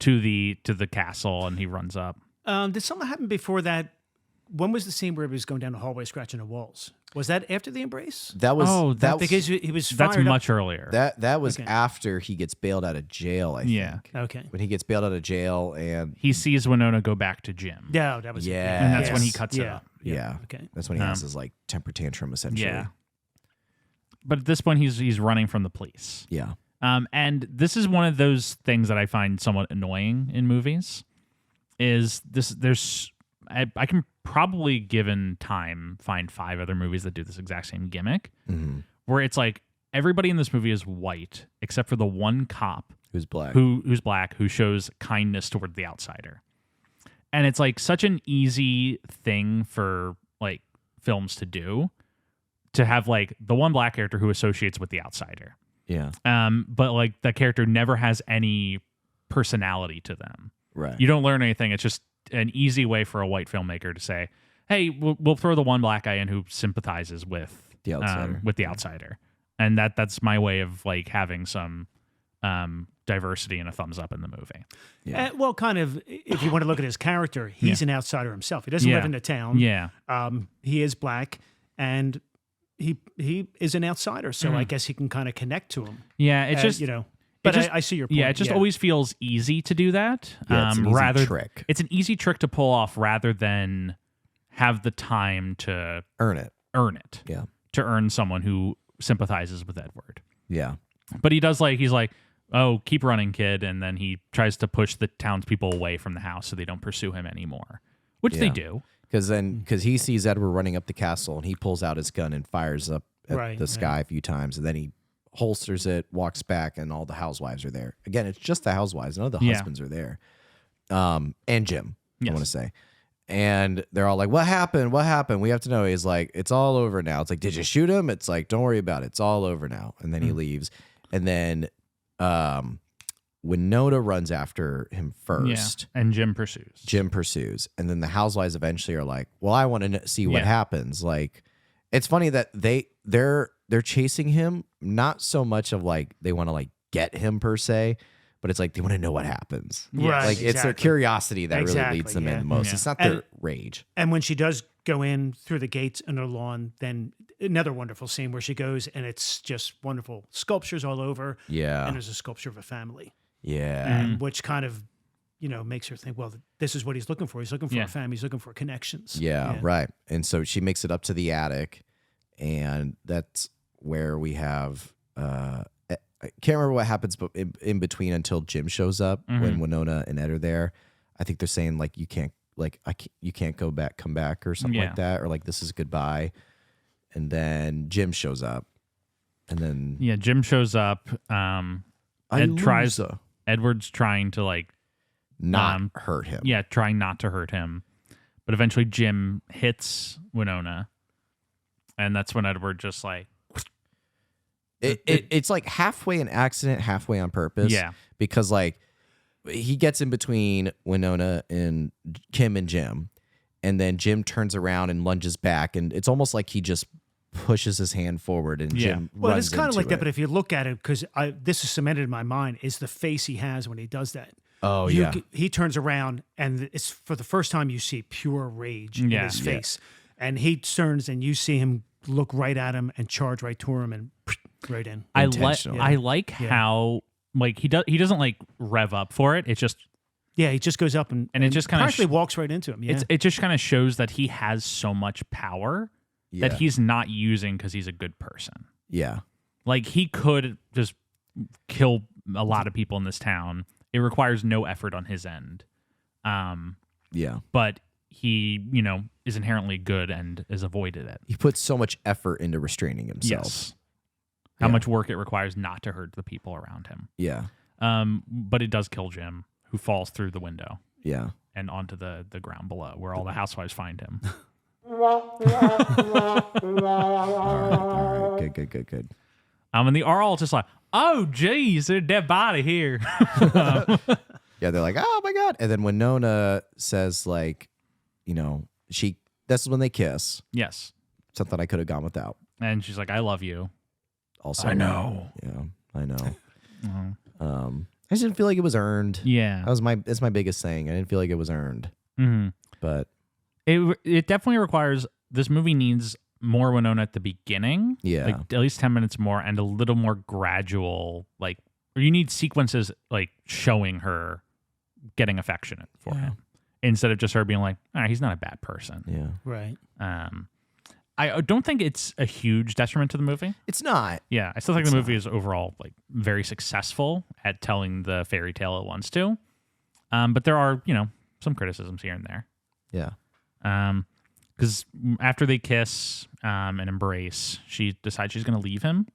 to the castle, and he runs up. Did something happen before that? When was the scene where he was going down the hallway scratching the walls? Was that after the embrace? That was because he was that's fired much earlier. That was after he gets bailed out of jail, I think. Yeah. Okay. When he gets bailed out of jail and he sees Winona go back to Jim. Yeah, that was and that's when he cuts it up. Yeah. Okay. That's when he has his like temper tantrum essentially. Yeah. But at this point he's running from the police. Yeah. And this is one of those things that I find somewhat annoying in movies. I can probably, given time, find 5 other movies that do this exact same gimmick, where it's like everybody in this movie is white except for the one cop who's black, who's black, who shows kindness toward the outsider. And it's like such an easy thing for like films to do, to have like the one black character who associates with the outsider. Yeah. But like that character never has any personality to them. Right. You don't learn anything. It's just an easy way for a white filmmaker to say, hey, we'll throw the one black guy in who sympathizes with the outsider. And that's my way of like having some diversity and a thumbs up in the movie. Yeah. Well, kind of, if you want to look at his character, he's an outsider himself. He doesn't live in the town. Yeah. He is black, and he is an outsider, so I guess he can kind of connect to him. Yeah, it's just But I see your point. Yeah, it just always feels easy to do that. Yeah, it's an easy trick. It's an easy trick to pull off rather than have the time to earn it. Yeah. To earn someone who sympathizes with Edward. Yeah. But he's like, oh, keep running, kid. And then he tries to push the townspeople away from the house so they don't pursue him anymore, which they do. Because he sees Edward running up the castle and he pulls out his gun and fires up at the sky a few times. And then he holsters it, walks back, and all the housewives are there. Again, it's just the housewives. None of the husbands are there. And Jim, I want to say. And they're all like, what happened? What happened? We have to know. He's like, it's all over now. It's like, did you shoot him? It's like, don't worry about it. It's all over now. And then he leaves. And then Winona runs after him Yeah. first. And Jim pursues. Jim pursues, and then the housewives eventually are like, "Well, I want to see what Yeah. happens." Like, it's funny that they're chasing him, not so much of like they want to like get him per se, but it's like they want to know what happens. Right, Like it's their exactly. curiosity that really Exactly, leads them in yeah. the most. Yeah. It's not their rage. And when she does go in through the gates in her lawn, then another wonderful scene where she goes and it's just wonderful sculptures all over. Yeah, And there's a sculpture of a family, yeah, and which kind of, makes her think, well, this is what he's looking for. He's looking for Yeah. a family. He's looking for connections. yeah, right. And so she makes it up to the attic, and that's where we have. I can't remember what happens, but in between until Jim shows up when Winona and Ed are there. I think they're saying like you can't come back or something like that, or like this is goodbye. And then Jim shows up, and then Yeah, Jim shows up. Edward's trying to like not hurt him. Yeah, trying not to hurt him. But eventually Jim hits Winona. And that's when Edward just like It's like halfway an accident, halfway on purpose. Yeah. Because like he gets in between Winona and Kim and Jim, and then Jim turns around and lunges back, and it's almost like he just pushes his hand forward, and Jim Well, runs it's kind of into like that, it. but if you look at it, because this is cemented in my mind, is the face he has when he does that. Oh, yeah. He turns around, and it's for the first time you see pure rage in Yeah. his face. And he turns, and you see him look right at him and charge right to him and right in. Intentional. I like how like he doesn't like rev up for it. It's just Yeah, he just goes up and it just kinda practically walks right into him. Yeah. it just kind of shows that he has so much power Yeah. that he's not using because he's a good person. Yeah. Like he could just kill a lot of people in this town. It requires no effort on his end. Yeah. But he, is inherently good and has avoided it. He puts so much effort into restraining himself. Yes. How much work it requires not to hurt the people around him. Yeah. But it does kill Jim, who falls through the window Yeah. and onto the ground below, where all the housewives find him. All right. Good. And they are all just like, "Oh, geez, there's a dead body here." Yeah, they're like, "Oh my god!" And then Winona says, like, that's when they kiss. Yes. Something I could have gone without. And she's like, "I love you." Also, I know. Yeah, I know. Mhm. I just didn't feel like it was earned. Yeah. That's my biggest thing. I didn't feel like it was earned. Mm-hmm. But It definitely requires, this movie needs more Winona at the beginning. Yeah. Like at least 10 minutes more and a little more gradual, like, or you need sequences like showing her getting affectionate for him instead of just her being like, all right, he's not a bad person. yeah, right. I don't think it's a huge detriment to the movie. it's not. Yeah, I still think the movie is overall like very successful at telling the fairy tale it wants to. But there are, some criticisms here and there. Yeah. Because after they kiss and embrace, she decides she's going to leave him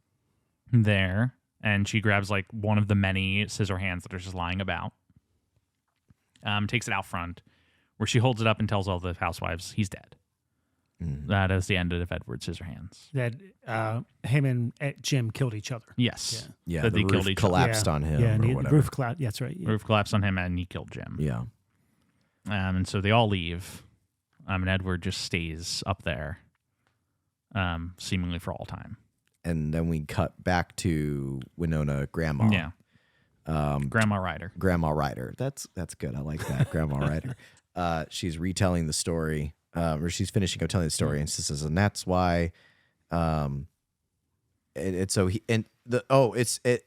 there, and she grabs like one of the many scissor hands that are just lying about. Takes it out front, where she holds it up and tells all the housewives he's dead. That is the end of Edward Scissorhands. That him and Jim killed each other. Yes. Yeah. That The they roof killed each collapsed on him Yeah, and or the whatever. roof collapsed. That's right. Yeah. Roof collapsed on him, and he killed Jim. Yeah. And so they all leave. And Edward just stays up there, seemingly for all time. And then we cut back to Winona grandma. Yeah. Grandma Ryder. Grandma Ryder. That's good. I like that. Grandma Ryder. She's retelling the story, or she's finishing up telling the story, and she says, and that's why, it's so he and the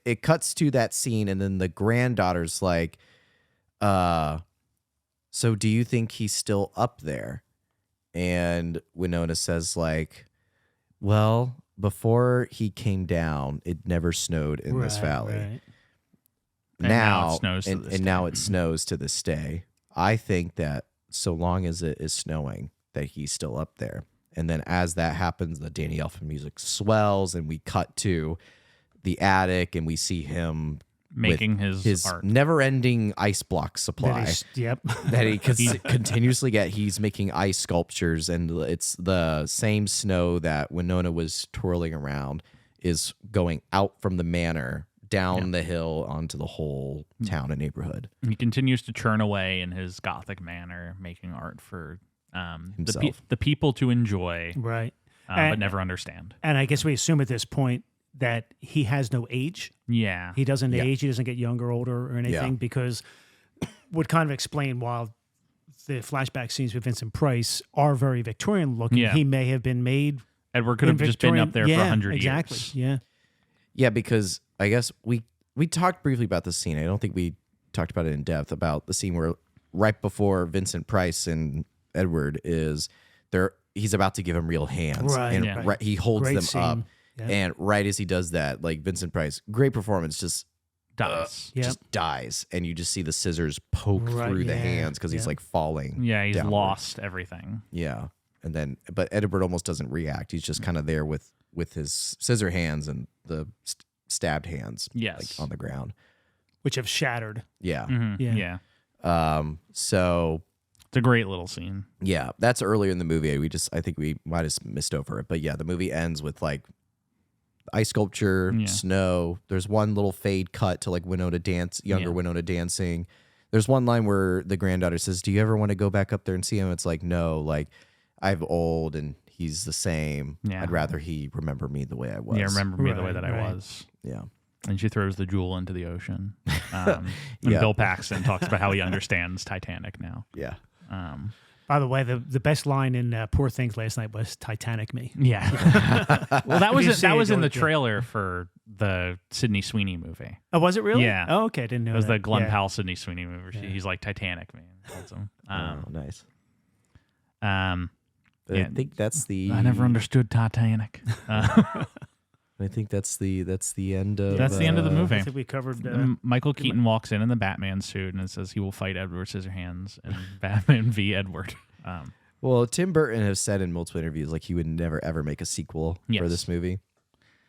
it cuts to that scene, and then the granddaughter's like, so do you think he's still up there? And Winona says, like, well, before he came down, it never snowed in this valley. Right. And now it snows to and this now day. it snows to this day. I think that so long as it is snowing, that he's still up there. And then as that happens, the Danny Elfman music swells, and we cut to the attic, and we see him Making with his art. never-ending ice block supply Yep. that he continuously get. He's making ice sculptures, and it's the same snow that Winona was twirling around is going out from the manor down the hill onto the whole town and neighborhood. He continues to churn away in his gothic manner, making art for the people to enjoy, right, but never understand. And I guess we assume at this point that he has no age. Yeah. He doesn't age. He doesn't get younger, older, or anything, because would kind of explain why the flashback scenes with Vincent Price are very Victorian looking. Yeah. He may have been made. Edward could have just been up there for 100 exactly. years. Yeah. Yeah, because I guess we talked briefly about this scene. I don't think we talked about it in depth, about the scene where right before Vincent Price and Edward is there, he's about to give him real hands. Right. And he holds Great them scene. up. Yeah. And right as he does that, like Vincent Price, great performance, just Dies. just dies. And you just see the scissors poke through the hands because he's like falling. Yeah, he's downward. lost everything. Yeah. And then, but Edward almost doesn't react. He's just kind of there with his scissor hands and the stabbed hands like on the ground. Which have shattered. Yeah. Mm-hmm. Yeah. So it's a great little scene. yeah, that's earlier in the movie. I think we might have missed over it. But yeah, the movie ends with like ice sculpture, snow. There's one little fade cut to like Winona younger Winona dancing. There's one line where the granddaughter says, "Do you ever want to go back up there and see him?" It's like, no, like I'm old and he's the same. Yeah. I'd rather he remember me the way I was. Yeah, remember me the way that I was. Yeah. And she throws the jewel into the ocean. And Bill Paxton talks about how he understands Titanic now. Yeah. By the way, the best line in Poor Things last night was "Titanic me." Yeah. Well, that was in the trailer for the Sydney Sweeney movie. Oh, was it really? Yeah. Oh, okay. I didn't know It was that. the Glenn Powell Sydney Sweeney movie. He's like Titanic me. Nice. Yeah. I think that's the. I never understood Titanic. I think that's the end of. That's the end of the movie. I think we covered. Michael Keaton walks in the Batman suit and it says he will fight Edward Scissorhands and Batman v Edward. Well, Tim Burton has said in multiple interviews like he would never ever make a sequel for this movie.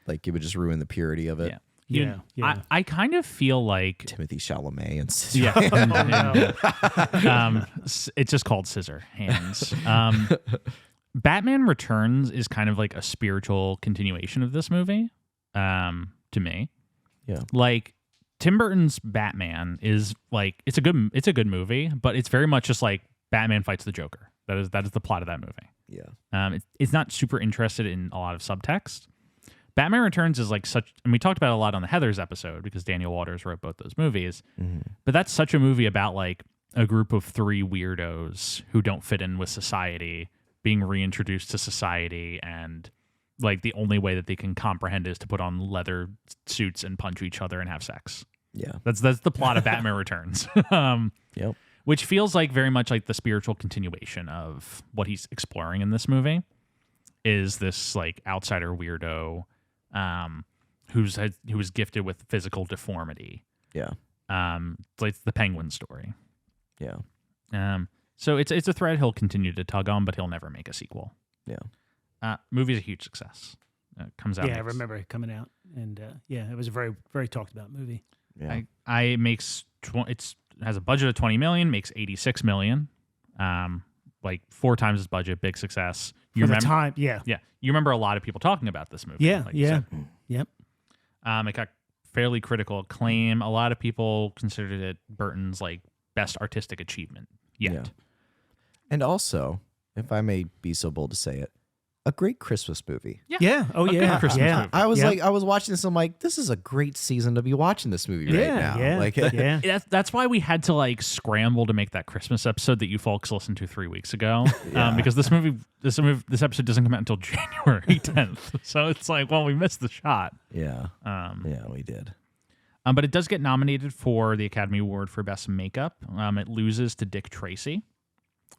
Like it would just ruin the purity of it. Yeah. I kind of feel like Timothy Chalamet and it's just called Scissorhands. Batman Returns is kind of like a spiritual continuation of this movie, to me. Yeah. Like Tim Burton's Batman is like it's a good movie, but it's very much just like Batman fights the Joker. That is the plot of that movie. Yeah. It's not super interested in a lot of subtext. Batman Returns is like such, and we talked about it a lot on the Heathers episode because Daniel Waters wrote both those movies. Mm-hmm. But that's such a movie about like a group of three weirdos who don't fit in with society being reintroduced to society, and like the only way that they can comprehend is to put on leather suits and punch each other and have sex. Yeah. That's the plot of Batman Returns. Yep. Which feels like very much like the spiritual continuation of what he's exploring in this movie is this like outsider weirdo who was gifted with physical deformity. Yeah. It's like the Penguin story. Yeah. So it's a thread he'll continue to tug on, but he'll never make a sequel. Yeah. Movie's a huge success. Comes out. Yeah, I remember it coming out, and it was a very, very talked about movie. Yeah. I makes has a budget of $20 million, makes $86 million, like 4 times its budget, big success. For the time, yeah. You remember a lot of people talking about this movie. Yeah, like you said. Yep. It got fairly critical acclaim. A lot of people considered it Burton's like best artistic achievement yet. Yeah. And also, if I may be so bold to say it, a great Christmas movie. Yeah. Oh, A yeah. good Christmas movie. I was I was watching this. I'm like, this is a great season to be watching this movie right now. Yeah. Like, yeah. That's why we had to like scramble to make that Christmas episode that you folks listened to 3 weeks ago, because this episode doesn't come out until January 10th. So it's like, well, we missed the shot. Yeah. Yeah, we did. But it does get nominated for the Academy Award for Best Makeup. It loses to Dick Tracy,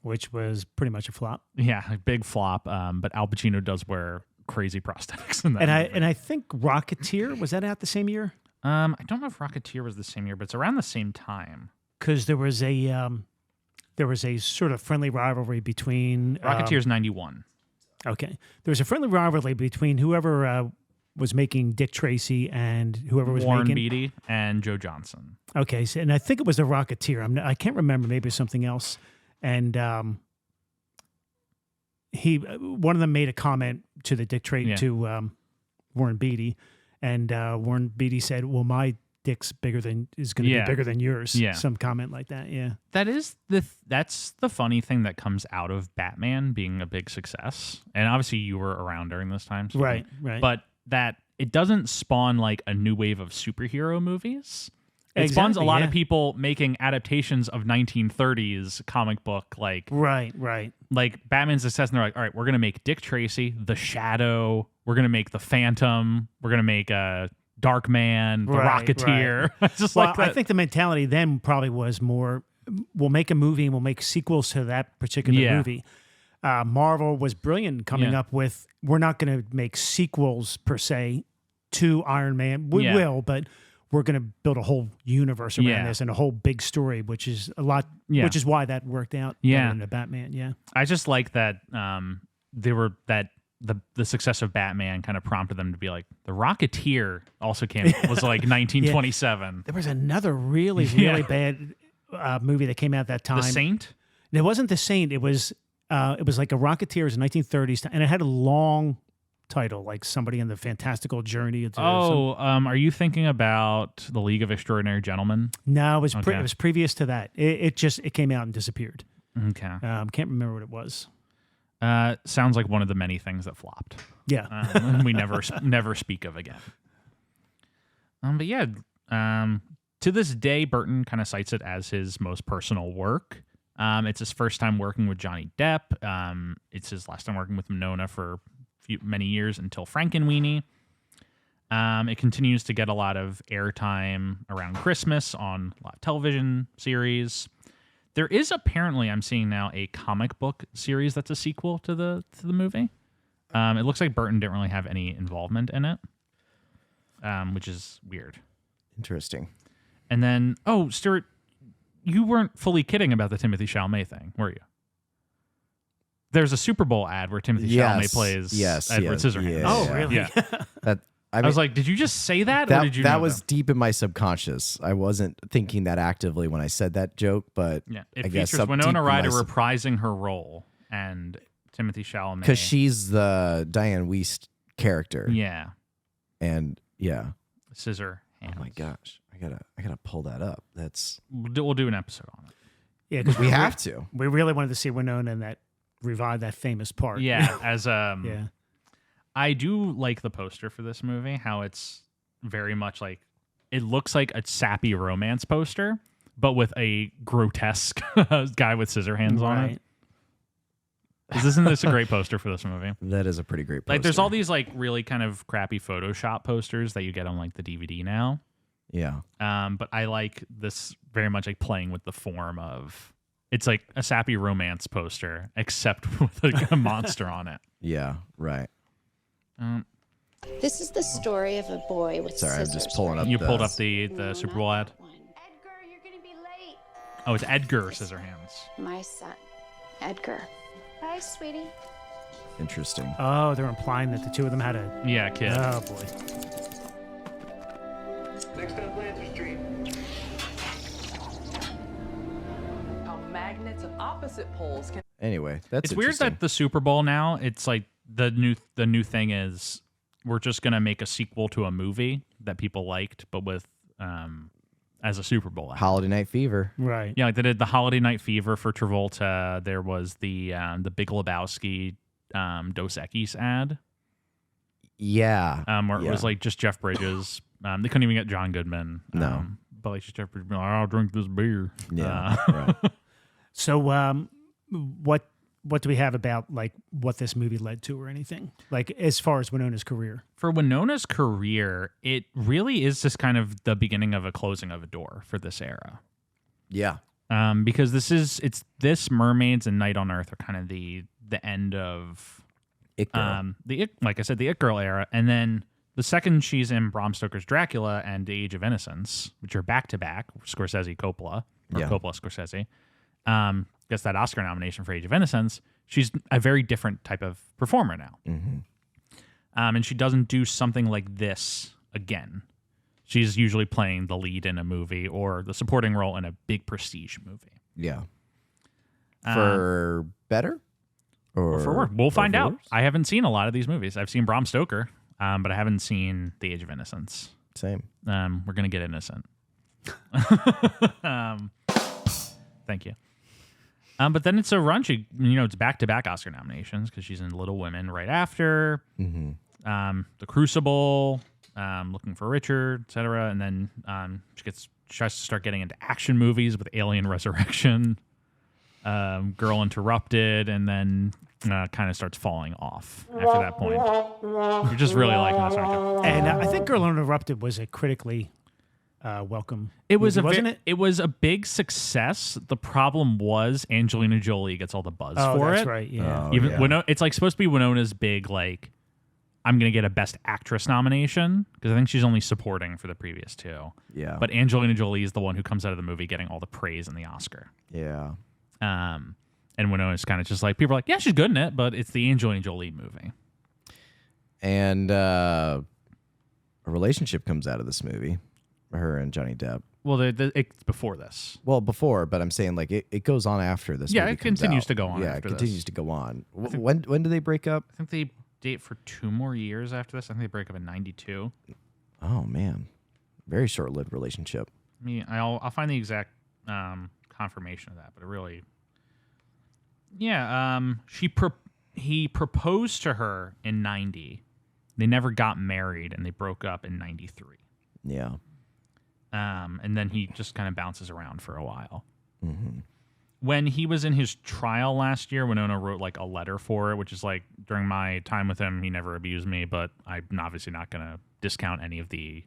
which was pretty much a flop. Yeah, a big flop. But Al Pacino does wear crazy prosthetics in that. And I think Rocketeer, was that out the same year? I don't know if Rocketeer was the same year, but it's around the same time. Because there was a sort of friendly rivalry between Rocketeer's 91. Okay, there was a friendly rivalry between whoever was making Dick Tracy and whoever was Warren making Beatty and Joe Johnson. Okay, so, and I think it was the Rocketeer. I can't remember. Maybe it was something else. And one of them made a comment to the Dick Tracy to Warren Beatty, And Warren Beatty said, "Well, my dick's is going to be bigger than yours." Yeah. Some comment like that. Yeah. That's the funny thing that comes out of Batman being a big success. And obviously you were around during this time. So Right. But that it doesn't spawn like a new wave of superhero movies. It spawns a Exactly, lot yeah. of people making adaptations of 1930s comic book like Right. like Batman's success, and they're like, all right, we're gonna make Dick Tracy, the Shadow, we're gonna make the Phantom, we're gonna make Dark Man, the Right, Rocketeer. It's just Well, like that. I think the mentality then probably was more, we'll make a movie and we'll make sequels to that particular movie. Marvel was brilliant coming up with, we're not going to make sequels per se to Iron Man. We will, but we're going to build a whole universe around this and a whole big story, which is a lot, which is why that worked out better in the Batman. Yeah. I just like that the success of Batman kind of prompted them to be like, the Rocketeer also was like 1927. There was another really bad movie that came out at that time. The Saint? It wasn't The Saint. It was like a Rocketeer. It was 1930s, and it had a long title, like somebody in the fantastical journey. Are you thinking about The League of Extraordinary Gentlemen? No, it was it was previous to that. It came out and disappeared. Okay. Can't remember what it was. Sounds like one of the many things that flopped. Yeah. We never speak of again. To this day, Burton kind of cites it as his most personal work. It's his first time working with Johnny Depp. It's his last time working with Winona for many years until Frankenweenie. It continues to get a lot of airtime around Christmas on live television series. There is apparently, I'm seeing now, a comic book series that's a sequel to the movie. It looks like Burton didn't really have any involvement in it, which is weird. Interesting. And then, Stuart, you weren't fully kidding about the Timothée Chalamet thing, were you? There's a Super Bowl ad where Timothée Chalamet plays Edward Scissorhands. Oh, really? Yeah. I was like, did you just say that? Or did you that know was deep in my subconscious. I wasn't thinking that actively when I said that joke, but it I guess features Winona Ryder reprising her role and Timothée Chalamet because she's the Diane Wiest character. Yeah, and Scissorhands. Oh my gosh, I gotta pull that up. We'll do an episode on it. Yeah, because we have to. We really wanted to see Winona in that revive that famous part. Yeah, I do like the poster for this movie, how it's very much like, it looks like a sappy romance poster, but with a grotesque guy with scissor hands on it. Isn't this a great poster for this movie? That is a pretty great poster. Like, there's all these like really kind of crappy Photoshop posters that you get on like the DVD now. Yeah. But I like this very much like playing with the form of, it's like a sappy romance poster, except with like a monster on it. Yeah, right. This is the story of a boy with scissors. I'm just pulling up. You pulled up the Super Bowl ad? Edgar, you're going to be late. Oh, it's Edgar Scissorhands. My son, Edgar. Bye, sweetie. Interesting. Oh, they're implying that the two of them had a... Yeah, kid. Oh, boy. Next up, Lancer Street. How magnets of opposite poles can... Anyway, that's It's weird that the Super Bowl now, it's like the new thing is we're just gonna make a sequel to a movie that people liked, but with as a Super Bowl ad. Holiday Night Fever. Right. Yeah, like they did the Holiday Night Fever for Travolta. There was the Big Lebowski Dos Equis ad. Yeah. Where it was like just Jeff Bridges. They couldn't even get John Goodman. No. But like just Jeff Bridges, like, I'll drink this beer. Yeah. Right. So, what do we have about like what this movie led to or anything? Like as far as Winona's career? For Winona's career, it really is just kind of the beginning of a closing of a door for this era. Yeah. Because this Mermaids and Night on Earth are kind of the end of It Girl. like I said, the It Girl era, and then the second she's in Bram Stoker's Dracula and The Age of Innocence, which are back to back, Scorsese Coppola or Coppola Scorsese, gets that Oscar nomination for Age of Innocence. She's a very different type of performer now, and she doesn't do something like this again. She's usually playing the lead in a movie or the supporting role in a big prestige movie. Yeah. For better? Or for worse. We'll find out. Worse? I haven't seen a lot of these movies. I've seen Bram Stoker. but I haven't seen The Age of Innocence. Same. We're gonna get innocent. Thank you. But then it's a run. It's back-to-back Oscar nominations because she's in Little Women right after. The Crucible, Looking for Richard, etc. And then she tries to start getting into action movies with Alien Resurrection, Girl Interrupted, and then kind of starts falling off after that point. You're just really liking this, aren't you? And I think Girl Interrupted was a critically welcome. It was movie, wasn't it? It was a big success. The problem was Angelina Jolie gets all the buzz for it. That's right. Yeah. It's like supposed to be Winona's big like, I'm gonna get a Best Actress nomination because I think she's only supporting for the previous two. Yeah. But Angelina Jolie is the one who comes out of the movie getting all the praise and the Oscar. Yeah. And Winona's kind of just like, people are like, yeah, she's good in it, but it's the Angelina Jolie movie. And a relationship comes out of this movie, her and Johnny Depp. Well, it's before this. Well, before, but I'm saying like it goes on after this. Yeah, movie it comes continues out. to go on. Yeah, after it continues this. to go on. When do they break up? I think they date for 2 more years after this. I think they break up in 92. Oh man, very short-lived relationship. I mean, I'll find the exact confirmation of that, but it really, yeah. He proposed to her in 90. They never got married, and they broke up in 93. Yeah. And then he just kind of bounces around for a while. Mm-hmm. When he was in his trial last year, Winona wrote like a letter for it, which is like, during my time with him, he never abused me, but I'm obviously not going to discount any of the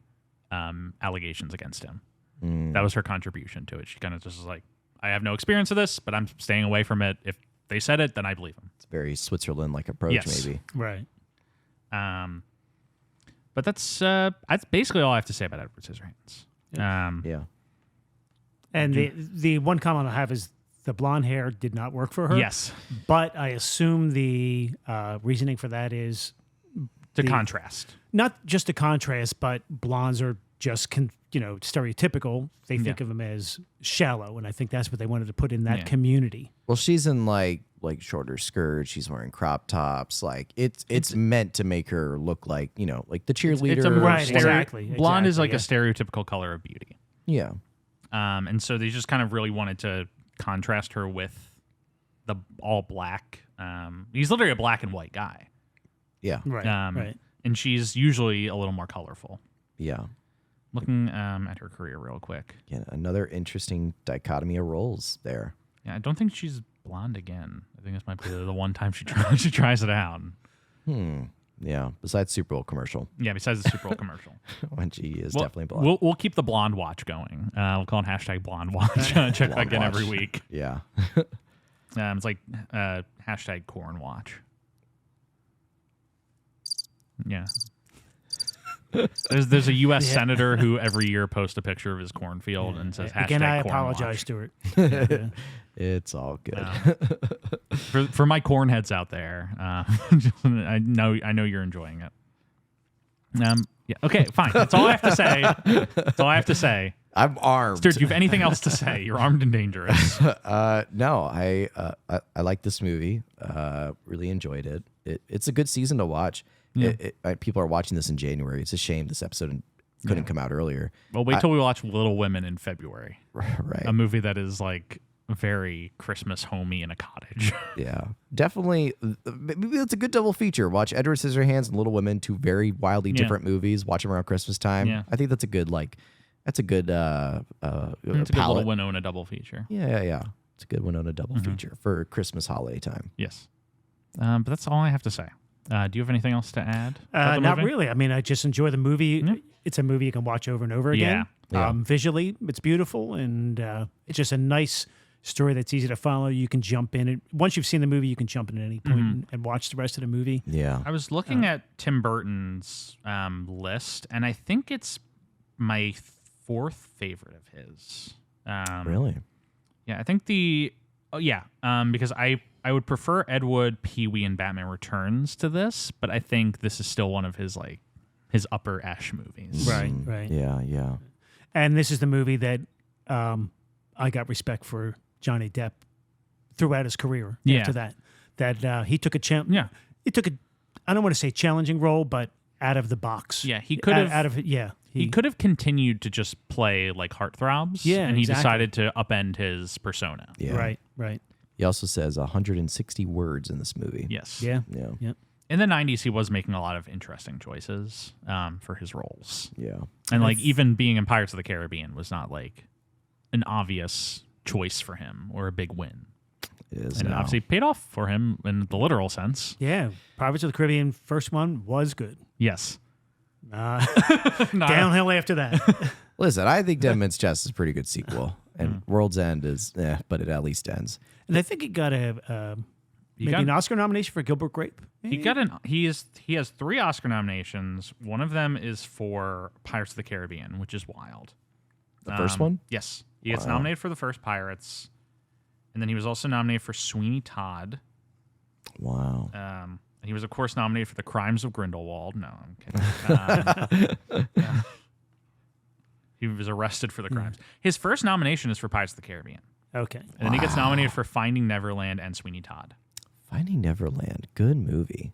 allegations against him. That was her contribution to it. She kind of just was like, I have no experience of this, but I'm staying away from it. If they said it, then I believe them. It's a very Switzerland-like approach, maybe. Right. But that's basically all I have to say about Edward Scissorhands. Yeah. And the one comment I have is the blonde hair did not work for her. Yes. But I assume the reasoning for that is To contrast. not just a contrast, but blondes are just stereotypical. They think of them as shallow, and I think that's what they wanted to put in that community. Well, she's in like shorter skirts. She's wearing crop tops. Like it's meant to make her look like like the cheerleader. It's a Right, exactly. Blonde is like yeah. a stereotypical color of beauty. Yeah. And so they just kind of really wanted to contrast her with the all black. He's literally a black and white guy. Yeah. Right. Right. And she's usually a little more colorful. Yeah. Looking at her career real quick. Yeah. Another interesting dichotomy of roles there. Yeah, I don't think she's blonde again. I think this might be the one time she tries it out. Yeah. Besides Super Bowl commercial, Yeah, besides the Super Bowl commercial. when she is definitely blonde. We'll keep the blonde watch going. We'll call it hashtag blonde watch. Check back in every week. Yeah. It's like hashtag corn watch. Yeah. There's a U.S. senator who every year posts a picture of his cornfield and says hashtag Again, I corn apologize, watch. Stuart. Yeah. It's all good. For my corn heads out there, I know you're enjoying it. Yeah. Okay. Fine. That's all I have to say. That's all I have to say. I'm armed. Stuart, do you have anything else to say? You're armed and dangerous. No, I like this movie. Really enjoyed it. It's a good season to watch. Yeah. People are watching this in January. It's a shame this episode couldn't come out earlier. Well, wait till we watch Little Women in February. Right. A movie that is like very Christmas homey in a cottage. Yeah, definitely. Maybe that's a good double feature. Watch Edward Scissorhands and Little Women, 2 very wildly different movies. Watch them around Christmas time. Yeah. I think that's a good It's a good It's a good little Winona double feature. Yeah. It's a good Winona double feature for Christmas holiday time. Yes. But that's all I have to say. Do you have anything else to add? about the Not movie? really. I mean, I just enjoy the movie. Yeah. It's a movie you can watch over and over again. Yeah. Visually, it's beautiful, and it's just a nice story that's easy to follow. You can jump in. Once you've seen the movie, you can jump in at any point and watch the rest of the movie. Yeah. I was looking at Tim Burton's list, and I think it's my 4th favorite of his. Really? Yeah, I think because I would prefer Ed Wood, Pee-wee, and Batman Returns to this, but I think this is still one of his upper Ash movies. Right. Yeah. And this is the movie that I got respect for Johnny Depp throughout his career. Yeah. After that he took a Yeah. he took a, I don't want to say challenging role, but out of the box. Yeah, he could have. Out of it. Yeah. He could have continued to just play like heartthrobs. Yeah, and he exactly. decided to upend his persona. Yeah. Right. He also says 160 words in this movie. Yes. Yeah. Yeah. In the 90s, he was making a lot of interesting choices for his roles. Yeah. And like even being in Pirates of the Caribbean was not like an obvious choice for him or a big win. It is And it now. obviously paid off for him in the literal sense. Yeah. Pirates of the Caribbean first one was good. Yes. Downhill after that. Listen, I think Dead Man's Chest is a pretty good sequel. And World's End is, but it at least ends. And I think he got maybe an Oscar nomination for Gilbert Grape. He has 3 Oscar nominations. One of them is for Pirates of the Caribbean, which is wild. The first one? Yes. He gets nominated for the first Pirates. And then he was also nominated for Sweeney Todd. Wow. He was, of course, nominated for The Crimes of Grindelwald. No, I'm kidding. He was arrested for the crimes. His first nomination is for Pirates of the Caribbean. Okay. And then he gets nominated for Finding Neverland and Sweeney Todd. Finding Neverland. Good movie.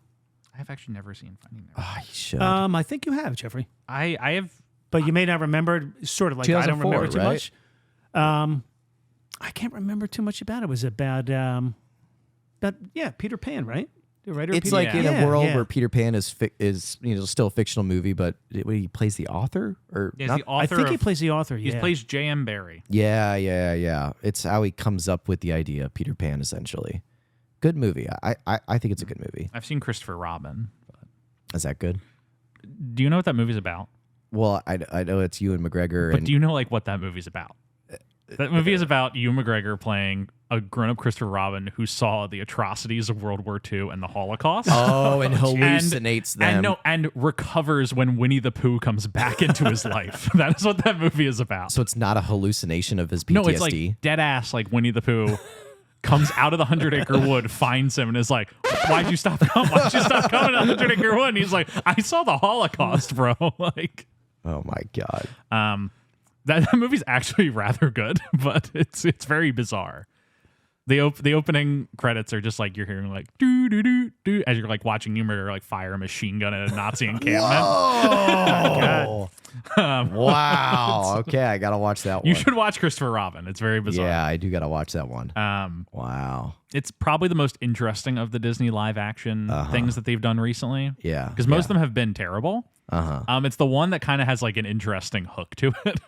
I have actually never seen Finding Neverland. Oh, you should. I think you have, Jeffrey. I have... But you may not remember, sort of like I don't 2004, remember too right? much. I can't remember too much about it. It was about Peter Pan, right? The writer of It's Peter like Pan. in a world where Peter Pan is still a fictional movie, but he plays the author or Yeah, not? the author I think he plays the author. He Yeah. plays J.M. Barrie. Yeah. It's how he comes up with the idea of Peter Pan, essentially. Good movie. I think it's a good movie. I've seen Christopher Robin. But Is that good? do you know what that movie's about? Well, I know it's Ewan McGregor. But and do you know like what that movie's about? That movie is about Ewan McGregor playing a grown-up Christopher Robin who saw the atrocities of World War II and the Holocaust. and hallucinates them. And recovers when Winnie the Pooh comes back into his life. That is what that movie is about. So it's not a hallucination of his PTSD. No, it's like dead ass. Like Winnie the Pooh comes out of the 100-acre wood, finds him, and is like, "Why'd you stop coming? Why'd you stop coming to the 100-acre wood?" And he's like, "I saw the Holocaust, bro." Like, oh my god. that movie's actually rather good, but it's very bizarre. The opening credits are just like you're hearing like doo doo doo doo as you're like watching Ewan McGregor like fire a machine gun at a Nazi encampment. Oh, wow. Okay, I gotta watch that one. You should watch Christopher Robin. It's very bizarre. Yeah, I do gotta watch that one. Wow. It's probably the most interesting of the Disney live action things that they've done recently. Yeah, because most of them have been terrible. It's the one that kind of has like an interesting hook to it.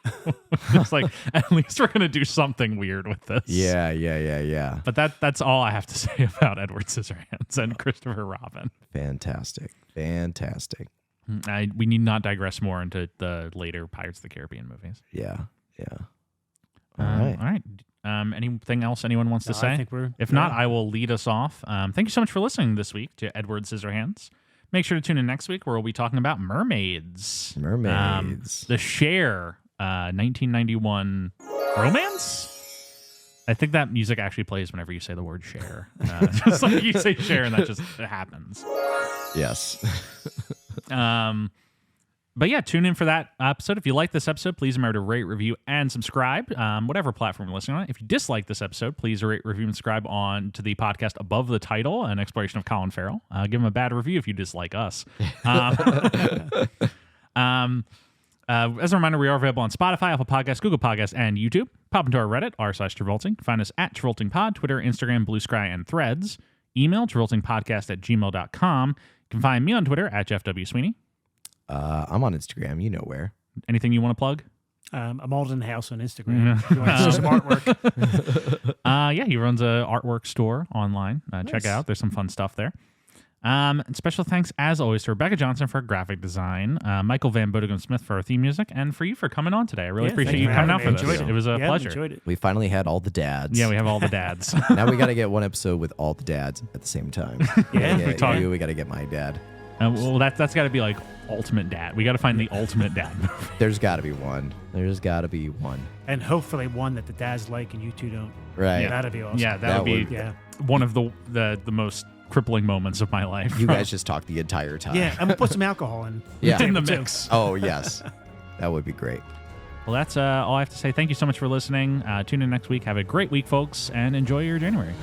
It's like at least we're gonna do something weird with this. Yeah. But that's all I have to say about Edward Scissorhands and Christopher Robin. Fantastic. We need not digress more into the later Pirates of the Caribbean movies. Yeah. All right. Anything else anyone wants to say? I think we're If not, I will lead us off. Thank you so much for listening this week to Edward Scissorhands. Make sure to tune in next week where we'll be talking about mermaids. The Cher 1991 romance? I think that music actually plays whenever you say the word Cher. Just like you say Cher and that just happens. Yes. But yeah, tune in for that episode. If you like this episode, please remember to rate, review, and subscribe, whatever platform you're listening on. If you dislike this episode, please rate, review, and subscribe on to the podcast above the title, An Exploration of Colin Farrell. Give him a bad review if you dislike us. As a reminder, we are available on Spotify, Apple Podcasts, Google Podcasts, and YouTube. Pop into our Reddit, r/Travolting. Find us at TravoltingPod, Twitter, Instagram, BlueSky, and Threads. Email, travoltingpodcast@gmail.com. You can find me on Twitter at Jeff W. Sweeney. I'm on Instagram. You know where. Anything you want to plug? I'm Alden House on Instagram. If you want to see some artwork. Yeah, he runs a artwork store online. Check it out. There's some fun stuff there. And special thanks, as always, to Rebecca Johnson for graphic design, Michael Van Bodegum Smith for our theme music, and for you for coming on today. I really appreciate you coming out for this. It was a pleasure. Enjoyed it. We finally had all the dads. Yeah, we have all the dads. Now we got to get one episode with all the dads at the same time. We talk- we got to get my dad. Well, that's got to be like ultimate dad. We got to find the ultimate dad movie. There's got to be one. And hopefully one that the dads like and you two don't. Right. Yeah, that'd be awesome. Yeah, that would be one of the most crippling moments of my life. You guys just talk the entire time. Yeah, I'm going to put some alcohol in. Yeah. in the too. mix. Oh, yes. That would be great. Well, that's all I have to say. Thank you so much for listening. Tune in next week. Have a great week, folks, and enjoy your January.